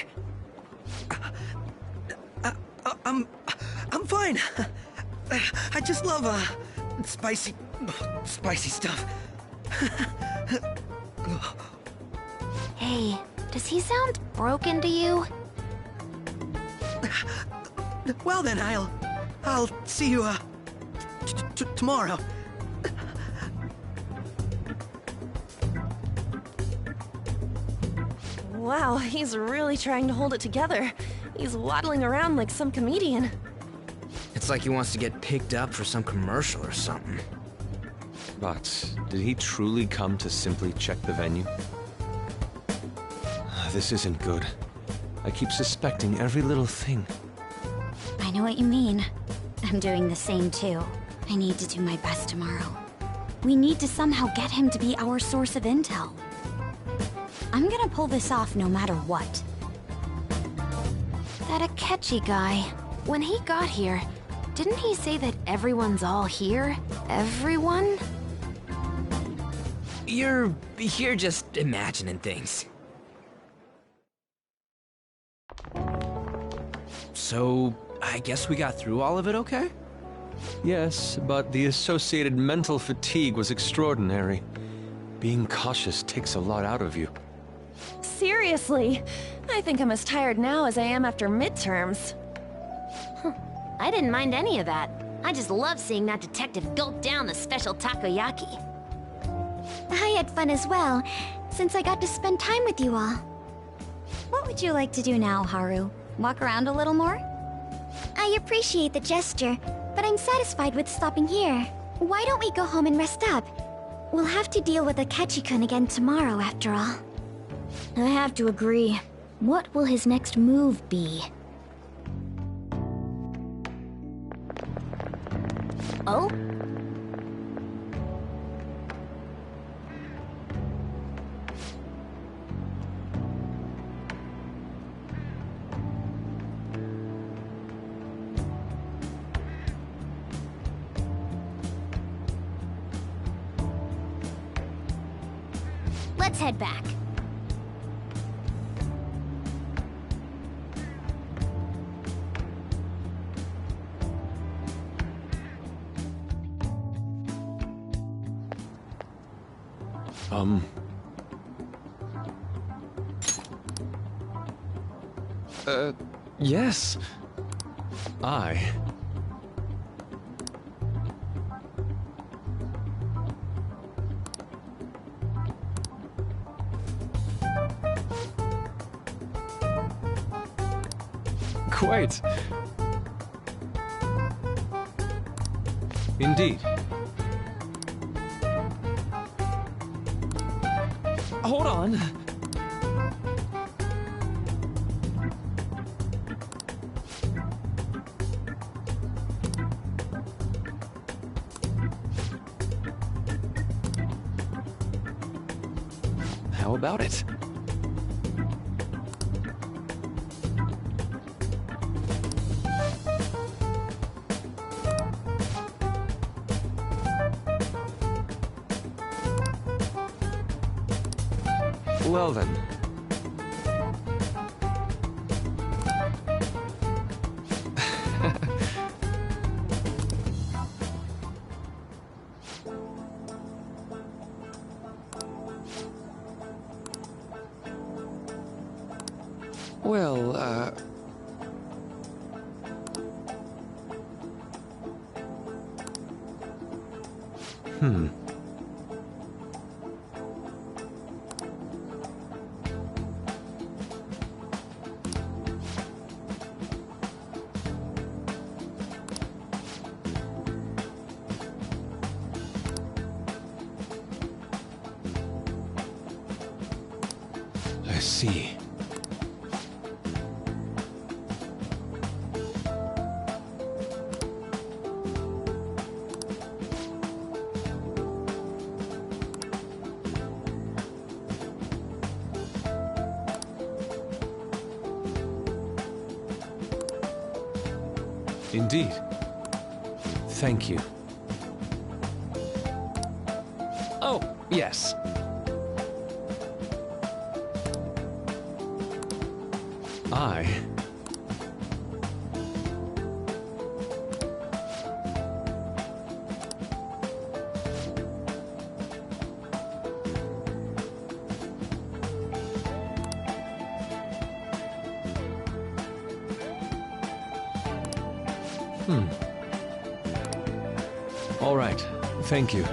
[SPEAKER 21] I'm fine. I just love, spicy stuff.
[SPEAKER 8] Hey, does he sound broken to you?
[SPEAKER 21] Well then, I'll see you, tomorrow.
[SPEAKER 12] Wow, he's really trying to hold it together. He's waddling around like some comedian.
[SPEAKER 11] It's like he wants to get picked up for some commercial or something.
[SPEAKER 3] But did he truly come to simply check the venue? This isn't good. I keep suspecting every little thing.
[SPEAKER 8] I know what you mean. I'm doing the same too. I need to do my best tomorrow. We need to somehow get him to be our source of intel. I'm gonna pull this off no matter what.
[SPEAKER 4] That Akechi guy, when he got here, didn't he say that everyone's all here? Everyone?
[SPEAKER 11] You're just imagining things. So, I guess we got through all of it okay?
[SPEAKER 3] Yes, but the associated mental fatigue was extraordinary. Being cautious takes a lot out of you.
[SPEAKER 12] Seriously, I think I'm as tired now as I am after midterms.
[SPEAKER 4] I didn't mind any of that. I just love seeing that detective gulp down the special takoyaki.
[SPEAKER 14] I had fun as well, since I got to spend time with you all.
[SPEAKER 8] What would you like to do now, Haru? Walk around a little more?
[SPEAKER 14] I appreciate the gesture, but I'm satisfied with stopping here. Why don't we go home and rest up? We'll have to deal with Akechi-kun again tomorrow, after all.
[SPEAKER 8] I have to agree. What will his next move be?
[SPEAKER 14] Oh?
[SPEAKER 8] Let's head back.
[SPEAKER 3] Yes. Quite. Indeed.
[SPEAKER 11] Hold on.
[SPEAKER 3] How about it? Well then. Well, I see. Indeed. Thank you. Oh, yes. I... All right. Thank you.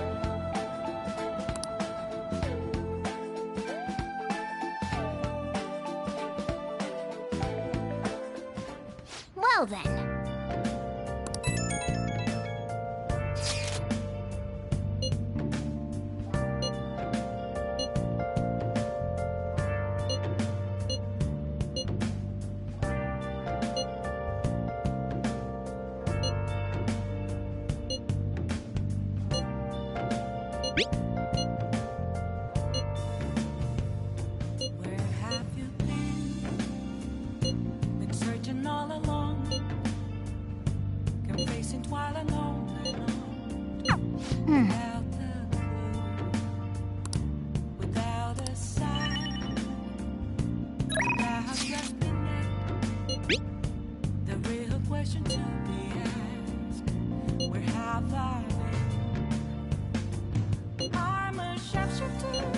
[SPEAKER 8] Well then.
[SPEAKER 7] can face it while alone. Without a sign, without just a name. The real question to be asked: where have I been? I'm a sharpshooter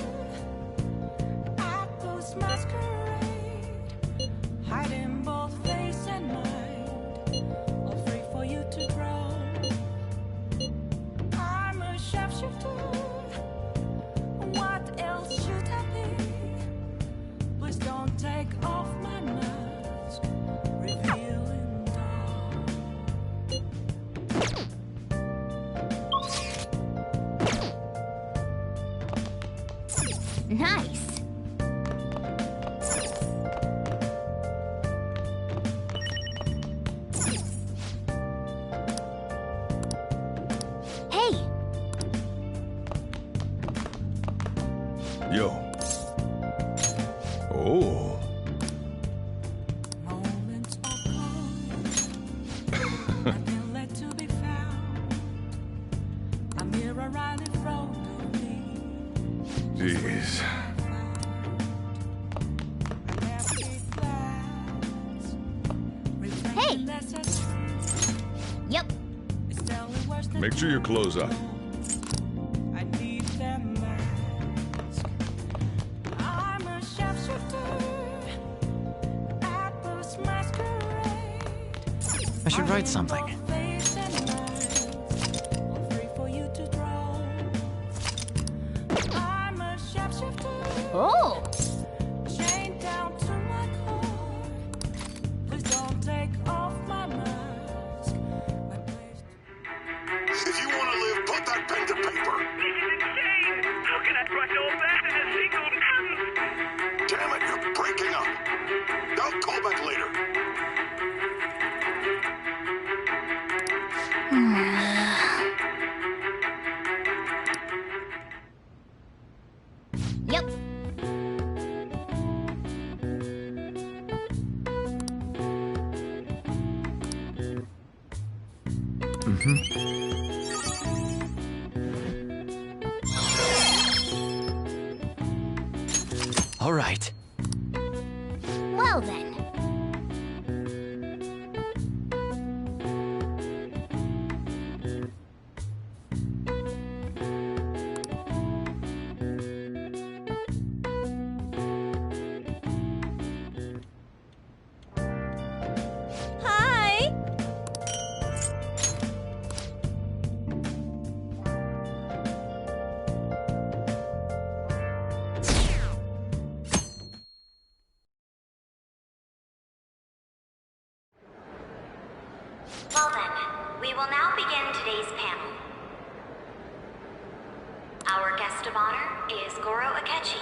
[SPEAKER 7] at post masquerade, hiding both face and mind, all free for you to grow. I'm a sharpshooter. What else should I be? Please don't take off my mask, revealing dawn.
[SPEAKER 1] Nice. Hey,
[SPEAKER 5] Yo. Oh.
[SPEAKER 7] Moments of calm, nothing left to be found. A mirror right in front of me.
[SPEAKER 5] Jeez.
[SPEAKER 1] hey. Yep.
[SPEAKER 5] Make sure you close up.
[SPEAKER 7] I need them mask. I'm a sharpshooter at post masquerade.
[SPEAKER 19] I should write something.
[SPEAKER 7] Face and mind, all free for you to draw. I'm a sharpshooter.
[SPEAKER 1] Oh.
[SPEAKER 7] Chained down to my core. Please don't take off my mask.
[SPEAKER 15] If you want to live, put that pen to paper.
[SPEAKER 18] This is insane! How can I crush all that in a single gun?
[SPEAKER 15] Damn it, you're breaking up. I'll call back later.
[SPEAKER 1] Yep.
[SPEAKER 19] All right.
[SPEAKER 1] Well then.
[SPEAKER 12] Hi!
[SPEAKER 1] Well then, we will now begin today's panel. Our guest of honor is Goro Akechi.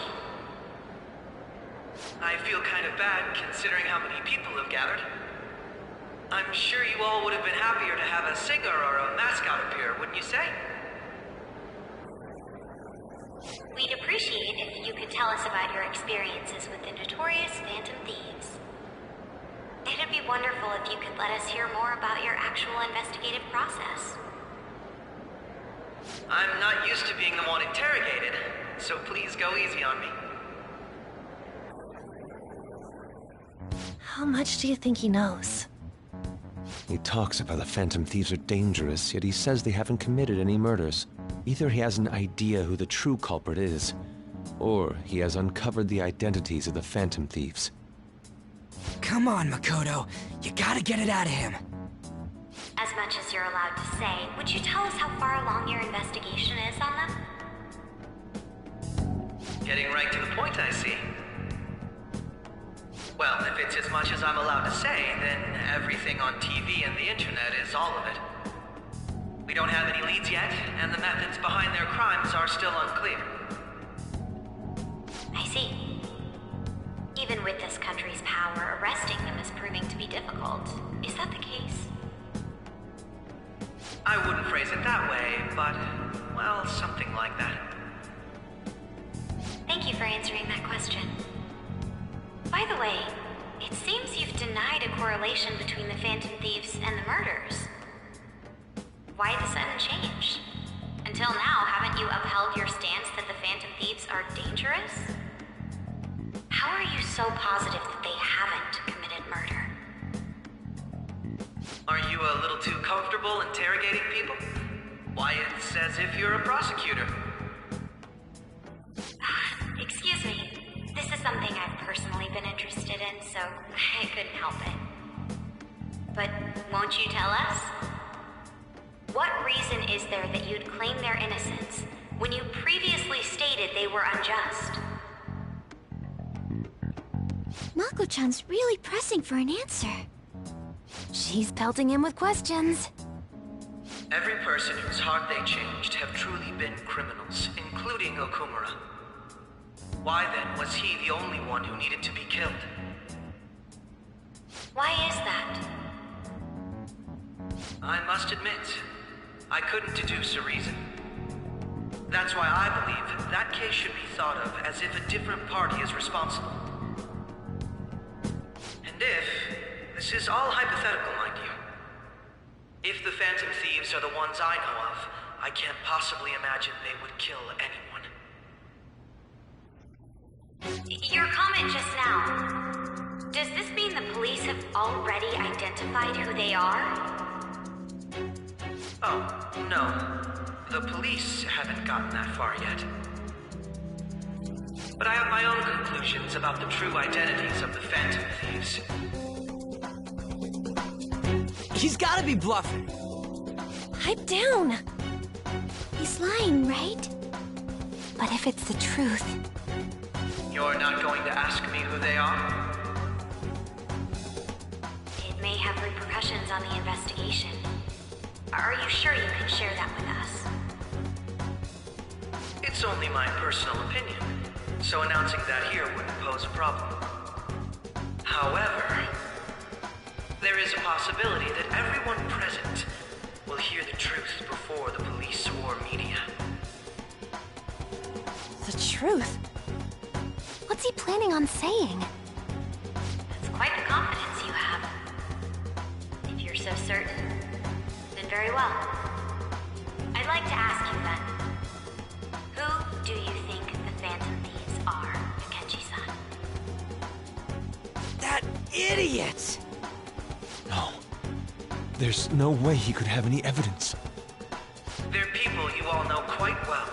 [SPEAKER 23] I feel kind of bad considering how many people have gathered. I'm sure you all would have been happier to have a singer or a mascot appear, wouldn't you say?
[SPEAKER 1] We'd appreciate if you could tell us about your experiences with the notorious Phantom Thieves. It'd be wonderful if you could let us hear more about your actual investigative process.
[SPEAKER 23] I'm not used to being the one interrogated, so please go easy on me.
[SPEAKER 12] How much do you think he knows?
[SPEAKER 3] He talks about the Phantom Thieves are dangerous, yet he says they haven't committed any murders. Either he has an idea who the true culprit is, or he has uncovered the identities of the Phantom Thieves.
[SPEAKER 11] Come on, Makoto. You gotta get it out of him.
[SPEAKER 1] As much as you're allowed to say, would you tell us how far along your investigation is on them?
[SPEAKER 23] Getting right to the point, I see. Well, if it's as much as I'm allowed to say, then everything on TV and the internet is all of it. We don't have any leads yet, and the methods behind their crimes are still unclear.
[SPEAKER 1] I see. Even with this country's power, arresting them is proving to be difficult. Is that the case?
[SPEAKER 23] I wouldn't phrase it that way, but, well, something like that.
[SPEAKER 1] Thank you for answering that question. By the way, it seems you've denied a correlation between the Phantom Thieves and the murders. Why the sudden change? Until now, haven't you upheld your stance that the Phantom Thieves are dangerous? How are you so positive that they haven't committed murder?
[SPEAKER 23] Are you a little too comfortable interrogating people? Why, it's as if you're a prosecutor.
[SPEAKER 1] Excuse me. This is something I've personally been interested in, so I couldn't help it. But won't you tell us? What reason is there that you'd claim their innocence when you previously stated they were unjust?
[SPEAKER 14] Mako-chan's really pressing for an answer.
[SPEAKER 4] She's pelting him with questions.
[SPEAKER 23] Every person whose heart they changed have truly been criminals, including Okumura. Why then was he the only one who needed to be killed?
[SPEAKER 1] Why is that?
[SPEAKER 23] I must admit, I couldn't deduce a reason. That's why I believe that case should be thought of as if a different party is responsible. And this is all hypothetical, mind you. If the Phantom Thieves are the ones I know of, I can't possibly imagine they would kill anyone.
[SPEAKER 1] Your comment just now. Does this mean the police have already identified who they are?
[SPEAKER 23] Oh, no. The police haven't gotten that far yet. But I have my own conclusions about the true identities of the Phantom Thieves.
[SPEAKER 11] He's gotta be bluffing.
[SPEAKER 12] Pipe down.
[SPEAKER 14] He's lying, right?
[SPEAKER 4] But if it's the truth...
[SPEAKER 23] You're not going to ask me who they are?
[SPEAKER 1] It may have repercussions on the investigation. Are you sure you can share that with us?
[SPEAKER 23] It's only my personal opinion, so announcing that here wouldn't pose a problem. However, there is a possibility that everyone present will hear the truth before the police or media.
[SPEAKER 4] The truth? What's he planning on saying?
[SPEAKER 1] That's quite the confidence you have. If you're so certain, then very well. I'd like to ask you then, who do you think the Phantom Thieves are, Akechi-san?
[SPEAKER 11] That idiot!
[SPEAKER 3] No. There's no way he could have any evidence.
[SPEAKER 23] They're people you all know quite well.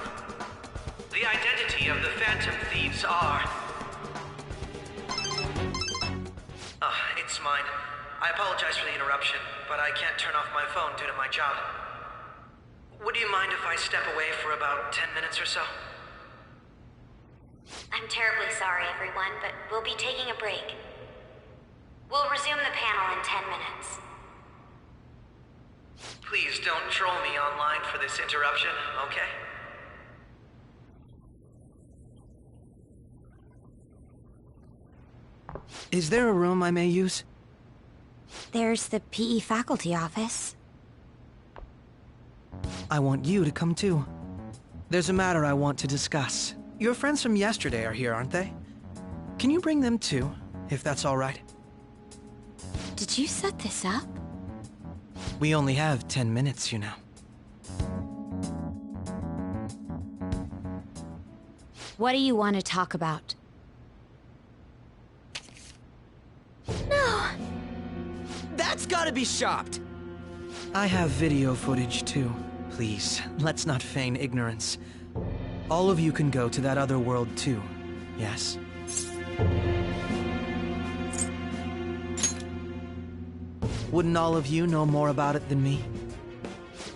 [SPEAKER 23] The identity of the Phantom Thieves are... it's mine. I apologize for the interruption, but I can't turn off my phone due to my job. Would you mind if I step away for about 10 minutes or so?
[SPEAKER 1] I'm terribly sorry, everyone, but we'll be taking a break. We'll resume the panel in 10 minutes.
[SPEAKER 23] Please don't troll me online for this interruption, okay?
[SPEAKER 9] Is there a room I may use?
[SPEAKER 8] There's the PE faculty office.
[SPEAKER 9] I want you to come too. There's a matter I want to discuss. Your friends from yesterday are here, aren't they? Can you bring them too, if that's all right?
[SPEAKER 8] Did you set this up?
[SPEAKER 9] We only have 10 minutes, you know.
[SPEAKER 8] What do you want to talk about?
[SPEAKER 12] No!
[SPEAKER 11] That's gotta be shopped!
[SPEAKER 9] I have video footage too. Please, let's not feign ignorance. All of you can go to that other world too, yes? Wouldn't all of you know more about it than me?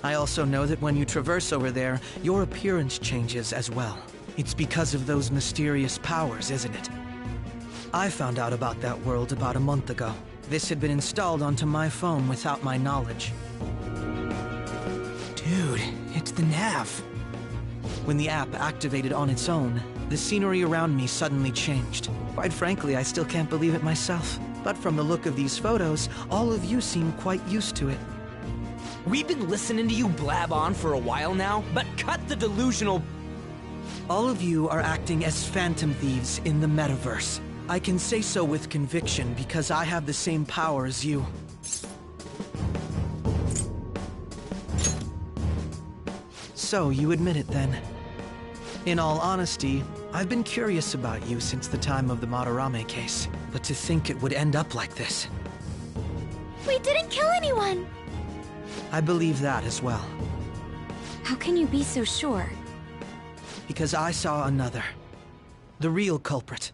[SPEAKER 9] I also know that when you traverse over there, your appearance changes as well. It's because of those mysterious powers, isn't it? I found out about that world about a month ago. This had been installed onto my phone without my knowledge.
[SPEAKER 13] Dude, it's the nav.
[SPEAKER 9] When the app activated on its own, the scenery around me suddenly changed. Quite frankly, I still can't believe it myself. But from the look of these photos, all of you seem quite used to it.
[SPEAKER 11] We've been listening to you blab on for a while now, but cut the delusional...
[SPEAKER 9] All of you are acting as Phantom Thieves in the metaverse. I can say so with conviction because I have the same power as you. So you admit it then. In all honesty, I've been curious about you since the time of the Madarame case, but to think it would end up like this.
[SPEAKER 14] We didn't kill anyone!
[SPEAKER 9] I believe that as well.
[SPEAKER 8] How can you be so sure?
[SPEAKER 9] Because I saw another. The real culprit.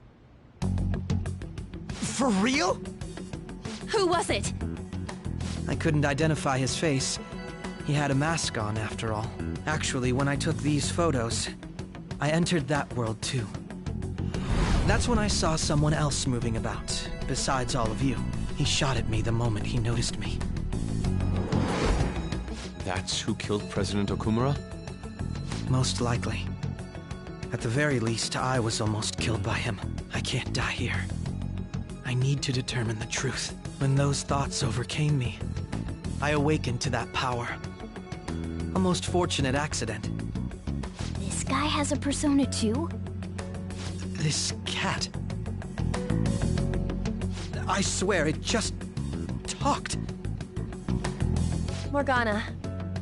[SPEAKER 11] For real?
[SPEAKER 12] Who was it?
[SPEAKER 9] I couldn't identify his face. He had a mask on, after all. Actually, when I took these photos, I entered that world too. That's when I saw someone else moving about, besides all of you. He shot at me the moment he noticed me.
[SPEAKER 3] That's who killed President Okumura?
[SPEAKER 9] Most likely. At the very least, I was almost killed by him. I can't die here. I need to determine the truth. When those thoughts overcame me, I awakened to that power. A most fortunate accident.
[SPEAKER 1] This guy has a persona too?
[SPEAKER 9] This cat. I swear, it just talked.
[SPEAKER 12] Morgana,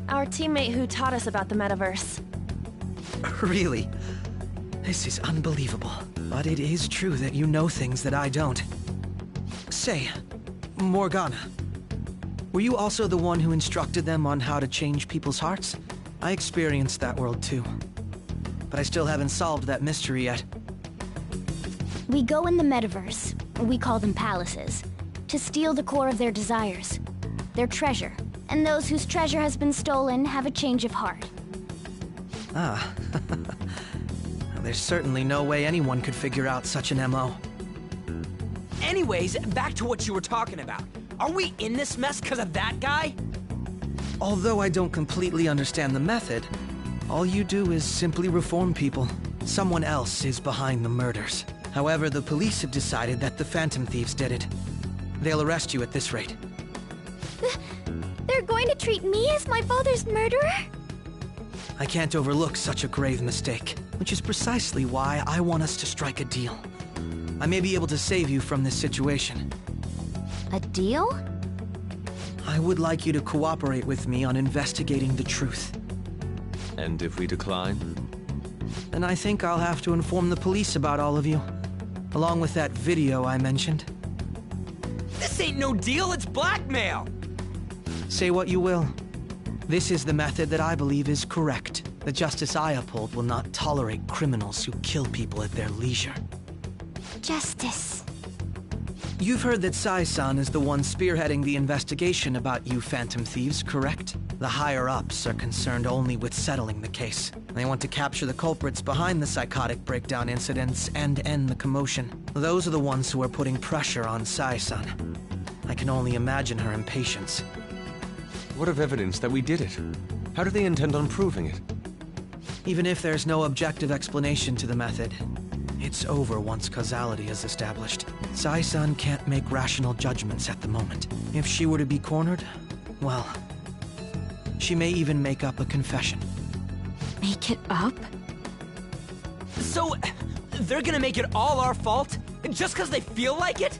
[SPEAKER 12] our teammate who taught us about the metaverse.
[SPEAKER 9] Really? This is unbelievable. But it is true that you know things that I don't. Say, Morgana, were you also the one who instructed them on how to change people's hearts? I experienced that world too. But I still haven't solved that mystery yet.
[SPEAKER 1] We go in the metaverse, we call them palaces, to steal the core of their desires, their treasure. And those whose treasure has been stolen have a change of heart.
[SPEAKER 9] Ah. There's certainly no way anyone could figure out such an MO.
[SPEAKER 11] Anyways, back to what you were talking about. Are we in this mess because of that guy?
[SPEAKER 9] Although I don't completely understand the method, all you do is simply reform people. Someone else is behind the murders. However, the police have decided that the Phantom Thieves did it. They'll arrest you at this rate.
[SPEAKER 14] They're going to treat me as my father's murderer?
[SPEAKER 9] I can't overlook such a grave mistake, which is precisely why I want us to strike a deal. I may be able to save you from this situation.
[SPEAKER 8] A deal?
[SPEAKER 9] I would like you to cooperate with me on investigating the truth.
[SPEAKER 3] And if we decline?
[SPEAKER 9] Then I think I'll have to inform the police about all of you, along with that video I mentioned.
[SPEAKER 11] This ain't no deal, it's blackmail!
[SPEAKER 9] Say what you will. This is the method that I believe is correct. The justice I uphold will not tolerate criminals who kill people at their leisure.
[SPEAKER 14] Justice.
[SPEAKER 9] You've heard that Sai-san is the one spearheading the investigation about you Phantom Thieves, correct? The higher-ups are concerned only with settling the case. They want to capture the culprits behind the psychotic breakdown incidents and end the commotion. Those are the ones who are putting pressure on Sai-san. I can only imagine her impatience.
[SPEAKER 3] What of evidence that we did it? How do they intend on proving it?
[SPEAKER 9] Even if there's no objective explanation to the method, it's over once causality is established. Sai-san can't make rational judgments at the moment. If she were to be cornered, well, she may even make up a confession.
[SPEAKER 8] Make it up?
[SPEAKER 11] So, they're gonna make it all our fault? Just because they feel like it?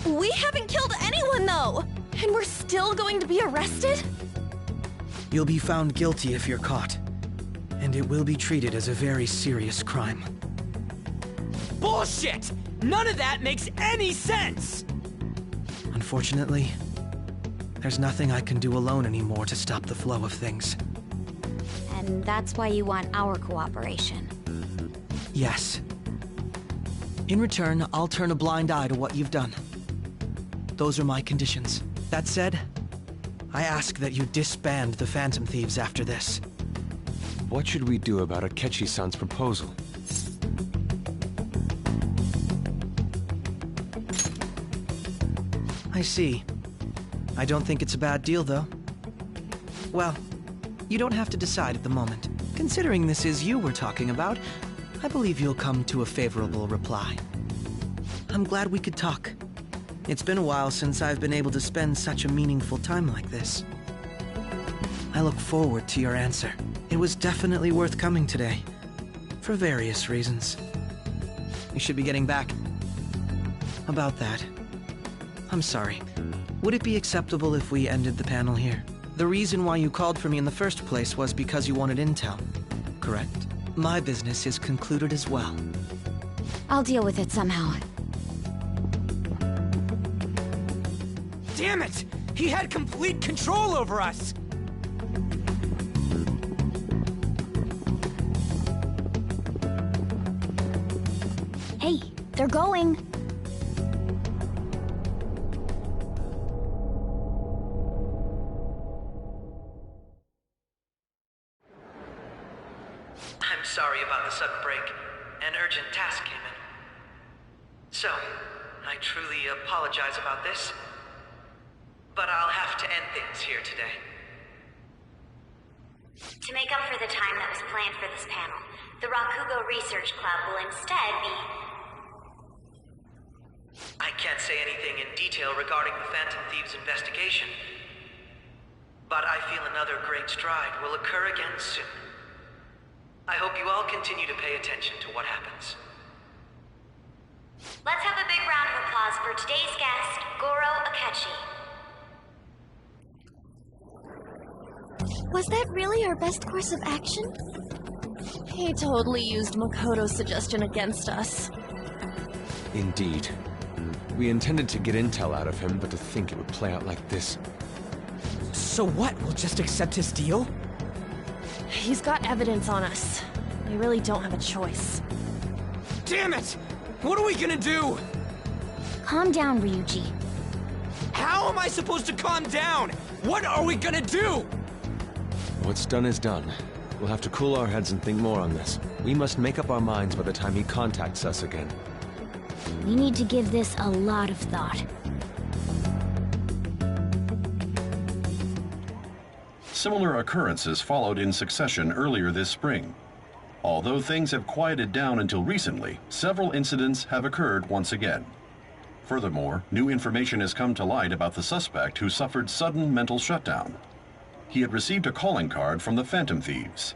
[SPEAKER 12] We haven't killed anyone, though! And we're still going to be arrested?
[SPEAKER 9] You'll be found guilty if you're caught. And it will be treated as a very serious crime.
[SPEAKER 11] Bullshit! None of that makes any sense!
[SPEAKER 9] Unfortunately, there's nothing I can do alone anymore to stop the flow of things.
[SPEAKER 8] And that's why you want our cooperation.
[SPEAKER 9] Yes. In return, I'll turn a blind eye to what you've done. Those are my conditions. That said, I ask that you disband the Phantom Thieves after this.
[SPEAKER 3] What should we do about Akechi-san's proposal?
[SPEAKER 9] I see. I don't think it's a bad deal, though. Well, you don't have to decide at the moment. Considering this is you we're talking about, I believe you'll come to a favorable reply. I'm glad we could talk. It's been a while since I've been able to spend such a meaningful time like this. I look forward to your answer. It was definitely worth coming today, for various reasons. You should be getting back. About that, I'm sorry. Would it be acceptable if we ended the panel here? The reason why you called for me in the first place was because you wanted intel, correct? My business is concluded as well.
[SPEAKER 8] I'll deal with it somehow.
[SPEAKER 11] Damn it! He had complete control over us!
[SPEAKER 1] Hey, they're going.
[SPEAKER 23] I'm sorry about the sudden break. An urgent task came in. So, I truly apologize about this. But I'll have to end things here today.
[SPEAKER 17] To make up for the time that was planned for this panel, the Rakugo Research Club will instead be...
[SPEAKER 23] I can't say anything in detail regarding the Phantom Thieves investigation. But I feel another great stride will occur again soon. I hope you all continue to pay attention to what happens.
[SPEAKER 17] Let's have a big round of applause for today's guest, Goro Akechi.
[SPEAKER 1] Was that really our best course of action?
[SPEAKER 12] He totally used Makoto's suggestion against us.
[SPEAKER 3] Indeed. We intended to get intel out of him, but to think it would play out like this.
[SPEAKER 11] So what? We'll just accept his deal?
[SPEAKER 12] He's got evidence on us. We really don't have a choice.
[SPEAKER 11] Damn it! What are we gonna do?
[SPEAKER 1] Calm down, Ryuji.
[SPEAKER 11] How am I supposed to calm down? What are we gonna do?
[SPEAKER 3] What's done is done. We'll have to cool our heads and think more on this. We must make up our minds by the time he contacts us again.
[SPEAKER 1] We need to give this a lot of thought.
[SPEAKER 20] Similar occurrences followed in succession earlier this spring. Although things have quieted down until recently, several incidents have occurred once again. Furthermore, new information has come to light about the suspect who suffered sudden mental shutdown. He had received a calling card from the Phantom Thieves.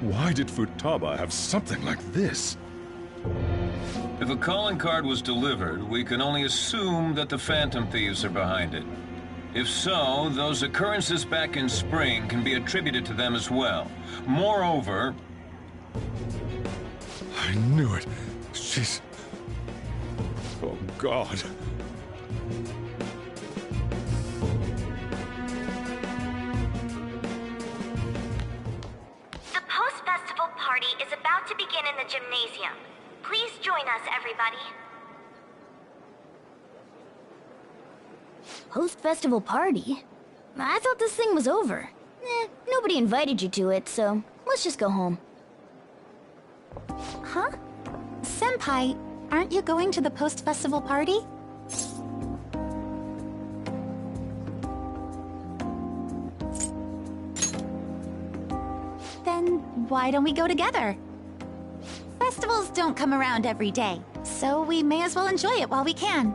[SPEAKER 5] Why did Futaba have something like this?
[SPEAKER 22] If a calling card was delivered, we can only assume that the Phantom Thieves are behind it. If so, those occurrences back in spring can be attributed to them as well. Moreover...
[SPEAKER 5] I knew it. She's... Oh, God.
[SPEAKER 17] The post-festival party is about to begin in the gymnasium. Please join us, everybody.
[SPEAKER 1] Post-festival party? I thought this thing was over. Nobody invited you to it, so let's just go home.
[SPEAKER 24] Huh? Senpai, aren't you going to the post-festival party? Then why don't we go together? Festivals don't come around every day, so we may as well enjoy it while we can.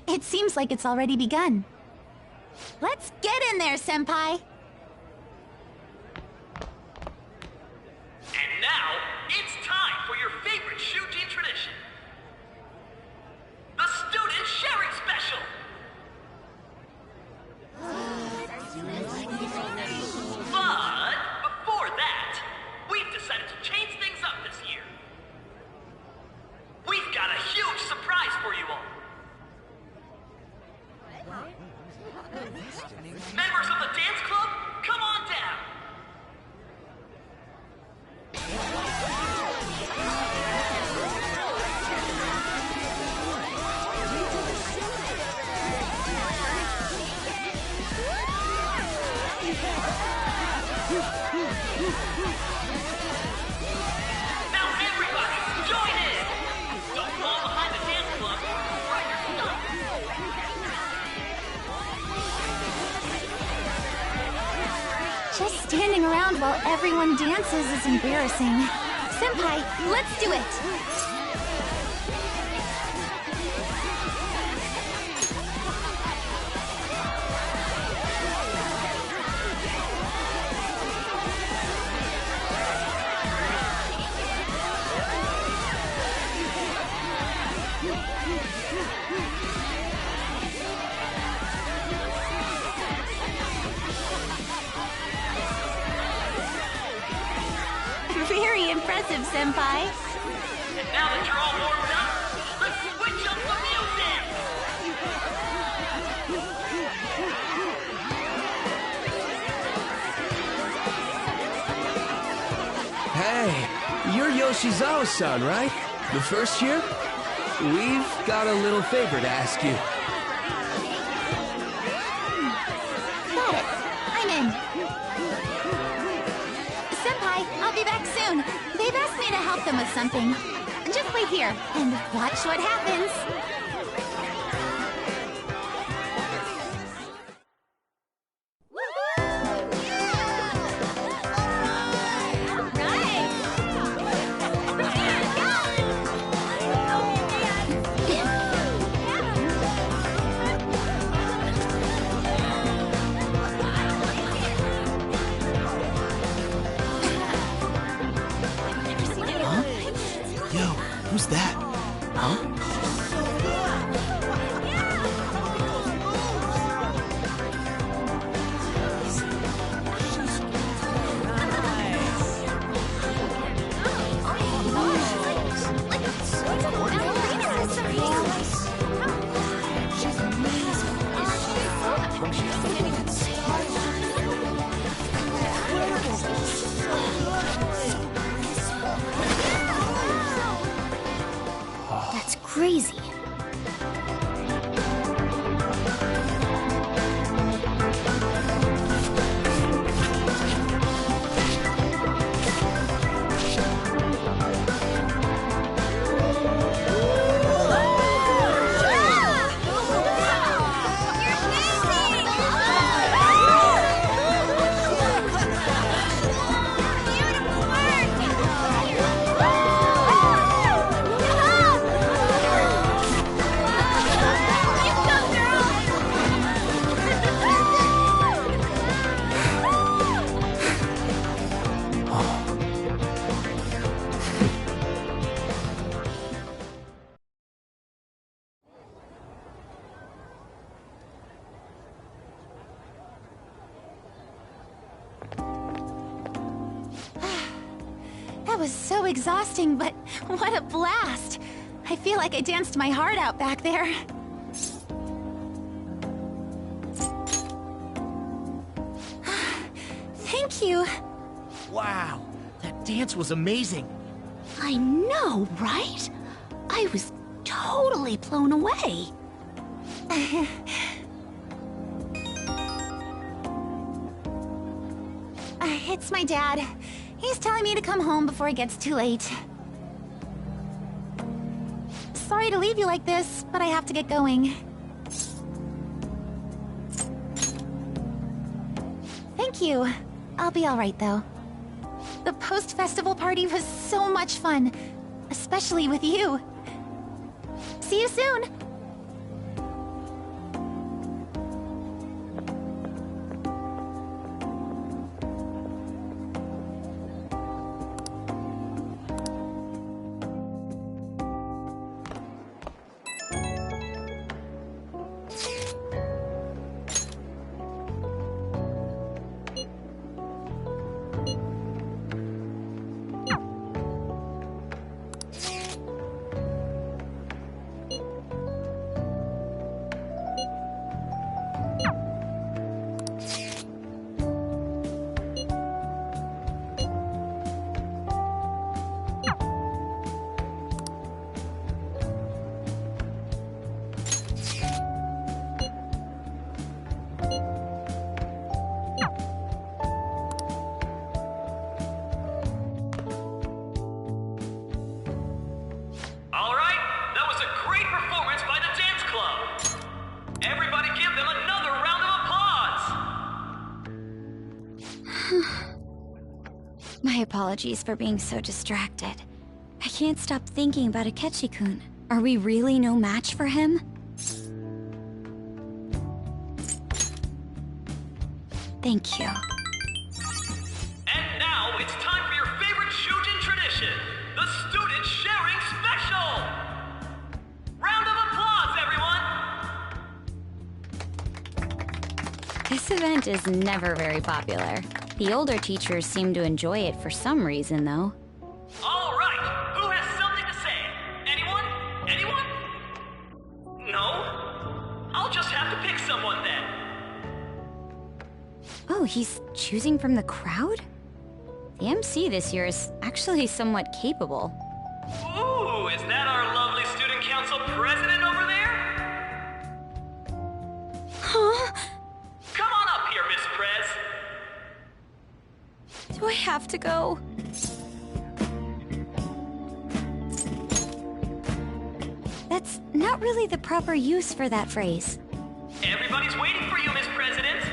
[SPEAKER 24] It seems like it's already begun. Let's get in there, Senpai!
[SPEAKER 18] And now, it's time for your favorite Shuji tradition. The Student Sharing Special! But before that, we've decided to change things up this year. We've got a huge surprise for you all. Members of the dance club, come on down. Now everybody, join in! Don't fall behind the dance club. Right your stuff.
[SPEAKER 24] Just standing around while everyone dances is embarrassing. Senpai, let's do it! impressive, Senpai.
[SPEAKER 18] And now that you're all warmed up, let's switch up the music!
[SPEAKER 13] Hey, you're Yoshizawa-san, right? The first year? We've got a little favor to ask you.
[SPEAKER 24] Got it. I'm in. Senpai, I'll be back soon. They've asked me to help them with something. Just wait here and watch what happens.
[SPEAKER 2] Yo, who's that? Huh?
[SPEAKER 1] That's crazy.
[SPEAKER 24] That was so exhausting, but what a blast! I feel like I danced my heart out back there. Thank you.
[SPEAKER 2] Wow, that dance was amazing.
[SPEAKER 1] I know, right? I was totally blown away.
[SPEAKER 24] It's my dad. He's telling me to come home before it gets too late. Sorry to leave you like this, but I have to get going. Thank you. I'll be alright, though. The post-festival party was so much fun. Especially with you. See you soon!
[SPEAKER 8] My apologies for being so distracted. I can't stop thinking about Akechi-kun. Are we really no match for him? Thank you.
[SPEAKER 18] And now it's time for your favorite Shujin tradition, the Student Sharing Special! Round of applause, everyone!
[SPEAKER 8] This event is never very popular. The older teachers seem to enjoy it for some reason, though.
[SPEAKER 18] All
[SPEAKER 8] Oh, he's choosing from the crowd? The MC this year is actually somewhat capable.
[SPEAKER 18] Ooh, is that our lovely student council president over there?
[SPEAKER 8] Huh?
[SPEAKER 18] Come on up here, Miss Prez.
[SPEAKER 8] Do I have to go? That's not really the proper use for that phrase.
[SPEAKER 18] Everybody's waiting for you, Miss President.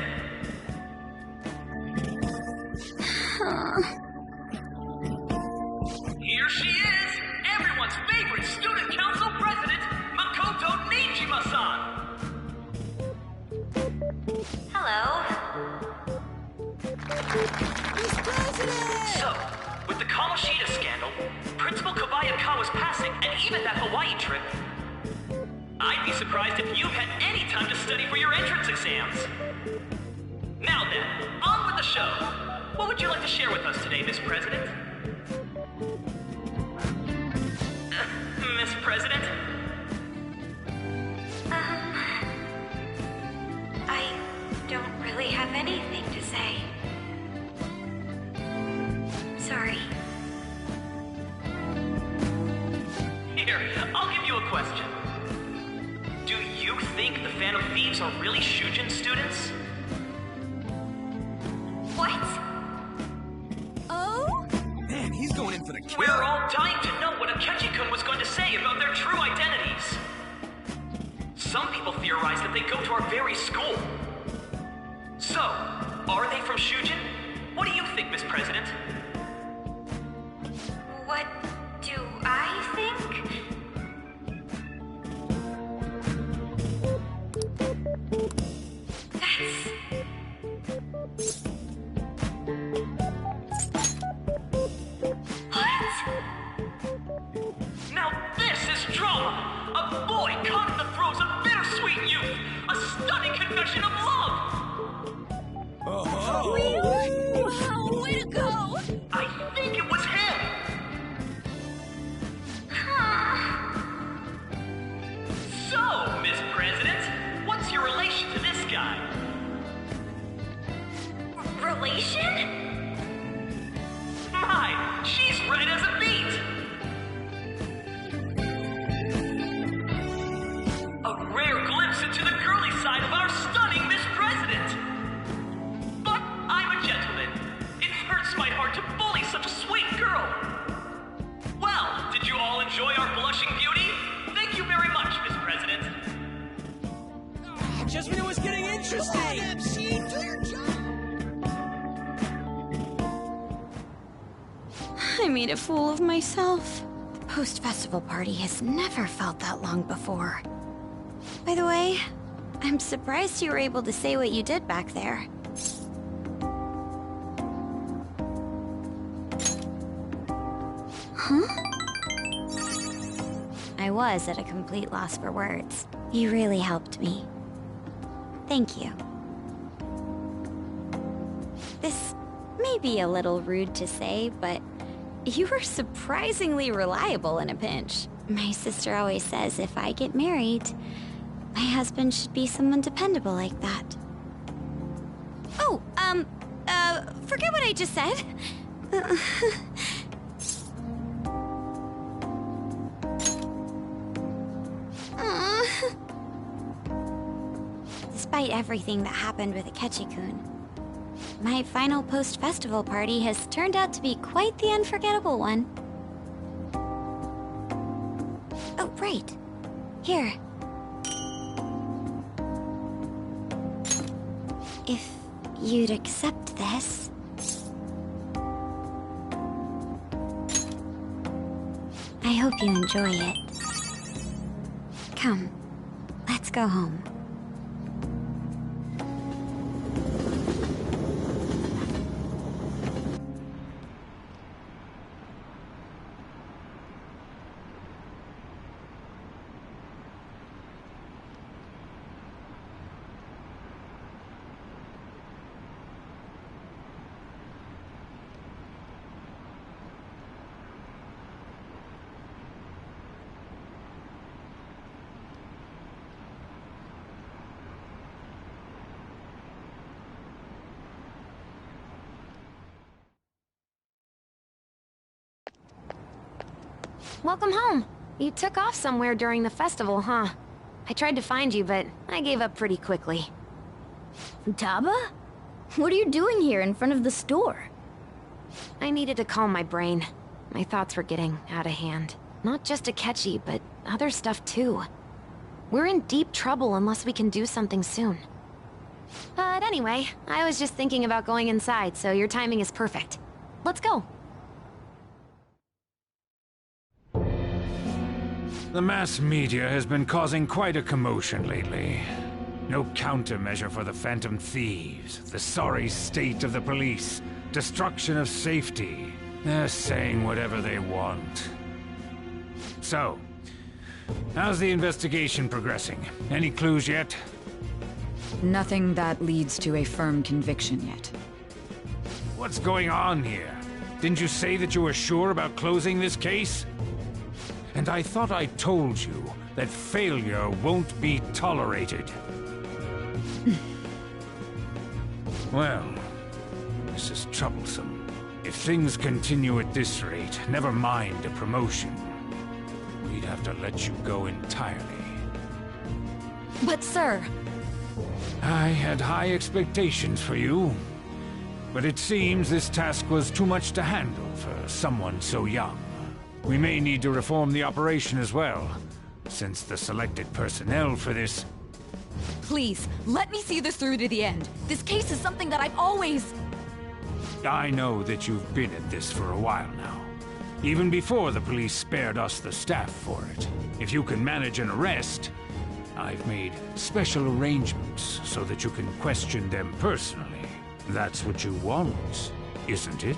[SPEAKER 18] Here she is, everyone's favorite student council president, Makoto Nijima-san.
[SPEAKER 17] Hello.
[SPEAKER 18] So, with the Kamoshida scandal, Principal Kobayakawa's passing, and even that Hawaii trip, I'd be surprised if you've had any time to study for your entrance exams. Now then, on with the show. What would you like to share with us today, Miss President? Miss President?
[SPEAKER 17] I don't really have anything to say. Sorry.
[SPEAKER 18] Here, I'll give you a question. Do you think the Phantom Thieves are really Shujin students?
[SPEAKER 17] What?
[SPEAKER 8] Oh?
[SPEAKER 13] Man, he's going in for the kill.
[SPEAKER 18] We're all dying to know what Akechi-kun was going to say about their true identities. Some people theorize that they go to our very school. So, are they from Shujin? What do you think, Miss President?
[SPEAKER 17] What do I think?
[SPEAKER 18] Now this is drama! A boy caught in the throes of bittersweet youth! A stunning confession of love!
[SPEAKER 13] Oh.
[SPEAKER 8] Wow, way to go!
[SPEAKER 18] I think it was him! So, Miss President, what's your relation to this guy?
[SPEAKER 17] Relation?
[SPEAKER 18] My, she's red as a beet! A rare glimpse into the girly side of our stunning Miss President! But I'm a gentleman. It hurts my heart to bully such a sweet girl. Well, did you all enjoy our blushing beauty? Thank you very much, Miss President.
[SPEAKER 13] Just when it was getting interesting. MC, do your job.
[SPEAKER 8] I made a fool of myself. The post-festival party has never felt that long before. By the way, I'm surprised you were able to say what you did back there. Huh? I was at a complete loss for words. You really helped me. Thank you. This may be a little rude to say, but you were surprisingly reliable in a pinch. My sister always says if I get married, my husband should be someone dependable like that. Oh, forget what I just said. Despite everything that happened with Akechi-kun, my final post-festival party has turned out to be quite the unforgettable one. Oh, right. Here. If you'd accept this... I hope you enjoy it. Come, let's go home.
[SPEAKER 4] welcome home. You took off somewhere during the festival, huh? I tried to find you, but I gave up pretty quickly.
[SPEAKER 8] Futaba? What are you doing here in front of the store?
[SPEAKER 4] I needed to calm my brain. My thoughts were getting out of hand. Not just Akechi, but other stuff too. We're in deep trouble unless we can do something soon. But anyway, I was just thinking about going inside, so your timing is perfect. Let's go.
[SPEAKER 6] The mass media has been causing quite a commotion lately. No countermeasure for the Phantom Thieves, the sorry state of the police, destruction of safety. They're saying whatever they want. So, how's the investigation progressing? Any clues yet?
[SPEAKER 10] Nothing that leads to a firm conviction yet.
[SPEAKER 6] What's going on here? Didn't you say that you were sure about closing this case? And I thought I told you that failure won't be tolerated. Well, this is troublesome. If things continue at this rate, never mind a promotion. We'd have to let you go entirely.
[SPEAKER 8] But sir...
[SPEAKER 6] I had high expectations for you. But it seems this task was too much to handle for someone so young. We may need to reform the operation as well, since the selected personnel for this...
[SPEAKER 8] Please, let me see this through to the end. This case is something that I've always...
[SPEAKER 6] I know that you've been at this for a while now. Even before the police spared us the staff for it. If you can manage an arrest, I've made special arrangements so that you can question them personally. That's what you want, isn't it?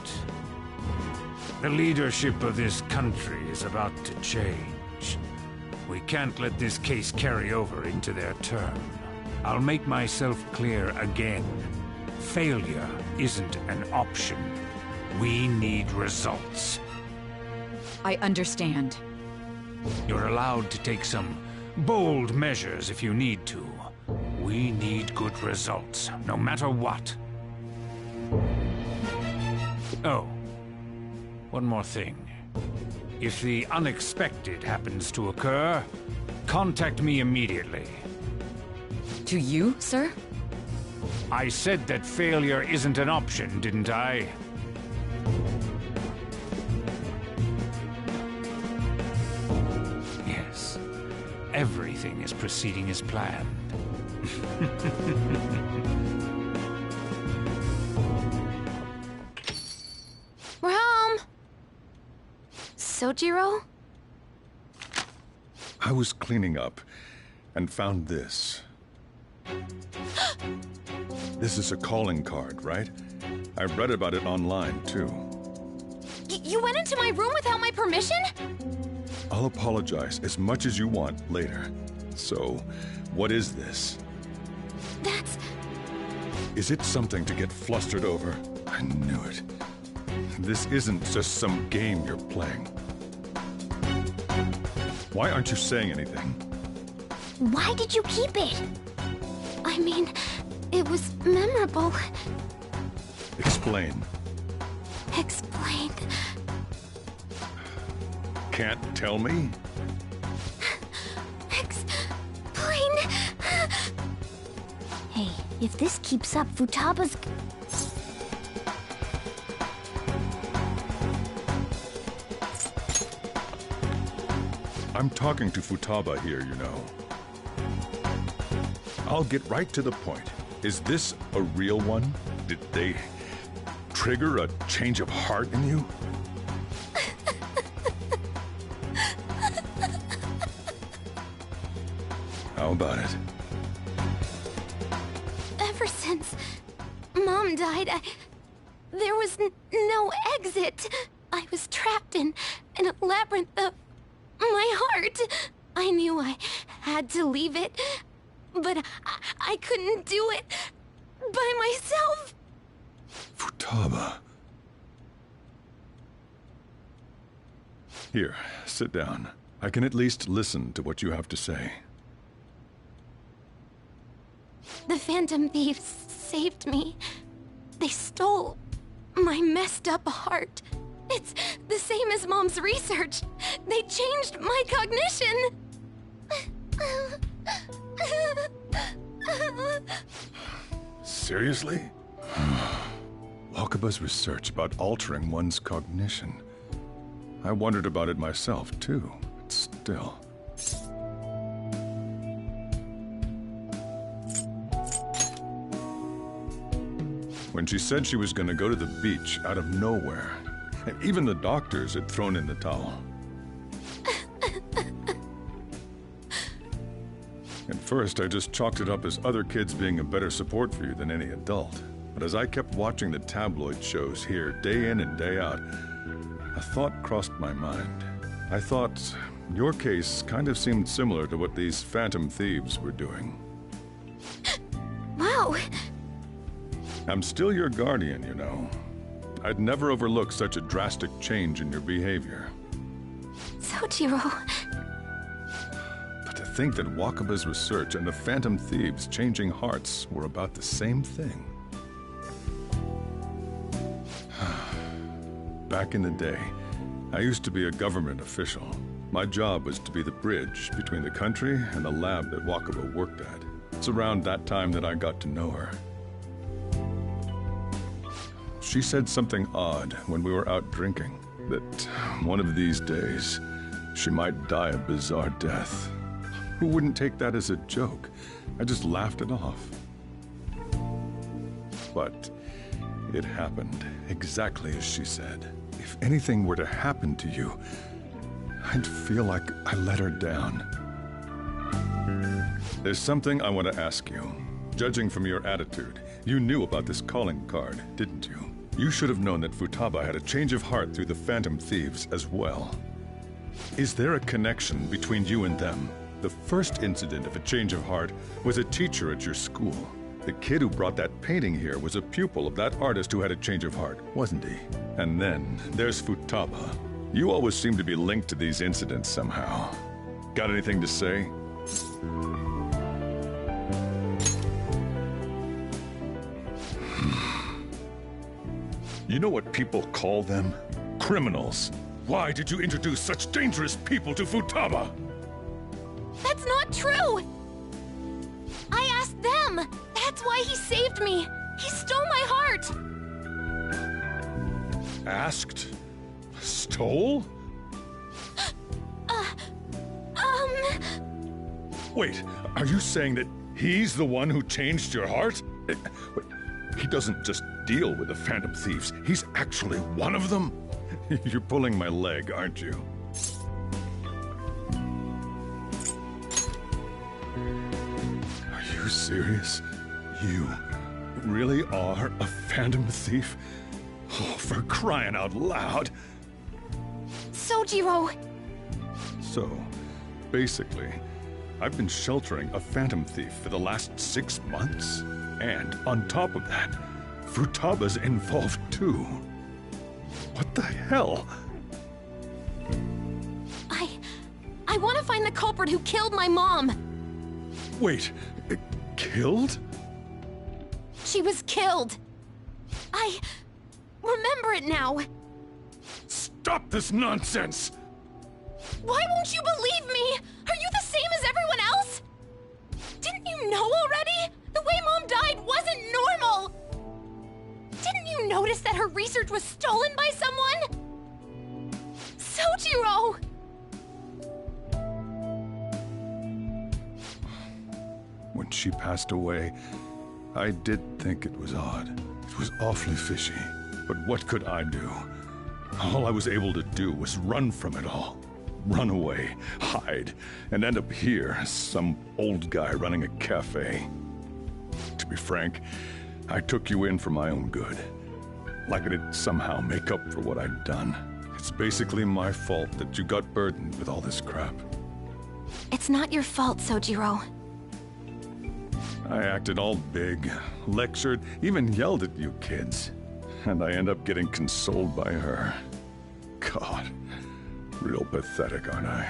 [SPEAKER 6] The leadership of this country is about to change. We can't let this case carry over into their term. I'll make myself clear again. Failure isn't an option. We need results.
[SPEAKER 10] I understand.
[SPEAKER 6] You're allowed to take some bold measures if you need to. We need good results, no matter what. Oh, one more thing. If the unexpected happens to occur, contact me immediately.
[SPEAKER 10] To you, sir?
[SPEAKER 6] I said that failure isn't an option, didn't I? Yes. Everything is proceeding as planned.
[SPEAKER 4] We're home! Sojiro?
[SPEAKER 5] I was cleaning up and found this. This is a calling card, right? I read about it online, too.
[SPEAKER 8] You went into my room without my permission?
[SPEAKER 5] I'll apologize as much as you want later. So, what is this?
[SPEAKER 14] That's...
[SPEAKER 5] Is it something to get flustered over? I knew it. This isn't just some game you're playing. Why aren't you saying anything?
[SPEAKER 14] Why did you keep it? I mean, it was memorable.
[SPEAKER 5] Explain.
[SPEAKER 14] Explain.
[SPEAKER 5] Can't tell me?
[SPEAKER 14] Explain. Hey, if this keeps up, Futaba's...
[SPEAKER 5] I'm talking to Futaba here, you know. I'll get right to the point. Is this a real one? Did they trigger a change of heart in you? How about it?
[SPEAKER 14] Ever since Mom died, there was no exit. I was trapped in a labyrinth of my heart. I knew I had to leave it, but I couldn't do it by myself.
[SPEAKER 5] Futaba. Here, sit down. I can at least listen to what you have to say.
[SPEAKER 14] The Phantom Thieves saved me. They stole my messed up heart. It's the same as Mom's research.
[SPEAKER 24] They changed my cognition!
[SPEAKER 5] Seriously? Wakaba's research about altering one's cognition. I wondered about it myself, too, but still. When she said she was going to go to the beach out of nowhere, and even the doctors had thrown in the towel. At first, I just chalked it up as other kids being a better support for you than any adult. But as I kept watching the tabloid shows here, day in and day out, a thought crossed my mind. I thought your case kind of seemed similar to what these phantom thieves were doing.
[SPEAKER 24] Wow!
[SPEAKER 5] I'm still your guardian, you know. I'd never overlook such a drastic change in your behavior.
[SPEAKER 24] Sojiro...
[SPEAKER 5] But to think that Wakaba's research and the phantom thieves changing hearts were about the same thing. Back in the day, I used to be a government official. My job was to be the bridge between the country and the lab that Wakaba worked at. It's around that time that I got to know her. She said something odd when we were out drinking, that one of these days, she might die a bizarre death. Who wouldn't take that as a joke? I just laughed it off. But it happened exactly as she said. If anything were to happen to you, I'd feel like I let her down. There's something I want to ask you. Judging from your attitude, you knew about this calling card, didn't you? You should have known that Futaba had a change of heart through the Phantom Thieves as well. Is there a connection between you and them? The first incident of a change of heart was a teacher at your school. The kid who brought that painting here was a pupil of that artist who had a change of heart, wasn't he? And then there's Futaba. You always seem to be linked to these incidents somehow. Got anything to say? You know what people call them? Criminals. Why did you introduce such dangerous people to Futaba?
[SPEAKER 24] That's not true! I asked them! That's why he saved me! He stole my heart!
[SPEAKER 5] Asked? Stole? Wait, are you saying that he's the one who changed your heart? Wait, he doesn't just deal with the Phantom Thieves, he's actually one of them? You're pulling my leg, aren't you? Are you serious? You really are a Phantom Thief? Oh, for crying out loud!
[SPEAKER 24] Sojiro!
[SPEAKER 5] So, basically, I've been sheltering a Phantom Thief for the last 6 months. And on top of that, Futaba's involved too. What the hell?
[SPEAKER 24] I want to find the culprit who killed my mom!
[SPEAKER 5] Wait, killed?
[SPEAKER 24] She was killed! I remember it now!
[SPEAKER 5] Stop this nonsense!
[SPEAKER 24] Why won't you believe me? Are you the same as everyone else? Didn't you know already? The way Mom died wasn't normal! Didn't you notice that her research was stolen by someone? Sojiro!
[SPEAKER 5] When she passed away, I did think it was odd. It was awfully fishy. But what could I do? All I was able to do was run from it all. Run away, hide, and end up here as some old guy running a cafe. To be frank, I took you in for my own good. Like it'd somehow make up for what I'd done. It's basically my fault that you got burdened with all this crap.
[SPEAKER 24] It's not your fault, Sojiro.
[SPEAKER 5] I acted all big, lectured, even yelled at you kids. And I end up getting consoled by her. God, real pathetic, aren't I?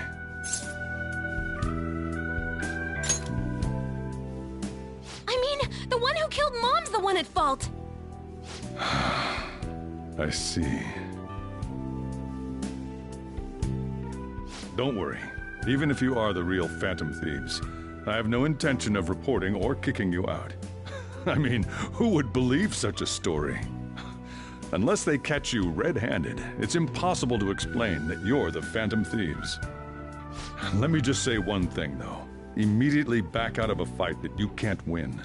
[SPEAKER 24] I mean, the one who killed Mom's the one at fault!
[SPEAKER 5] I see. Don't worry. Even if you are the real Phantom Thieves, I have no intention of reporting or kicking you out. I mean, who would believe such a story? Unless they catch you red-handed, it's impossible to explain that you're the Phantom Thieves. Let me just say one thing, though. Immediately back out of a fight that you can't win.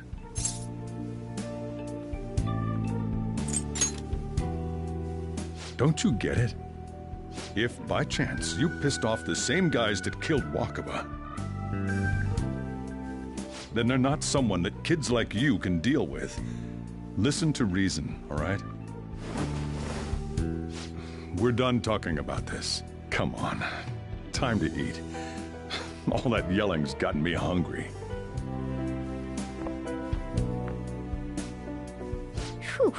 [SPEAKER 5] Don't you get it? If, by chance, you pissed off the same guys that killed Wakaba, then they're not someone that kids like you can deal with. Listen to reason, all right? We're done talking about this. Come on. Time to eat. All that yelling's gotten me hungry.
[SPEAKER 1] Whew.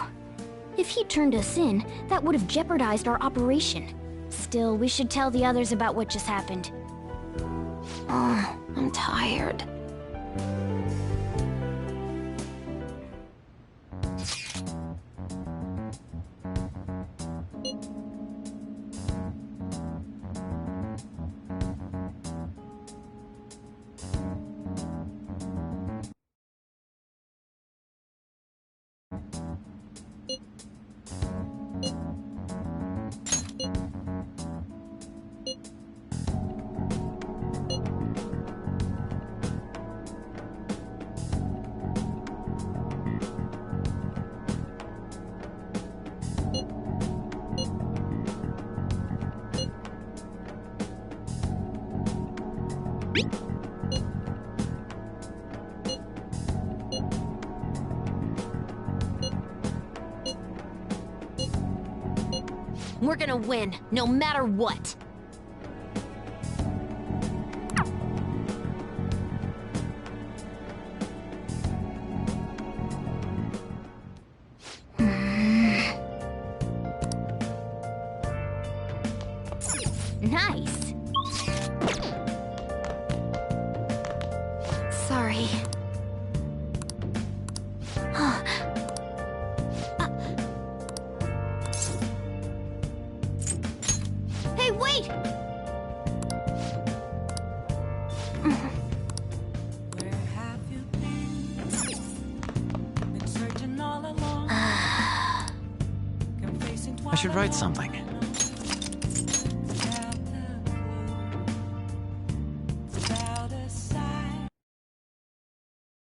[SPEAKER 1] If he turned us in, that would have jeopardized our operation. Still, we should tell the others about what just happened.
[SPEAKER 4] Oh, I'm tired.
[SPEAKER 1] We're gonna win, no matter what. Nice.
[SPEAKER 4] Sorry.
[SPEAKER 1] Hey, wait!
[SPEAKER 19] I should write something.